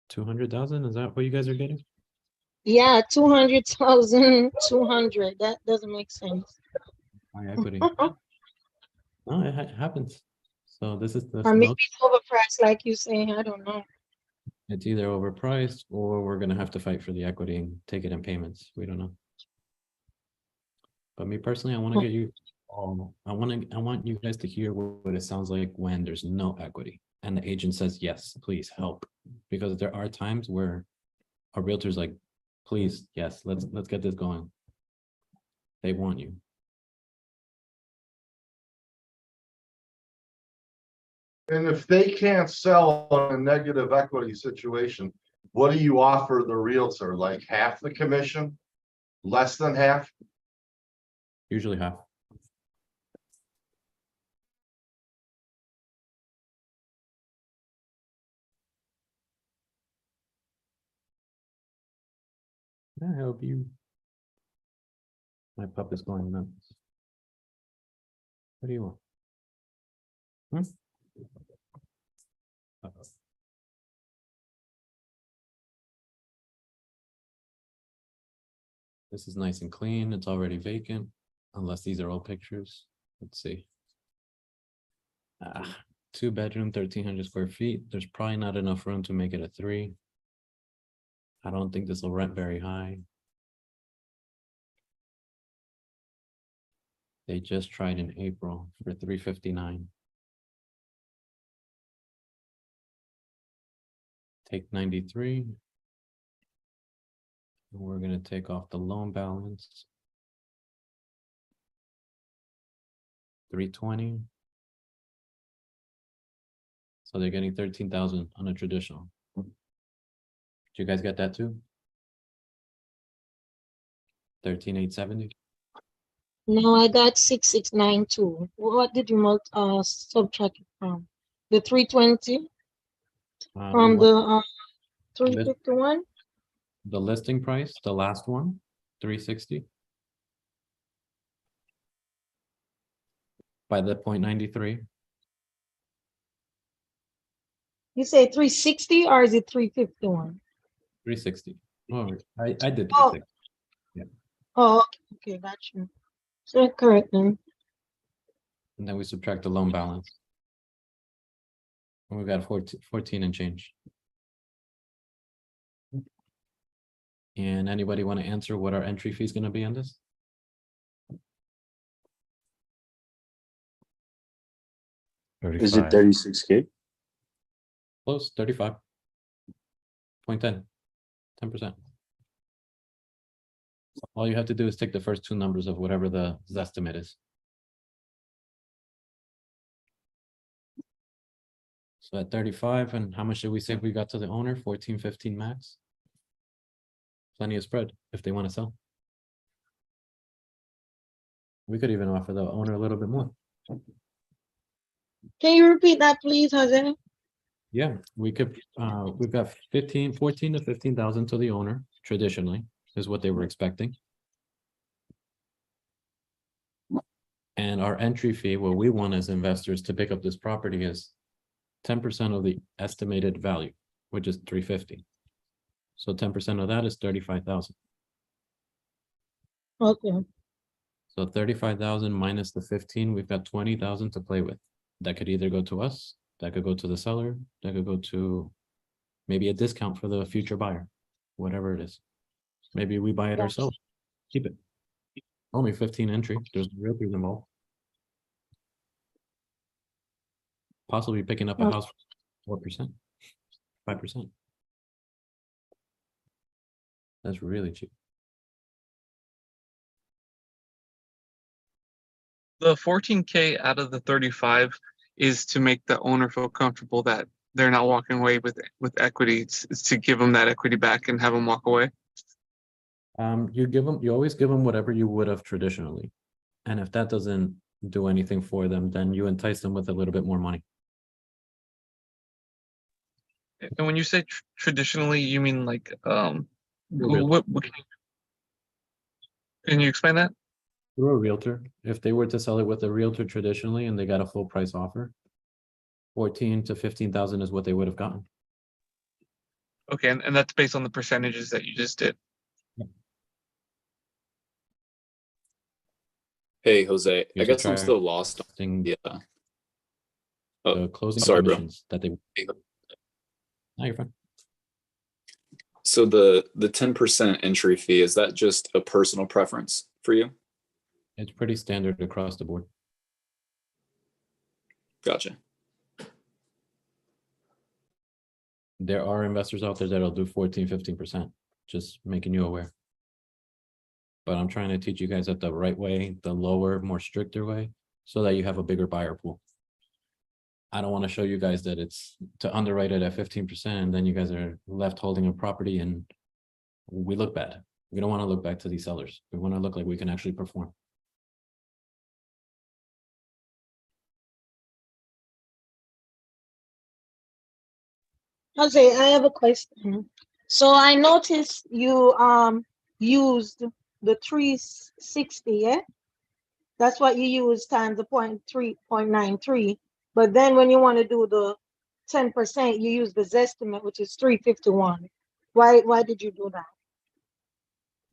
[SPEAKER 1] 200,000. Is that what you guys are getting?
[SPEAKER 21] Yeah, 200,000, 200. That doesn't make sense.
[SPEAKER 1] High equity. No, it happens. So this is the
[SPEAKER 21] Or maybe
[SPEAKER 1] note.
[SPEAKER 21] it's overpriced, like you say. I don't know.
[SPEAKER 1] It's either overpriced or we're gonna have to fight for the equity and take it in payments. We don't know. But me personally, I want to get you I want you guys to hear what it sounds like when there's no equity and the agent says, yes, please help. Because there are times where a realtor's like, please, yes, let's get this going. They want you.
[SPEAKER 5] And if they can't sell on a negative equity situation, what do you offer the realtor? Like half the commission? Less than half?
[SPEAKER 1] Usually half. Can I help you? My pup is going nuts. What do you want? Uh-oh. This is nice and clean. It's already vacant, unless these are old pictures. Let's see. 2-bedroom, 1,300 square feet. There's probably not enough room to make it a 3. I don't think this will rent very high. They just tried in April for 359. Take 93. And we're gonna take off the loan balance. 320. So they're getting 13,000 on a traditional. Do you guys get that too? 13,870.
[SPEAKER 21] No, I got 6,692. What did you subtract it from? The 320 from the 351?
[SPEAKER 1] The listing price, the last one, 360. By the 0.93.
[SPEAKER 21] You say 360 or is it 351?
[SPEAKER 1] 360. Oh, I did
[SPEAKER 21] Oh.
[SPEAKER 1] 360. Yeah.
[SPEAKER 21] Oh, okay, got you. So correct then.
[SPEAKER 1] And then we subtract the loan balance. And we got 14 and change. And anybody want to answer what our entry fee is going to be on this?
[SPEAKER 2] Is it 36K?
[SPEAKER 1] Close, 35.10, 10%. All you have to do is take the first two numbers of whatever the estimate is. So at 35, and how much did we say we got to the owner? 14, 15 max. Plenty of spread if they want to sell. We could even offer the owner a little bit more.
[SPEAKER 21] Can you repeat that, please, Jose?
[SPEAKER 1] Yeah, we could, we've got 14 to 15,000 to the owner, traditionally, is what they were expecting. And our entry fee, what we want as investors to pick up this property is 10% of the estimated value, which is 350. So 10% of that is 35,000.
[SPEAKER 21] Okay.
[SPEAKER 1] So 35,000 minus the 15, we've got 20,000 to play with. That could either go to us, that could go to the seller, that could go to maybe a discount for the future buyer, whatever it is. Maybe we buy it ourselves, keep it. Only 15 entry, there's no realtors involved. Possibly picking up a house for 4%, 5%. That's really cheap.
[SPEAKER 3] The 14K out of the 35 is to make the owner feel comfortable that they're not walking away with equity. It's to give them that equity back and have them walk away.
[SPEAKER 1] You always give them whatever you would have traditionally. And if that doesn't do anything for them, then you entice them with a little bit more money.
[SPEAKER 3] And when you say traditionally, you mean like
[SPEAKER 1] Real.
[SPEAKER 3] what can you explain that?
[SPEAKER 1] Through a realtor, if they were to sell it with a realtor traditionally and they got a full price offer, 14 to 15,000 is what they would have gotten.
[SPEAKER 3] Okay, and that's based on the percentages that you just did.
[SPEAKER 22] Hey, Jose,
[SPEAKER 1] Here's
[SPEAKER 22] I
[SPEAKER 1] a
[SPEAKER 22] guess I'm still lost. Yeah.
[SPEAKER 1] The closing
[SPEAKER 22] sorry, bro.
[SPEAKER 1] conditions that they. No, you're fine.
[SPEAKER 22] So the 10% entry fee, is that just a personal preference for you?
[SPEAKER 1] It's pretty standard across the board.
[SPEAKER 22] Gotcha.
[SPEAKER 1] There are investors out there that'll do 14, 15%, just making you aware. But I'm trying to teach you guys that the right way, the lower, more stricter way, so that you have a bigger buyer pool. I don't want to show you guys that it's to underwrite it at 15%, and then you guys are left holding a property and we look bad. We don't want to look back to these sellers. We want to look like we can actually perform.
[SPEAKER 21] Jose, I have a question. So I noticed you used the 360, yeah? That's what you use times the 0.93. But then when you want to do the 10%, you use the Zestimate, which is 351. Why did you do that?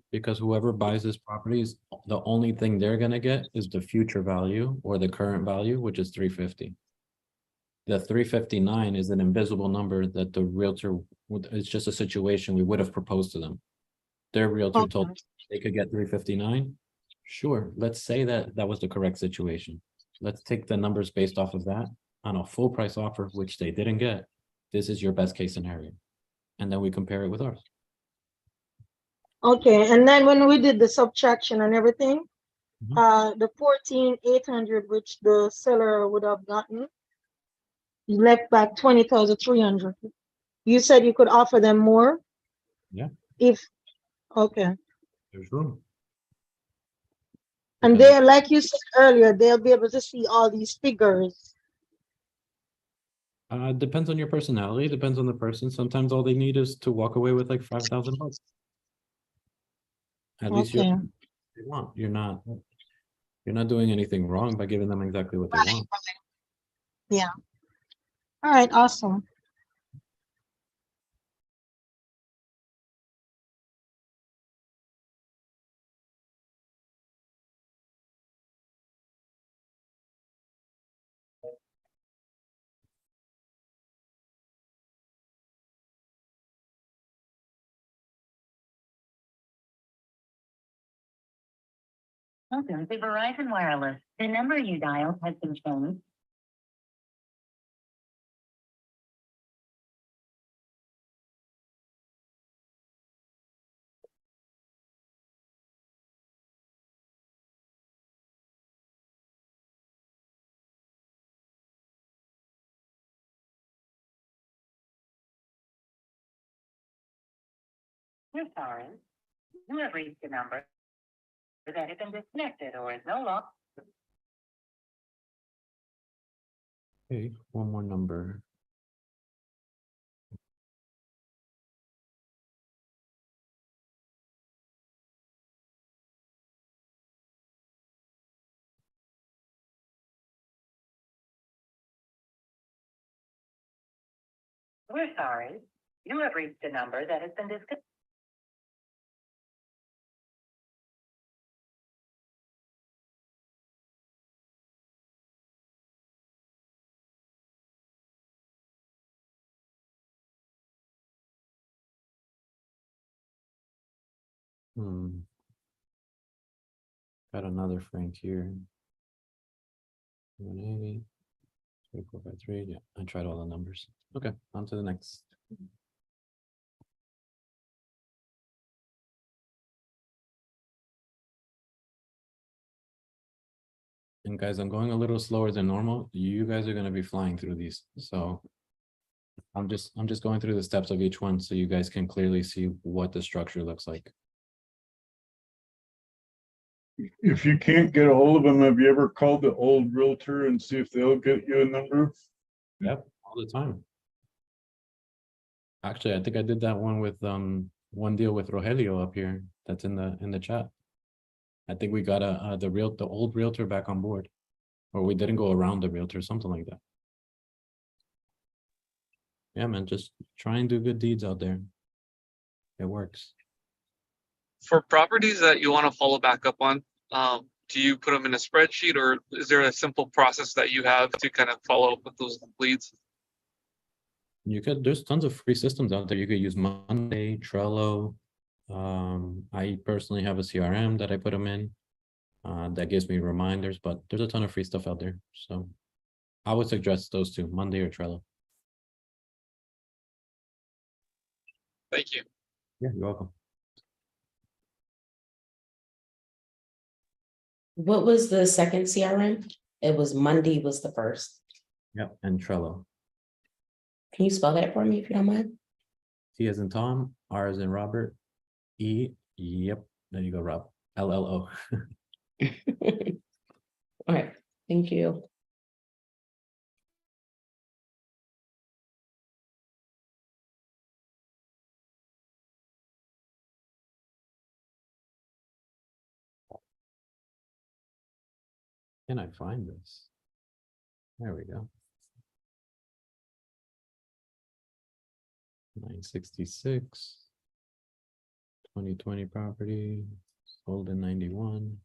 [SPEAKER 1] Because whoever buys this property is the only thing they're gonna get is the future value or the current value, which is 350. The 359 is an invisible number that the realtor it's just a situation we would have proposed to them. Their realtor told they could get 359. Sure, let's say that that was the correct situation. Let's take the numbers based off of that on a full price offer, which they didn't get. This is your best case scenario. And then we compare it with ours.
[SPEAKER 21] Okay, and then when we did the subtraction and everything, the 14,800, which the seller would have gotten, you left back 20,300. You said you could offer them more?
[SPEAKER 1] Yeah.
[SPEAKER 21] If, okay.
[SPEAKER 1] There's room.
[SPEAKER 21] And
[SPEAKER 1] because-
[SPEAKER 21] they, like you said earlier, they'll be able to see all these figures.
[SPEAKER 1] Depends on your personality, depends on the person. Sometimes all they need is to walk away with like 5,000 bucks. At least
[SPEAKER 21] Okay.
[SPEAKER 1] you want. You're not doing anything wrong by giving them exactly what they want.
[SPEAKER 21] Yeah. All right, awesome.
[SPEAKER 12] Welcome to Verizon Wireless. The number you dialed has been changed. We're sorry. You have reached a number that has been disconnected or is no longer.
[SPEAKER 1] Okay, one more number.
[SPEAKER 12] We're sorry. You have reached a number that has been disconnected.
[SPEAKER 1] Got another Frank here. 180, 3453. Yeah, I tried all the numbers. Okay, on to the next. And guys, I'm going a little slower than normal. You guys are gonna be flying through these, so I'm just going through the steps of each one so you guys can clearly see what the structure looks like.
[SPEAKER 6] If you can't get a hold of them, have you ever called the old realtor and see if they'll get you a number?
[SPEAKER 1] Yep, all the time. Actually, I think I did that one with one deal with Rogelio up here. That's in the chat. I think we got the old realtor back on board, or we didn't go around the realtor, something like that. Yeah, man, just try and do good deeds out there. It works.
[SPEAKER 3] For properties that you want to follow back up on, do you put them in a spreadsheet, or is there a simple process that you have to kind of follow up with those leads?
[SPEAKER 1] There's tons of free systems out there. You could use Monday, Trello. I personally have a CRM that I put them in. That gives me reminders, but there's a ton of free stuff out there. So I would suggest those two, Monday or Trello.
[SPEAKER 3] Thank you.
[SPEAKER 1] Yeah, you're welcome.
[SPEAKER 18] What was the second CRM? It was Monday was the first.
[SPEAKER 1] Yep, and Trello.
[SPEAKER 18] Can you spell that for me if you don't mind?
[SPEAKER 1] T as in Tom, R as in Robert, E, yep, there you go, Rob, LLO.
[SPEAKER 18] All right, thank you.
[SPEAKER 1] Can I find this? There we go. 966. 2020 property, sold in 91.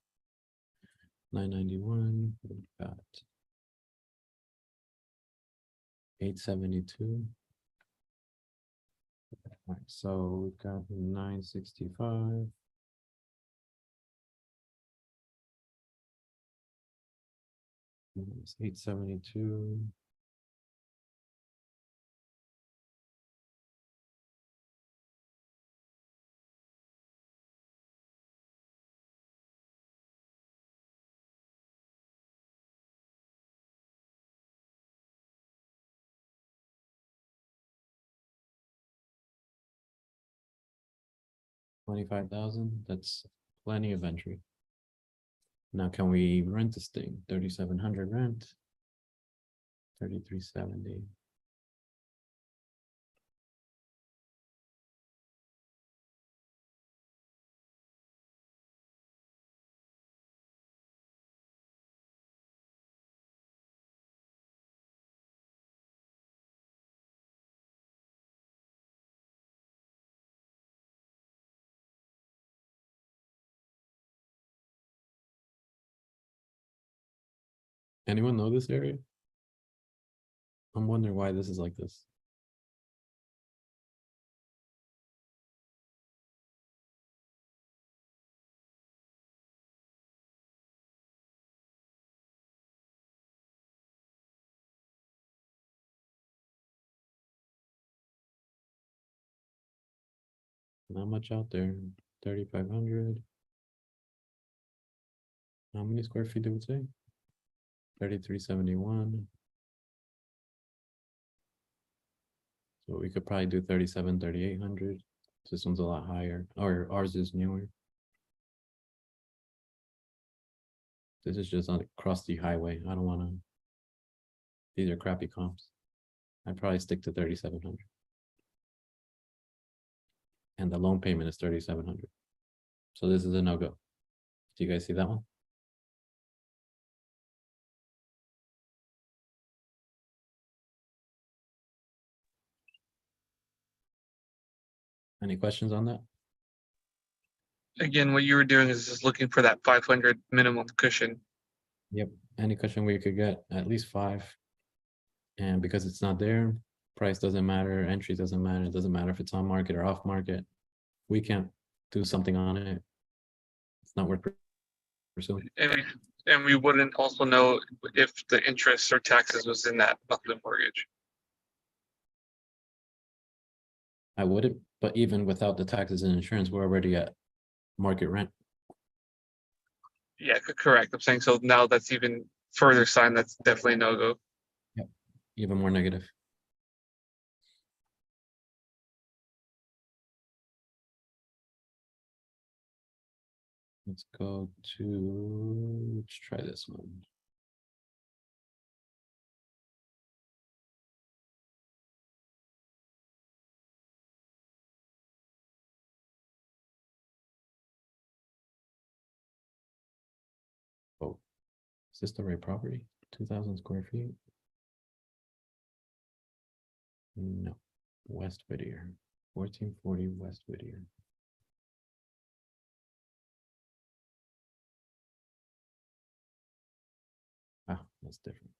[SPEAKER 1] 991, what do we got? 872. All right, so we've got 965. It's 872. $25,000, that's plenty of entry. Now, can we rent this thing? 3,700 rent. 3,370. Anyone know this area? I'm wondering why this is like this. Not much out there. 3,500. How many square feet did we say? 3,371. So we could probably do 3,800. This one's a lot higher, or ours is newer. This is just on a crusty highway. I don't want to. These are crappy comps. I'd probably stick to 3,700. And the loan payment is 3,700. So this is a no-go. Do you guys see that one? Any questions on that?
[SPEAKER 3] Again, what you were doing is just looking for that 500 minimum cushion.
[SPEAKER 1] Yep. Any cushion we could get at least 5. And because it's not there, price doesn't matter, entry doesn't matter. It doesn't matter if it's on market or off market. We can't do something on it. It's not worth pursuing.
[SPEAKER 3] And we wouldn't also know if the interest or taxes was in that monthly mortgage.
[SPEAKER 1] I wouldn't, but even without the taxes and insurance, we're already at market rent.
[SPEAKER 3] Yeah, correct. I'm saying so now that's even further sign that's definitely no go.
[SPEAKER 1] Yep. Even more negative. Let's go to, let's try this one. Oh, is this the right property? 2,000 square feet? No, West Whittier, 1440 West Whittier. Ah, that's different.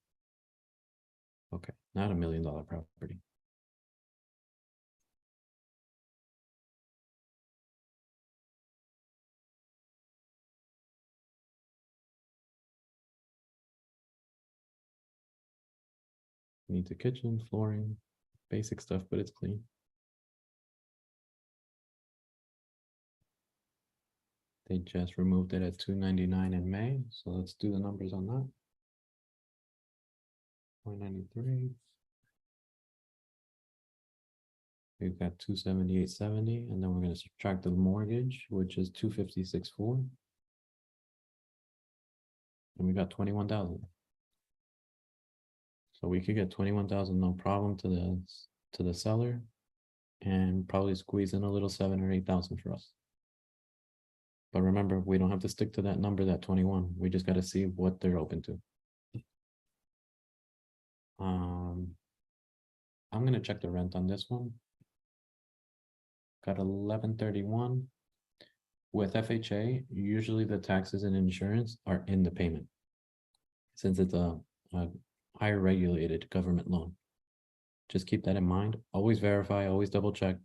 [SPEAKER 1] Okay, not $1 million property. Needs a kitchen, flooring, basic stuff, but it's clean. They just removed it at 299 in May, so let's do the numbers on that. 493. We've got 278.70, and then we're going to subtract the mortgage, which is 256.4. And we got 21,000. So we could get 21,000 no problem to the seller, and probably squeeze in a little 7,000 or 8,000 for us. But remember, we don't have to stick to that number, that 21. We just got to see what they're open to. I'm going to check the rent on this one. Got 1131. With FHA, usually the taxes and insurance are in the payment, since it's a higher regulated government loan. Just keep that in mind. Always verify, always double check.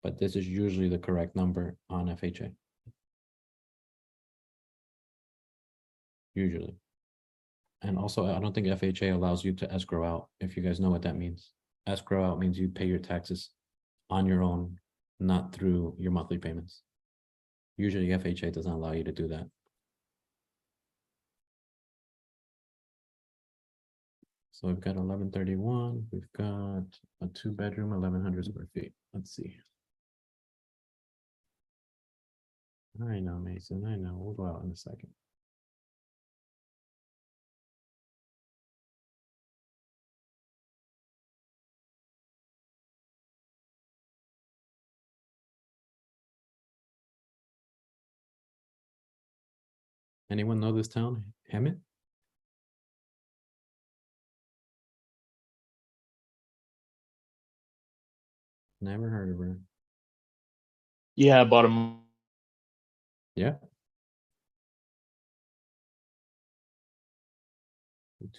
[SPEAKER 1] But this is usually the correct number on FHA. Usually. And also, I don't think FHA allows you to escrow out, if you guys know what that means. Escrow out means you pay your taxes on your own, not through your monthly payments. Usually FHA doesn't allow you to do that. So we've got 1131, we've got a 2-bedroom, 1,100 square feet. Let's see. I know, Mason, I know, we'll go out in a second. Anyone know this town? Hammett? Never heard of her.
[SPEAKER 17] Yeah, I bought them.
[SPEAKER 1] Yeah.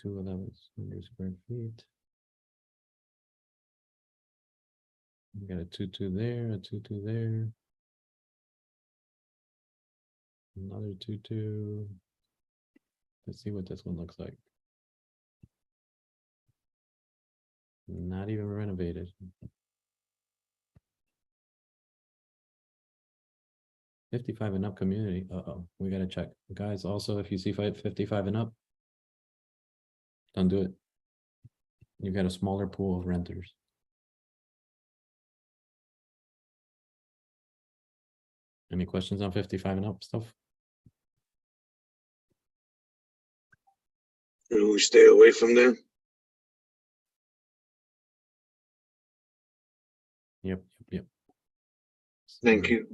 [SPEAKER 1] 2,100 square feet. We got a 2-2 there, a 2-2 there. Another 2-2. Let's see what this one looks like. Not even renovated. $55 and up community. Uh-oh, we gotta check. Guys, also, if you see 55 and up, don't do it. You got a smaller pool of renters. Any questions on 55 and up stuff?
[SPEAKER 11] Do we stay away from them?
[SPEAKER 1] Yep.
[SPEAKER 11] Thank you.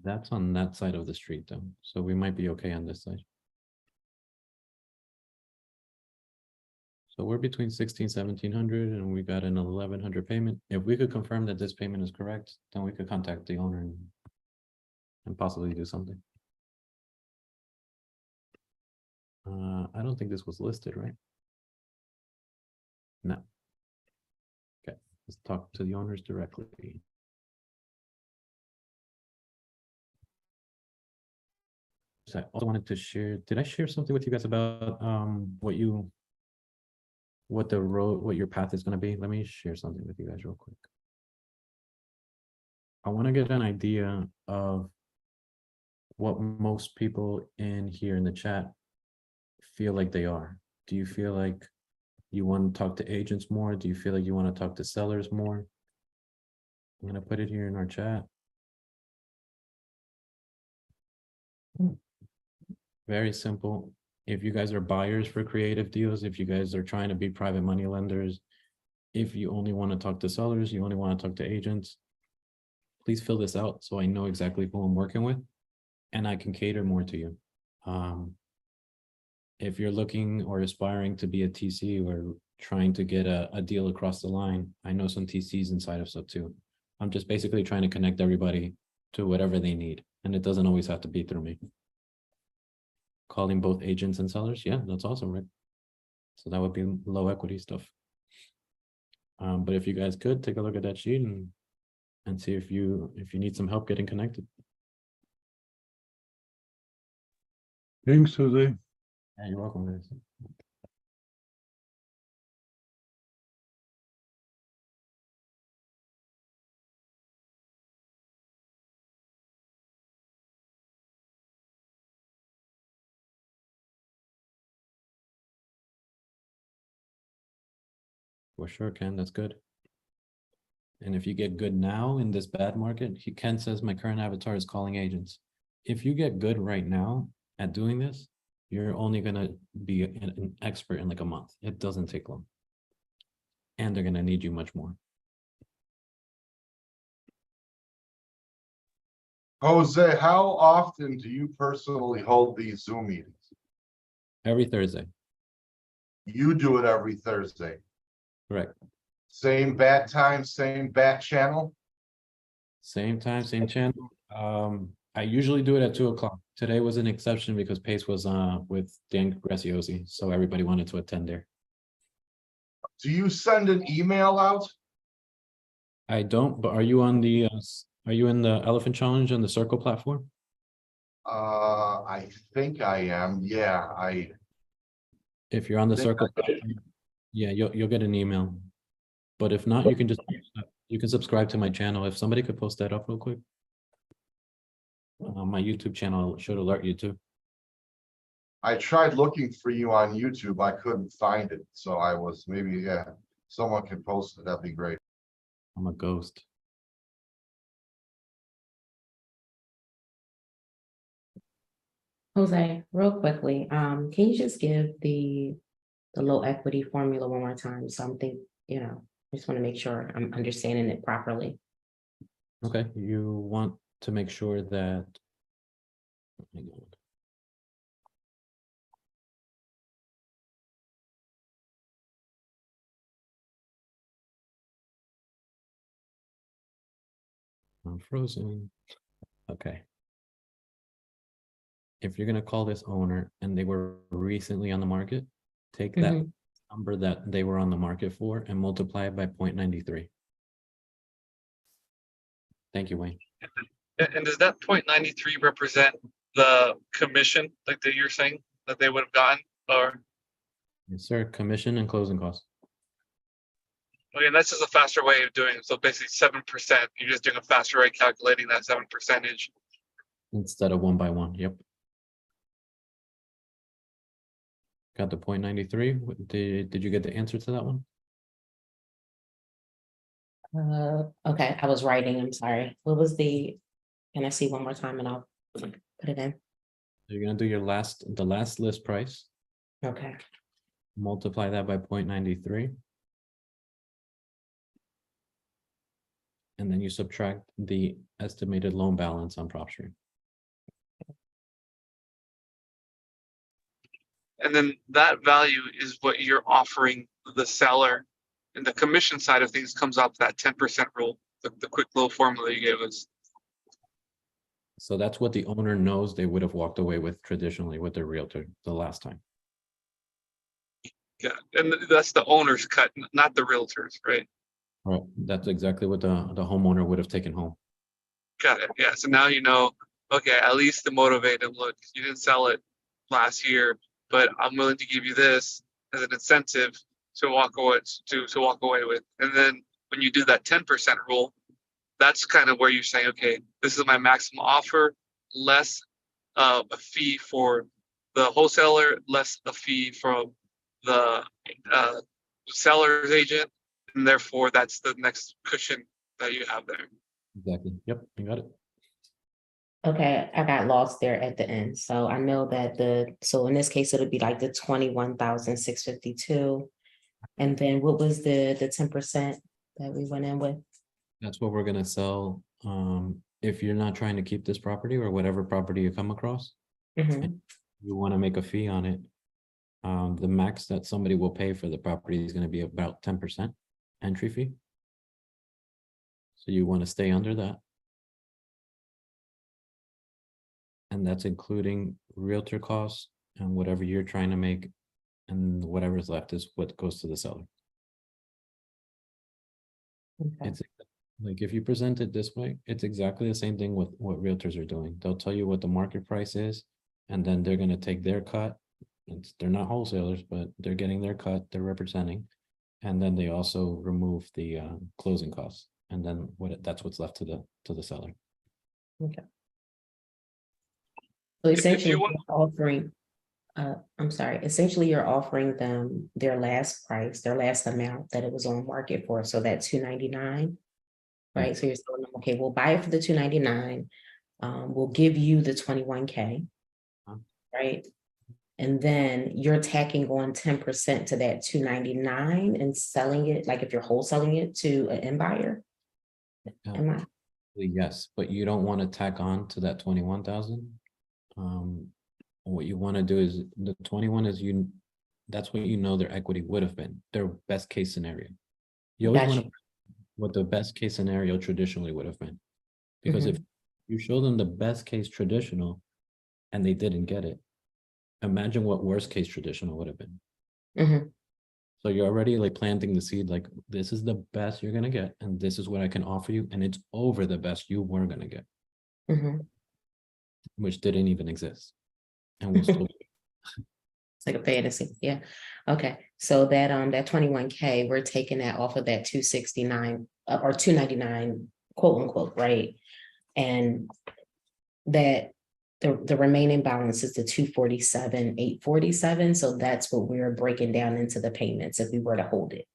[SPEAKER 1] That's on that side of the street though, so we might be okay on this side. So we're between 1,600-1,700 and we got an 1,100 payment. If we could confirm that this payment is correct, then we could contact the owner and possibly do something. I don't think this was listed, right? No. Okay, let's talk to the owners directly. So I also wanted to share, did I share something with you guys about what your path is going to be? Let me share something with you guys real quick. I want to get an idea of what most people in here in the chat feel like they are. Do you feel like you want to talk to agents more? Do you feel like you want to talk to sellers more? I'm going to put it here in our chat. Very simple. If you guys are buyers for creative deals, if you guys are trying to be private money lenders, if you only want to talk to sellers, you only want to talk to agents, please fill this out so I know exactly who I'm working with and I can cater more to you. If you're looking or aspiring to be a TC or trying to get a deal across the line, I know some TCs inside of SubTo. I'm just basically trying to connect everybody to whatever they need. And it doesn't always have to be through me. Calling both agents and sellers, yeah, that's awesome, right? So that would be low equity stuff. But if you guys could take a look at that sheet and see if you need some help getting connected.
[SPEAKER 6] Thanks, Jose.
[SPEAKER 1] Yeah, you're welcome, guys. For sure, Ken, that's good. And if you get good now in this bad market, Ken says my current avatar is calling agents. If you get good right now at doing this, you're only gonna be an expert in like a month. It doesn't take long. And they're gonna need you much more.
[SPEAKER 5] Jose, how often do you personally hold these Zoom meetings?
[SPEAKER 1] Every Thursday.
[SPEAKER 5] You do it every Thursday.
[SPEAKER 1] Correct.
[SPEAKER 5] Same bat time, same bat channel?
[SPEAKER 1] Same time, same channel. I usually do it at 2 o'clock. Today was an exception because Pace was with Dan Graziosi, so everybody wanted to attend there.
[SPEAKER 5] Do you send an email out?
[SPEAKER 1] I don't, but are you on the are you in the Elephant Challenge on the Circle platform?
[SPEAKER 5] I think I am. Yeah,
[SPEAKER 1] If you're on the
[SPEAKER 5] think
[SPEAKER 1] Circle, yeah, you'll get an email. But if not, you can subscribe to my channel. If somebody could post that up real quick. My YouTube channel should alert you too.
[SPEAKER 5] I tried looking for you on YouTube. I couldn't find it. So I was someone can post it. That'd be great.
[SPEAKER 1] I'm a ghost.
[SPEAKER 18] Jose, real quickly, can you just give the low equity formula one more time? Something, I just want to make sure I'm understanding it properly.
[SPEAKER 1] Okay, you want to make sure that I'm frozen. Okay. If you're gonna call this owner and they were recently on the market, take that
[SPEAKER 18] Mhm.
[SPEAKER 1] number that they were on the market for and multiply it by 0.93. Thank you, Wayne.
[SPEAKER 3] And does that 0.93 represent the commission, like that you're saying that they would have gotten, or
[SPEAKER 1] Yes, sir. Commission and closing costs.
[SPEAKER 3] okay, that's just a faster way of doing it. So basically 7%. You're just doing a faster way calculating that 7%.
[SPEAKER 1] Instead of 1 by 1. Yep. Got the 0.93. Did you get the answer to that one?
[SPEAKER 18] Okay, I was writing, I'm sorry. What was can I see one more time and I'll put it in?
[SPEAKER 1] You're gonna do the last list price,
[SPEAKER 18] Okay,
[SPEAKER 1] multiply that by 0.93. And then you subtract the estimated loan balance on PropStream.
[SPEAKER 3] And then that value is what you're offering the seller. And the commission side of things comes out to that 10% rule, the quick little formula you gave us.
[SPEAKER 1] So that's what the owner knows they would have walked away with traditionally with their realtor the last time.
[SPEAKER 3] Yeah, and that's the owner's cut, not the realtor's, right?
[SPEAKER 1] Right. That's exactly what the homeowner would have taken home.
[SPEAKER 3] Got it. Yeah. So now you know, okay, at least to motivate them, look, you didn't sell it last year, but I'm willing to give you this as an incentive to walk away to walk away with. And then when you do that 10% rule, that's kind of where you're saying, okay, this is my maximum offer, less a fee for the wholesaler, less a fee from the seller's agent, and therefore that's the next cushion that you have there.
[SPEAKER 1] Exactly. Yep, you got it.
[SPEAKER 18] okay, I got lost there at the end. So I know that so in this case, it'll be like the 21,652. And then what was the 10% that we went in with?
[SPEAKER 1] That's what we're gonna sell. If you're not trying to keep this property or whatever property you come across,
[SPEAKER 18] Mhm.
[SPEAKER 1] you want to make a fee on it. The max that somebody will pay for the property is going to be about 10% entry fee. So you want to stay under that. And that's including realtor costs and whatever you're trying to make, and whatever's left is what goes to the seller.
[SPEAKER 18] Okay.
[SPEAKER 1] It's like if you present it this way, it's exactly the same thing with what realtors are doing. They'll tell you what the market price is, and then they're going to take their cut. They're not wholesalers, but they're getting their cut, they're representing. And then they also remove the closing costs. And then that's what's left to the seller.
[SPEAKER 18] Okay. So essentially
[SPEAKER 3] you want-
[SPEAKER 18] you're offering, I'm sorry, essentially you're offering them their last price, their last amount that it was on market for. So that 299, right? So you're telling them, okay, we'll buy it for the 299. We'll give you the 21K, right? And then you're tacking on 10% to that 299 and selling it, like if you're wholesaling it to an end buyer. Am I?
[SPEAKER 1] Yes, but you don't want to tack on to that 21,000. What you want to do is the 21 is that's what you know their equity would have been, their best case scenario. You always want to what the best case scenario traditionally would have been. Because if you show them the best case traditional and they didn't get it, imagine what worst case traditional would have been. So you're already like planting the seed, like this is the best you're gonna get, and this is what I can offer you, and it's over the best you were gonna get, which didn't even exist, and was told.
[SPEAKER 18] It's like a fantasy, yeah. Okay, so that 21K, we're taking that off of that 269 or 299, quote unquote, right? And that the remaining balance is the 247,847. So that's what we're breaking down into the payments if we were to hold it.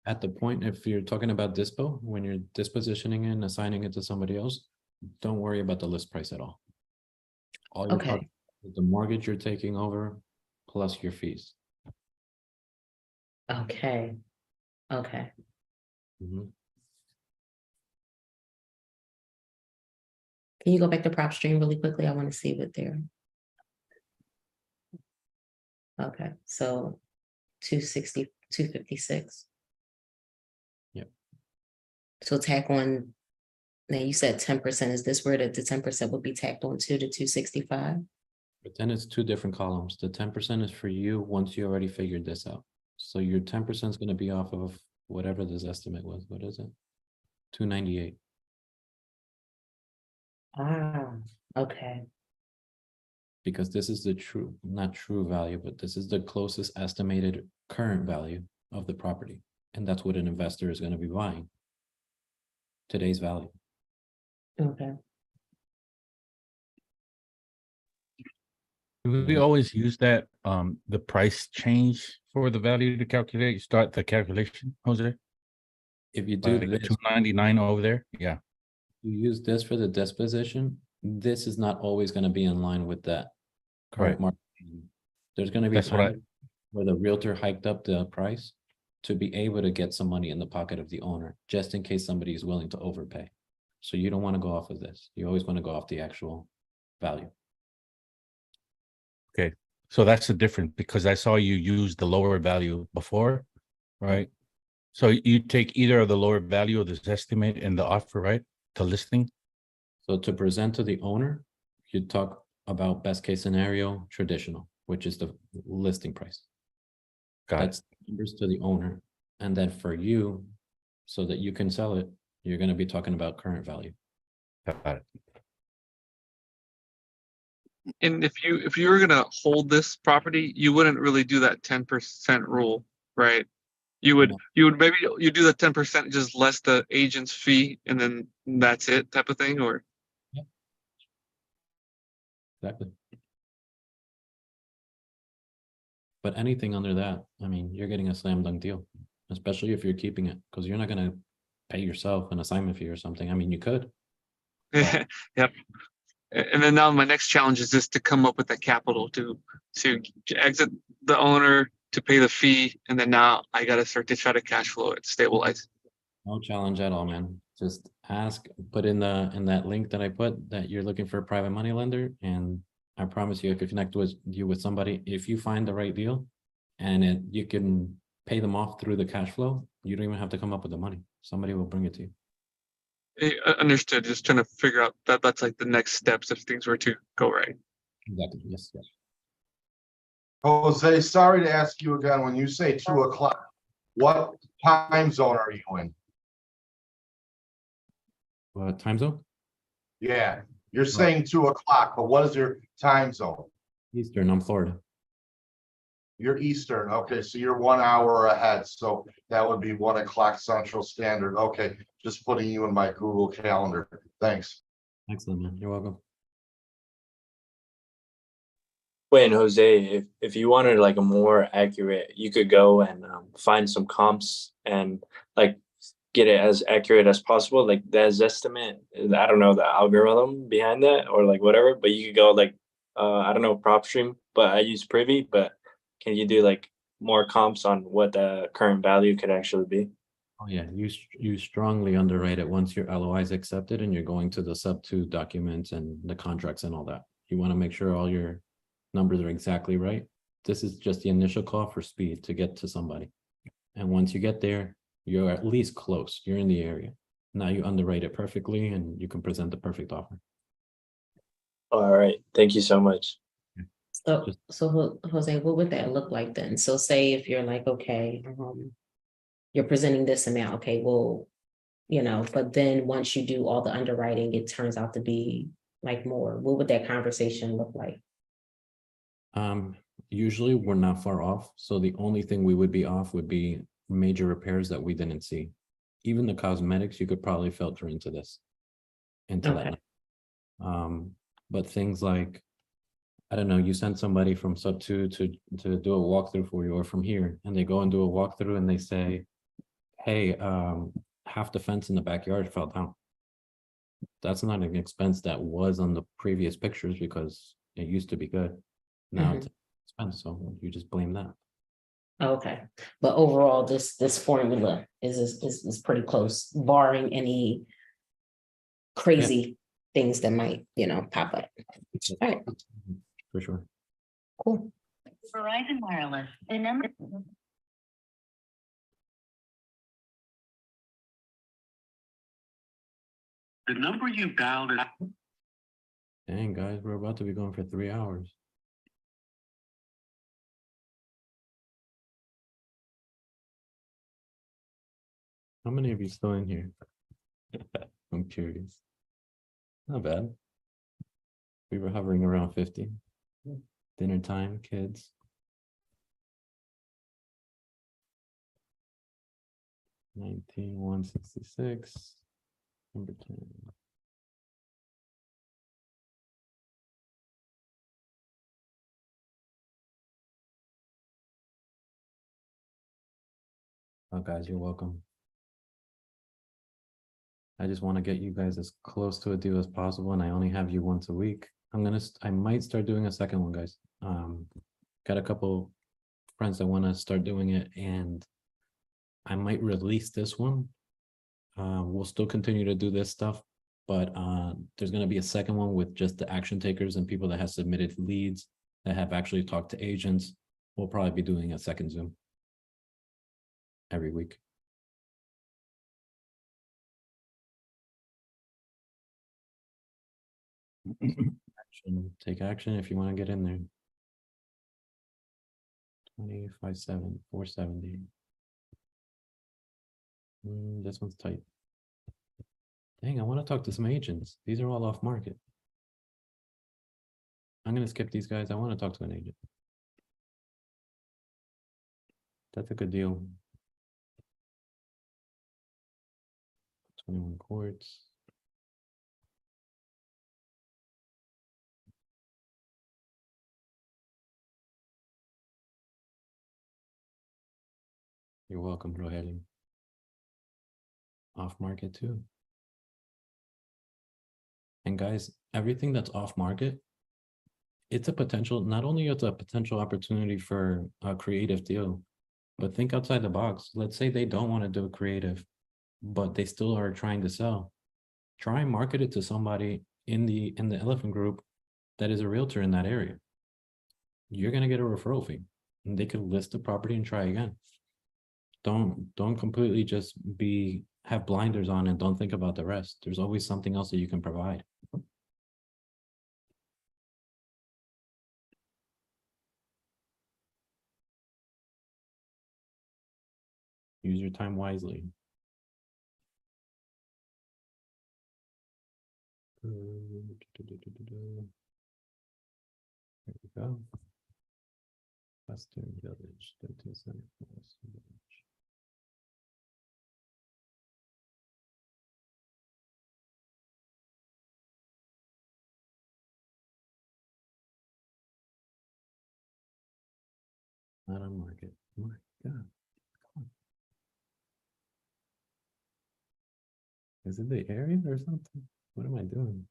[SPEAKER 1] At the point, if you're talking about dispo, when you're dispositioning it and assigning it to somebody else, don't worry about the list price at all. All you're talking is the mortgage you're taking over plus your fees.
[SPEAKER 18] Okay. Okay. Can you go back to PropStream really quickly? I want to see what they're. Okay, so 260, 256.
[SPEAKER 1] Yep.
[SPEAKER 18] So tack on Now you said 10%. Is this where the 10% would be tacked on to the 265?
[SPEAKER 1] But then it's two different columns. The 10% is for you once you already figured this out. So your 10% is going to be off of whatever this estimate was. What is it? 298.
[SPEAKER 18] Ah, okay.
[SPEAKER 1] Because this is the true, not true value, but this is the closest estimated current value of the property. And that's what an investor is going to be buying. Today's value.
[SPEAKER 18] Okay.
[SPEAKER 2] Do we always use that, the price change for the value to calculate, start the calculation, Jose?
[SPEAKER 1] If you do
[SPEAKER 2] Like
[SPEAKER 1] this,
[SPEAKER 2] 299 over there? Yeah.
[SPEAKER 1] you use this for the disposition, this is not always going to be in line with that current
[SPEAKER 2] Right.
[SPEAKER 1] market. There's going to be
[SPEAKER 2] That's what I-
[SPEAKER 1] times where the realtor hiked up the price to be able to get some money in the pocket of the owner, just in case somebody is willing to overpay. So you don't want to go off of this. You always want to go off the actual value.
[SPEAKER 2] Okay, so that's the difference because I saw you use the lower value before, right? So you take either of the lower value of this estimate and the offer, right? To listing?
[SPEAKER 1] So to present to the owner, you talk about best case scenario, traditional, which is the listing price.
[SPEAKER 2] Got it.
[SPEAKER 1] That's numbers to the owner. And then for you, so that you can sell it, you're going to be talking about current value.
[SPEAKER 2] Got it.
[SPEAKER 3] And if you were gonna hold this property, you wouldn't really do that 10% rule, right? You would maybe you do the 10% just less the agent's fee and then that's it type of thing, or
[SPEAKER 1] Exactly. But anything under that, I mean, you're getting a slam dunk deal, especially if you're keeping it, because you're not going to pay yourself an assignment fee or something. I mean, you could.
[SPEAKER 3] yep. And then now my next challenge is just to come up with the capital to exit the owner, to pay the fee, and then now I gotta start to try to cash flow it, stabilize.
[SPEAKER 1] No challenge at all, man. Just ask, put in that link that I put that you're looking for a private money lender, and I promise you, I could connect you with somebody. If you find the right deal, and you can pay them off through the cash flow, you don't even have to come up with the money. Somebody will bring it to you.
[SPEAKER 3] Understood. Just trying to figure out that's like the next steps if things were to go right.
[SPEAKER 1] Exactly. Yes. Yes.
[SPEAKER 5] Jose, sorry to ask you again, when you say 2 o'clock, what time zone are you in?
[SPEAKER 1] What time zone?
[SPEAKER 5] Yeah, you're saying 2 o'clock, but what is your time zone?
[SPEAKER 1] Eastern. I'm Florida.
[SPEAKER 5] You're Eastern, okay, so you're 1 hour ahead, so that would be 1 o'clock Central Standard. Okay, just putting you in my Google Calendar. Thanks.
[SPEAKER 1] Excellent, man. You're welcome.
[SPEAKER 13] Wait, and Jose, if you wanted like a more accurate, you could go and find some comps and like get it as accurate as possible. Like the estimate, I don't know the algorithm behind that or like whatever, but you could go like I don't know PropStream, but I use Privy. But can you do like more comps on what the current value could actually be?
[SPEAKER 1] Oh yeah, you strongly underwrite it once your LOI is accepted and you're going to the SubTo documents and the contracts and all that. You want to make sure all your numbers are exactly right. This is just the initial call for speed to get to somebody. And once you get there, you're at least close. You're in the area. Now you underwrite it perfectly and you can present the perfect offer.
[SPEAKER 13] All right. Thank you so much.
[SPEAKER 18] So Jose, what would that look like then? So say if you're like, okay, you're presenting this amount, okay, well, but then once you do all the underwriting, it turns out to be like more. What would that conversation look like?
[SPEAKER 1] Usually we're not far off. So the only thing we would be off would be major repairs that we didn't see. Even the cosmetics, you could probably filter into this, that. But things like, I don't know, you send somebody from SubTo to do a walkthrough for you, or from here, and they go and do a walkthrough and they say, hey, half the fence in the backyard fell down. That's not an expense that was on the previous pictures because it used to be good. Now it's an expense, so you just blame that.
[SPEAKER 18] Okay, but overall, this formula is pretty close, barring any crazy things that might pop up. All right,
[SPEAKER 1] For sure.
[SPEAKER 18] cool.
[SPEAKER 12] Verizon Wireless, the number.
[SPEAKER 9] The number you dialed is.
[SPEAKER 1] Dang, guys, we're about to be going for 3 hours. How many of you still in here? I'm curious. Not bad. We were hovering around 50. Dinner time, kids. $19,166. Number 10. Oh, guys, you're welcome. I just want to get you guys as close to a deal as possible, and I only have you once a week. I might start doing a second one, guys. Got a couple friends that want to start doing it, and I might release this one. We'll still continue to do this stuff, but there's going to be a second one with just the action takers and people that have submitted leads that have actually talked to agents. We'll probably be doing a second Zoom every week. Take action if you want to get in there. 25/7, 470. This one's tight. Dang, I want to talk to some agents. These are all off market. I'm going to skip these guys. I want to talk to an agent. That's a good deal. 21 quarts. You're welcome, Roheli. Off market too. And guys, everything that's off market, it's a potential, not only it's a potential opportunity for a creative deal, but think outside the box. Let's say they don't want to do a creative, but they still are trying to sell. Try and market it to somebody in the elephant group that is a realtor in that area. You're gonna get a referral fee, and they could list the property and try again. Don't completely just have blinders on and don't think about the rest. There's always something else that you can provide. Use your time wisely. There we go. Western Village, 1374 Western Village. Not on market. Oh my God. Come on. Is it the area or something? What am I doing?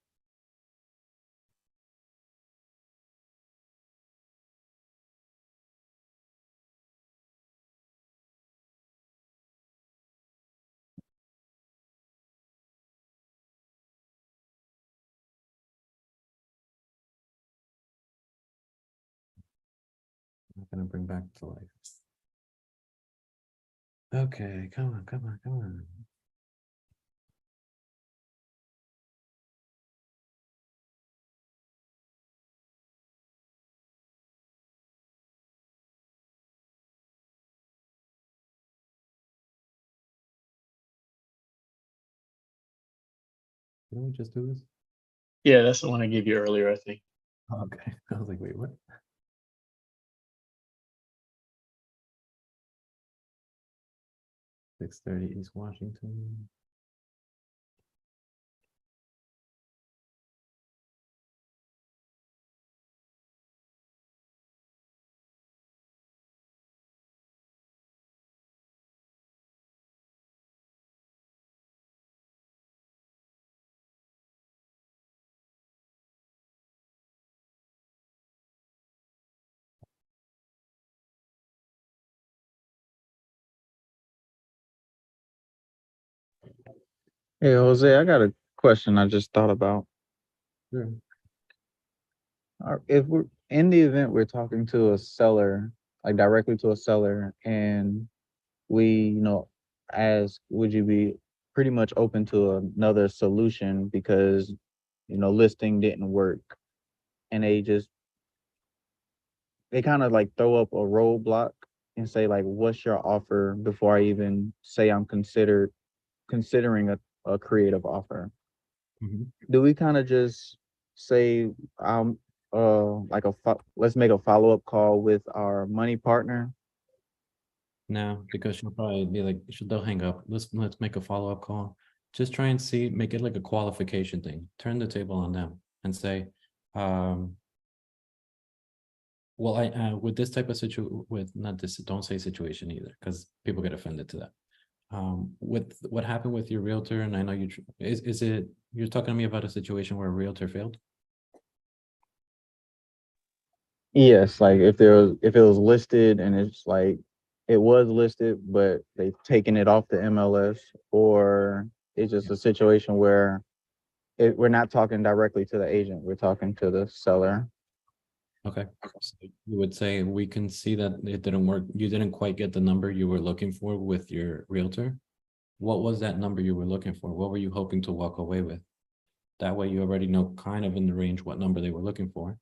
[SPEAKER 1] I'm not gonna bring back to life. Okay, come on, come on, come on. Didn't we just do this?
[SPEAKER 10] Yeah, that's the one I gave you earlier, I think.
[SPEAKER 1] Okay, I was like, wait, what? $630 East Washington.
[SPEAKER 8] Hey, Jose, I got a question I just thought about.
[SPEAKER 1] Sure.
[SPEAKER 8] If we're in the event we're talking to a seller, like directly to a seller, and we, ask, would you be pretty much open to another solution because, listing didn't work. And they kind of like throw up a roadblock and say like, what's your offer before I even say I'm considering a creative offer. Do we kind of just say let's make a follow-up call with our money partner?
[SPEAKER 1] No, because she'll probably be like, they'll hang up. Let's make a follow-up call. Just try and see, make it like a qualification thing. Turn the table on them and say, well, with this type of not this, don't say situation either, because people get offended to that. With what happened with your realtor, and I know is it, you're talking to me about a situation where a realtor failed?
[SPEAKER 8] Yes, like if it was listed and it's like it was listed, but they've taken it off the MLS, or it's just a situation where we're not talking directly to the agent, we're talking to the seller.
[SPEAKER 1] Okay, so you would say we can see that it didn't work. You didn't quite get the number you were looking for with your realtor. What was that number you were looking for? What were you hoping to walk away with? That way you already know kind of in the range what number they were looking for.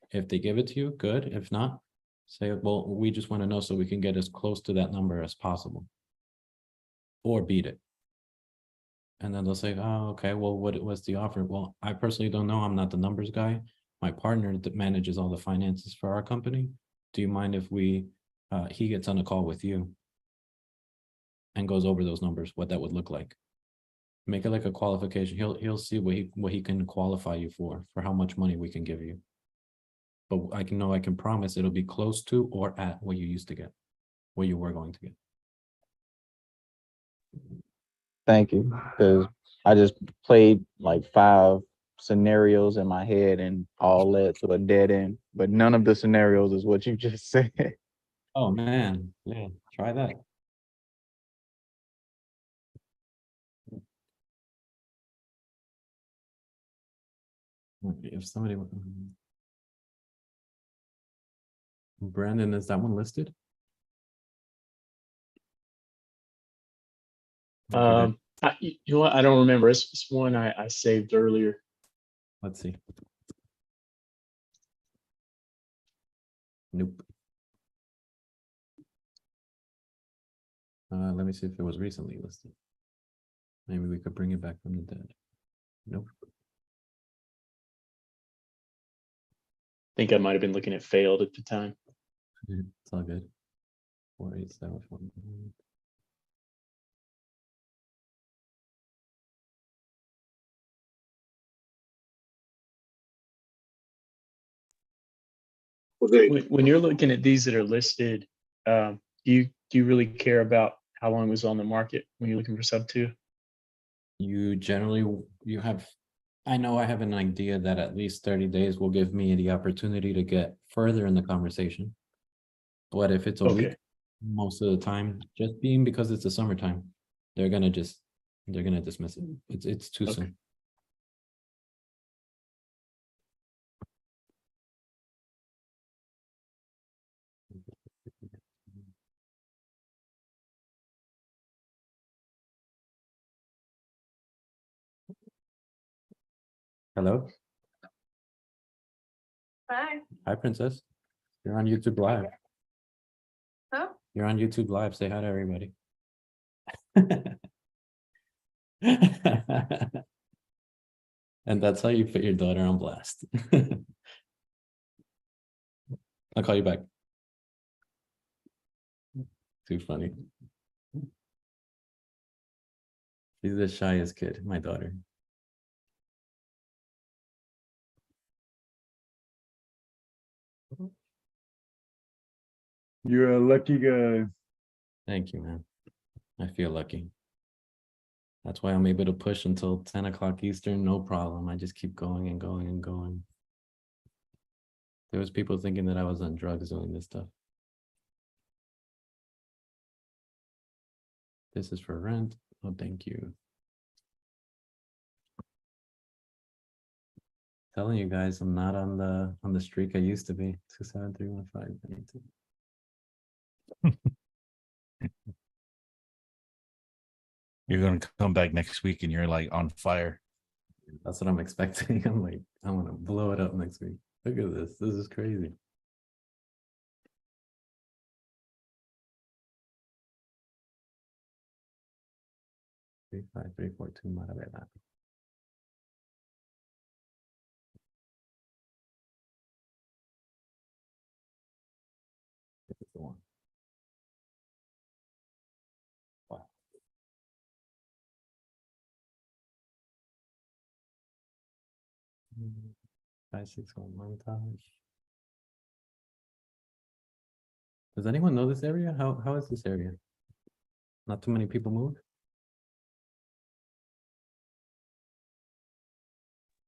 [SPEAKER 1] If they give it to you, good. If not, say, well, we just want to know so we can get as close to that number as possible. Or beat it. And then they'll say, oh, okay, well, what was the offer? Well, I personally don't know. I'm not the numbers guy. My partner that manages all the finances for our company. Do you mind if he gets on a call with you and goes over those numbers, what that would look like? Make it like a qualification. He'll see what he can qualify you for how much money we can give you. But I can promise it'll be close to or at what you used to get, what you were going to get.
[SPEAKER 8] Thank you, because I just played like 5 scenarios in my head and all led to a dead end, but none of the scenarios is what you just said.
[SPEAKER 1] Oh man, yeah, try that. If somebody, Brandon, is that one listed?
[SPEAKER 15] You know what? I don't remember. It's one I saved earlier.
[SPEAKER 1] Let's see. Nope. Let me see if it was recently listed. Maybe we could bring it back from the dead. Nope.
[SPEAKER 15] I think I might have been looking at failed at the time.
[SPEAKER 1] It's all good. 487.
[SPEAKER 15] When you're looking at these that are listed, do you really care about how long it was on the market when you're looking for SubTo?
[SPEAKER 1] You generally, I know I have an idea that at least 30 days will give me the opportunity to get further in the conversation. But if it's a week, most of the time, just being because it's the summertime, they're gonna dismiss it. It's too soon. Hello.
[SPEAKER 19] Hi.
[SPEAKER 1] Hi, Princess. You're on YouTube Live.
[SPEAKER 19] Huh?
[SPEAKER 1] You're on YouTube Live. Say hi to everybody. And that's how you put your daughter on blast. I'll call you back. Too funny. She's the shyest kid, my daughter.
[SPEAKER 6] You're a lucky guy.
[SPEAKER 1] Thank you, man. I feel lucky. That's why I'm able to push until 10 o'clock Eastern, no problem. I just keep going and going and going. There was people thinking that I was on drugs doing this stuff. This is for rent. Oh, thank you. Telling you guys, I'm not on the streak I used to be. 27315.
[SPEAKER 2] You're gonna come back next week and you're like on fire.
[SPEAKER 1] That's what I'm expecting. I'm like, I'm gonna blow it up next week. Look at this. This is crazy. Three, 5, 3, 4, 2, maravilla. This is the one. Wow. Mm, 5, 6, 1 montage. Does anyone know this area? How is this area? Not too many people move?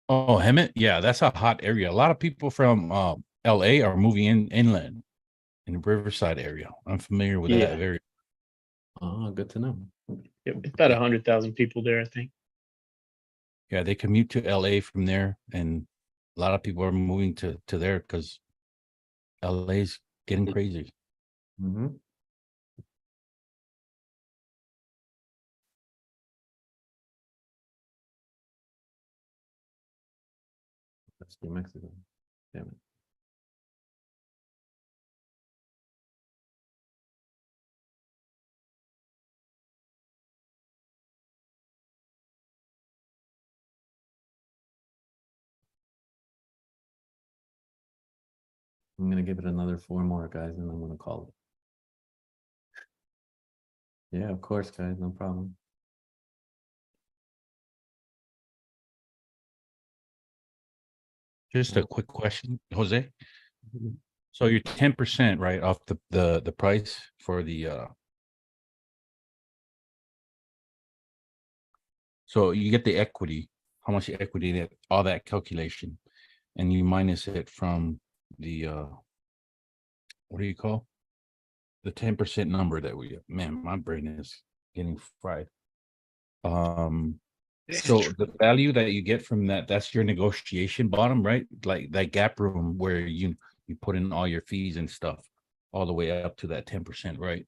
[SPEAKER 2] Oh, Hemet, yeah, that's a hot area. A lot of people from LA are moving inland in the Riverside area. I'm familiar with that area.
[SPEAKER 1] Oh, good to know.
[SPEAKER 15] Yep, it's about 100,000 people there, I think.
[SPEAKER 2] Yeah, they commute to LA from there, and a lot of people are moving to there because LA's getting crazy.
[SPEAKER 1] Mm-hmm. That's New Mexico. Damn it. I'm gonna give it another 4 more, guys, and I'm gonna call it. Yeah, of course, guys, no problem.
[SPEAKER 2] Just a quick question, Jose.
[SPEAKER 1] Mhm.
[SPEAKER 2] So you're 10%, right, off the price for the so you get the equity, how much equity that all that calculation, and you minus it from the what do you call the 10% number that we, man, my brain is getting fried. So the value that you get from that, that's your negotiation bottom, right? Like that gap room where you put in all your fees and stuff, all the way up to that 10%, right?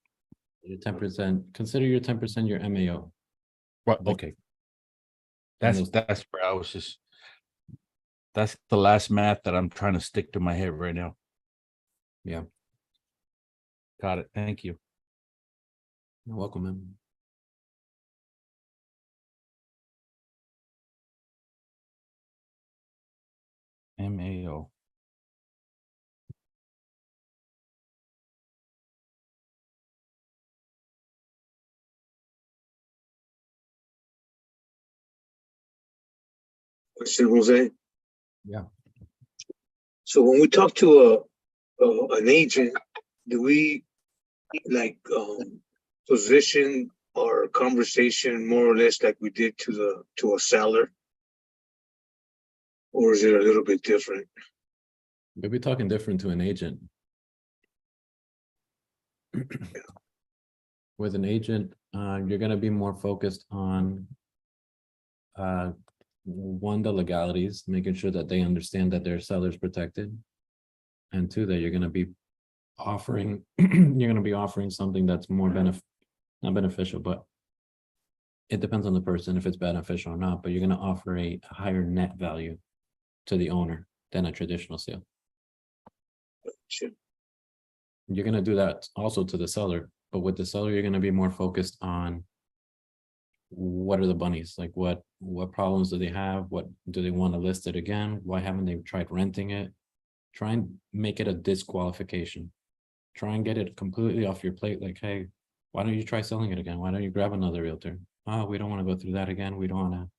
[SPEAKER 1] Your 10%, consider your 10% your MAO.
[SPEAKER 2] Right,
[SPEAKER 1] Like-
[SPEAKER 2] okay.
[SPEAKER 1] those-
[SPEAKER 2] That's where I was just, that's the last math that I'm trying to stick to my head right now.
[SPEAKER 1] Yeah,
[SPEAKER 2] Got it. Thank you.
[SPEAKER 1] you're welcome, man.
[SPEAKER 2] MAO.
[SPEAKER 11] Question, Jose.
[SPEAKER 1] Yeah.
[SPEAKER 11] So when we talk to an agent, do we like position our conversation more or less like we did to a seller? Or is it a little bit different?
[SPEAKER 1] We'll be talking different to an agent. With an agent, you're gonna be more focused on one, the legalities, making sure that they understand that their seller's protected. And two, that you're gonna be offering, you're gonna be offering something that's more not beneficial, but it depends on the person if it's beneficial or not, but you're gonna offer a higher net value to the owner than a traditional sale.
[SPEAKER 11] Sure.
[SPEAKER 1] You're gonna do that also to the seller, but with the seller, you're gonna be more focused on what are the bunnies, like what problems do they have, what do they want to list it again, why haven't they tried renting it? Try and make it a disqualification. Try and get it completely off your plate, like, hey, why don't you try selling it again? Why don't you grab another realtor? Oh, we don't want to go through that again. We don't want to,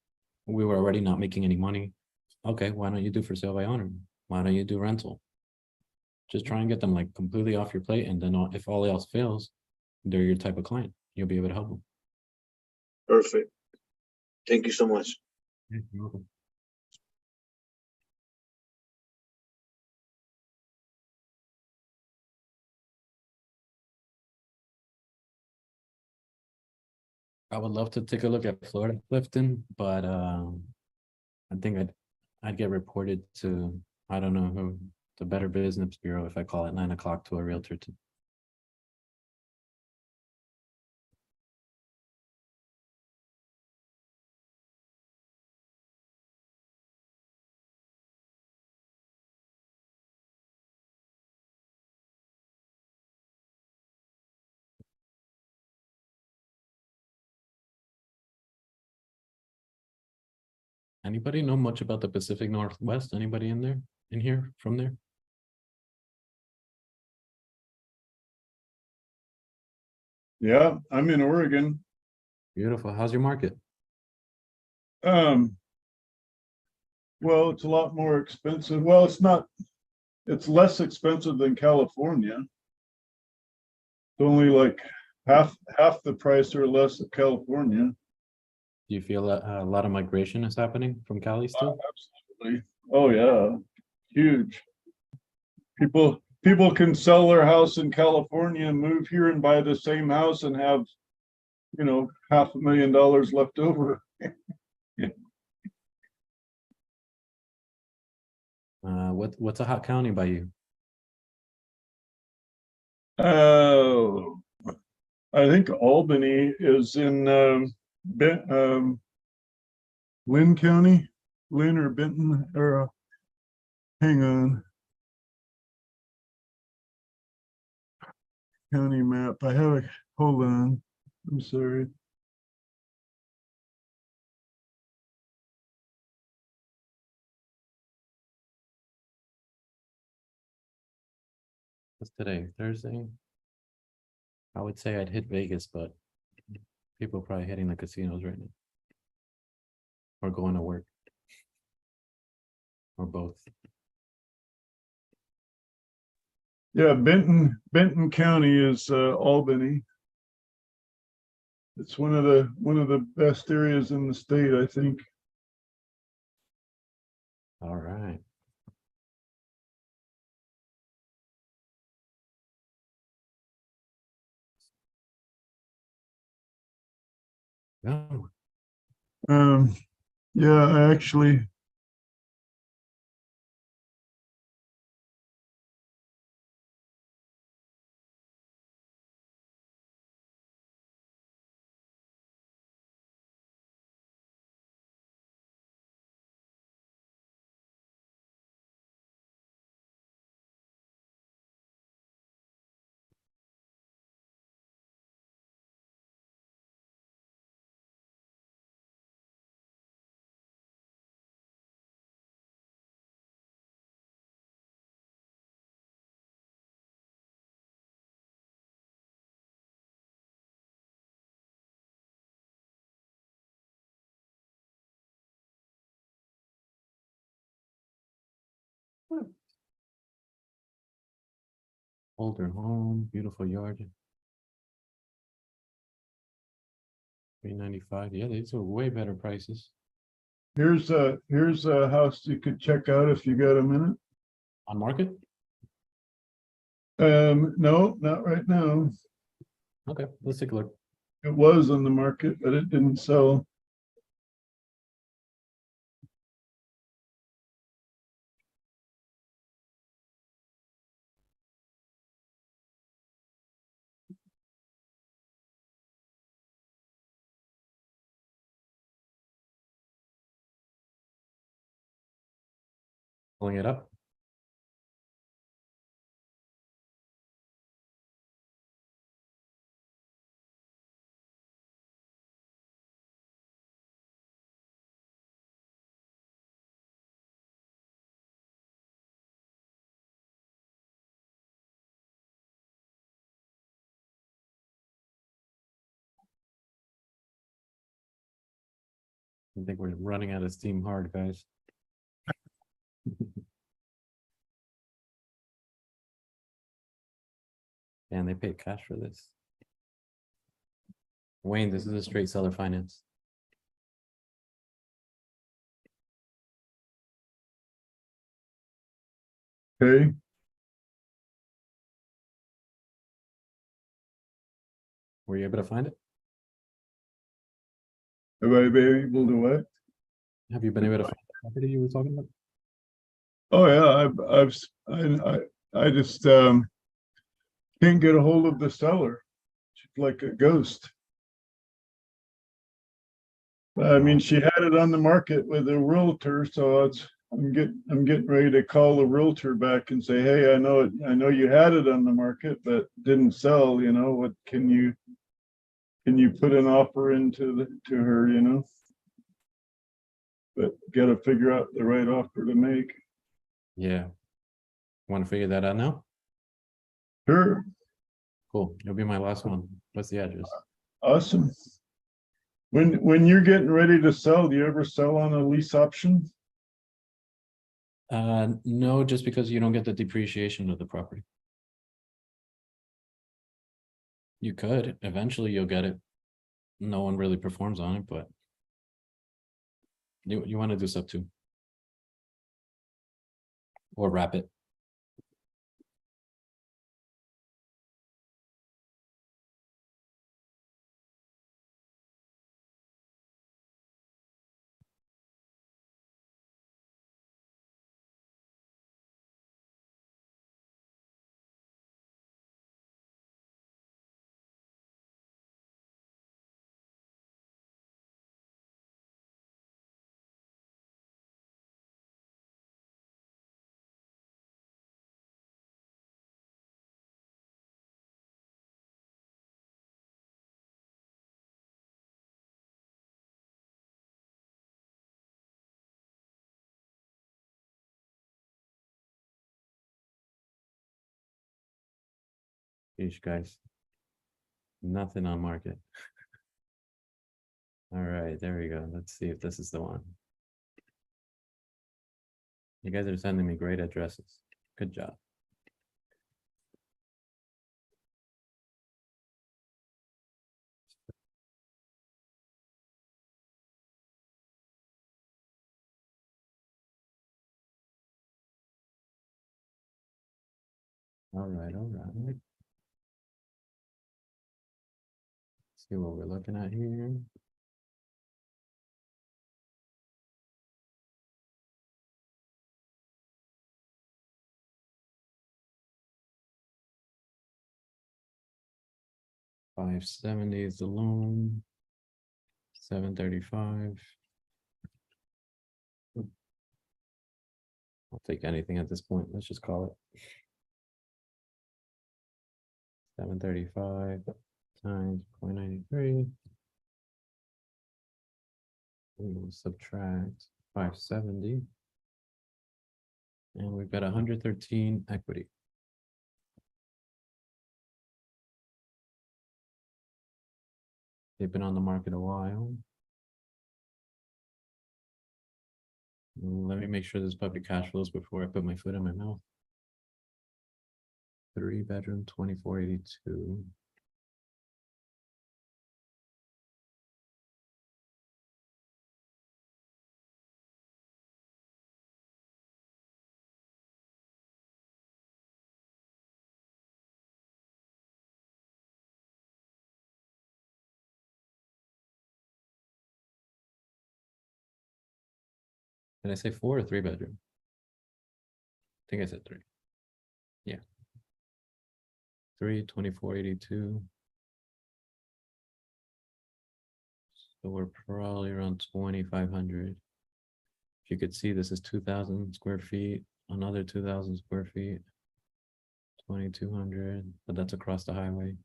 [SPEAKER 1] we were already not making any money. Okay, why don't you do for sale by owner? Why don't you do rental? Just try and get them like completely off your plate, and then if all else fails, they're your type of client. You'll be able to help them.
[SPEAKER 11] Perfect. Thank you so much.
[SPEAKER 1] Yeah, you're welcome. I would love to take a look at Florida Clifton, but I think I'd get reported to, I don't know who, the Better Business Bureau if I call at 9 o'clock to a realtor to Anybody know much about the Pacific Northwest? Anybody in there, in here, from there?
[SPEAKER 6] Yeah, I'm in Oregon.
[SPEAKER 1] Beautiful. How's your market?
[SPEAKER 6] Um, well, it's a lot more expensive. Well, it's not, it's less expensive than California. It's only like half the price or less of California.
[SPEAKER 1] Do you feel that a lot of migration is happening from Cali still?
[SPEAKER 6] Absolutely. Oh yeah, huge. People can sell their house in California and move here and buy the same house and have, you know, $500,000 left over.
[SPEAKER 1] What's a hot county by you?
[SPEAKER 6] Oh, I think Albany is in Lynn County, Lynn or Benton, or hang on. County map. I have a, hold on. I'm sorry.
[SPEAKER 1] What's today? Thursday? I would say I'd hit Vegas, but people are probably hitting the casinos right now. Or going to work. Or both.
[SPEAKER 6] Yeah, Benton County is Albany. It's one of the best areas in the state, I think.
[SPEAKER 1] All right. Oh,
[SPEAKER 6] Yeah, I actually
[SPEAKER 1] older home, beautiful yard. 395. Yeah, these are way better prices.
[SPEAKER 6] here's a house you could check out if you got a minute.
[SPEAKER 1] On market?
[SPEAKER 6] No, not right now.
[SPEAKER 1] Okay, let's take a look.
[SPEAKER 6] It was on the market, but it didn't sell.
[SPEAKER 1] Pulling it up. I think we're running out of steam hard, guys. And they paid cash for this. Wayne, this is a straight seller finance.
[SPEAKER 6] Okay.
[SPEAKER 1] Were you able to find it?
[SPEAKER 6] Have I been able to what?
[SPEAKER 1] Have you been able to find the property you were talking about?
[SPEAKER 6] Oh yeah, I just can't get a hold of the seller. She's like a ghost. I mean, she had it on the market with a realtor, so I'm getting ready to call the realtor back and say, hey, I know you had it on the market, but didn't sell. You know, what can you put an offer into to her? You know. but gotta figure out the right offer to make.
[SPEAKER 1] Yeah. Want to figure that out now?
[SPEAKER 6] Sure,
[SPEAKER 1] Cool. You'll be my last one. What's the address?
[SPEAKER 6] awesome. When you're getting ready to sell, do you ever sell on a lease option?
[SPEAKER 1] No, just because you don't get the depreciation of the property. You could, eventually you'll get it. No one really performs on it, but you want to do SubTo. Or wrap it. Yeesh, guys. Nothing on market. All right, there we go. Let's see if this is the one. You guys are sending me great addresses. Good job. All right, all right. See what we're looking at here. $570 is the loan. $735. I'll take anything at this point. Let's just call it. 735 times 0.93. We will subtract 570. And we've got 113 equity. They've been on the market a while. Let me make sure this puppy cash flows before I put my foot in my mouth. 3-bedroom, 2482. Did I say 4 or 3-bedroom? I think I said 3. Yeah. 3, 2482. So we're probably around 2,500. If you could see, this is 2,000 square feet, another 2,000 square feet, 2,200, but that's across the highway.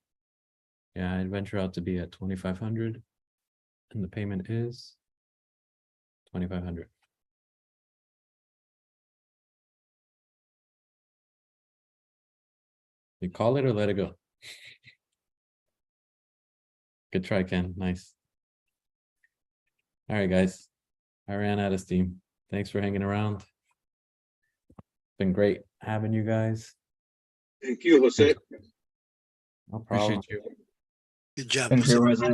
[SPEAKER 1] Yeah, I'd venture out to be at 2,500, and the payment is 2,500. You call it or let it go? Good try, Ken. Nice. All right, guys. I ran out of steam. Thanks for hanging around. Been great having you guys.
[SPEAKER 11] Thank you, Jose.
[SPEAKER 1] No problem.
[SPEAKER 2] Appreciate you.
[SPEAKER 4] Good job.
[SPEAKER 8] Thank you, Jose.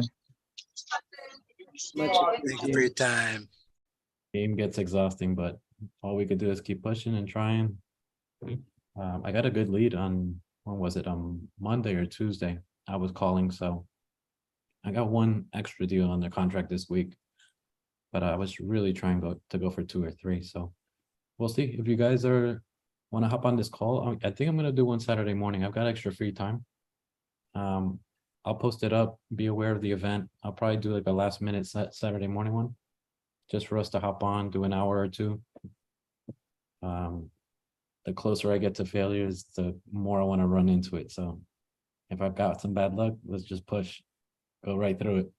[SPEAKER 4] Thank you for your time.
[SPEAKER 1] Game gets exhausting, but all we could do is keep pushing and trying. I got a good lead on, when was it, Monday or Tuesday? I was calling, so I got one extra deal on the contract this week, but I was really trying to go for 2 or 3. So we'll see if you guys want to hop on this call. I think I'm gonna do one Saturday morning. I've got extra free time. I'll post it up. Be aware of the event. I'll probably do like a last minute Saturday morning one, just for us to hop on, do an hour or 2. The closer I get to failures, the more I want to run into it. So if I've got some bad luck, let's just push, go right through it.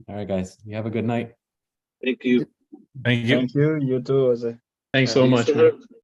[SPEAKER 1] All right, guys, you have a good night.
[SPEAKER 11] Thank you.
[SPEAKER 2] Thank you.
[SPEAKER 14] Thank you. You too, Jose.
[SPEAKER 15] Thanks so much, man.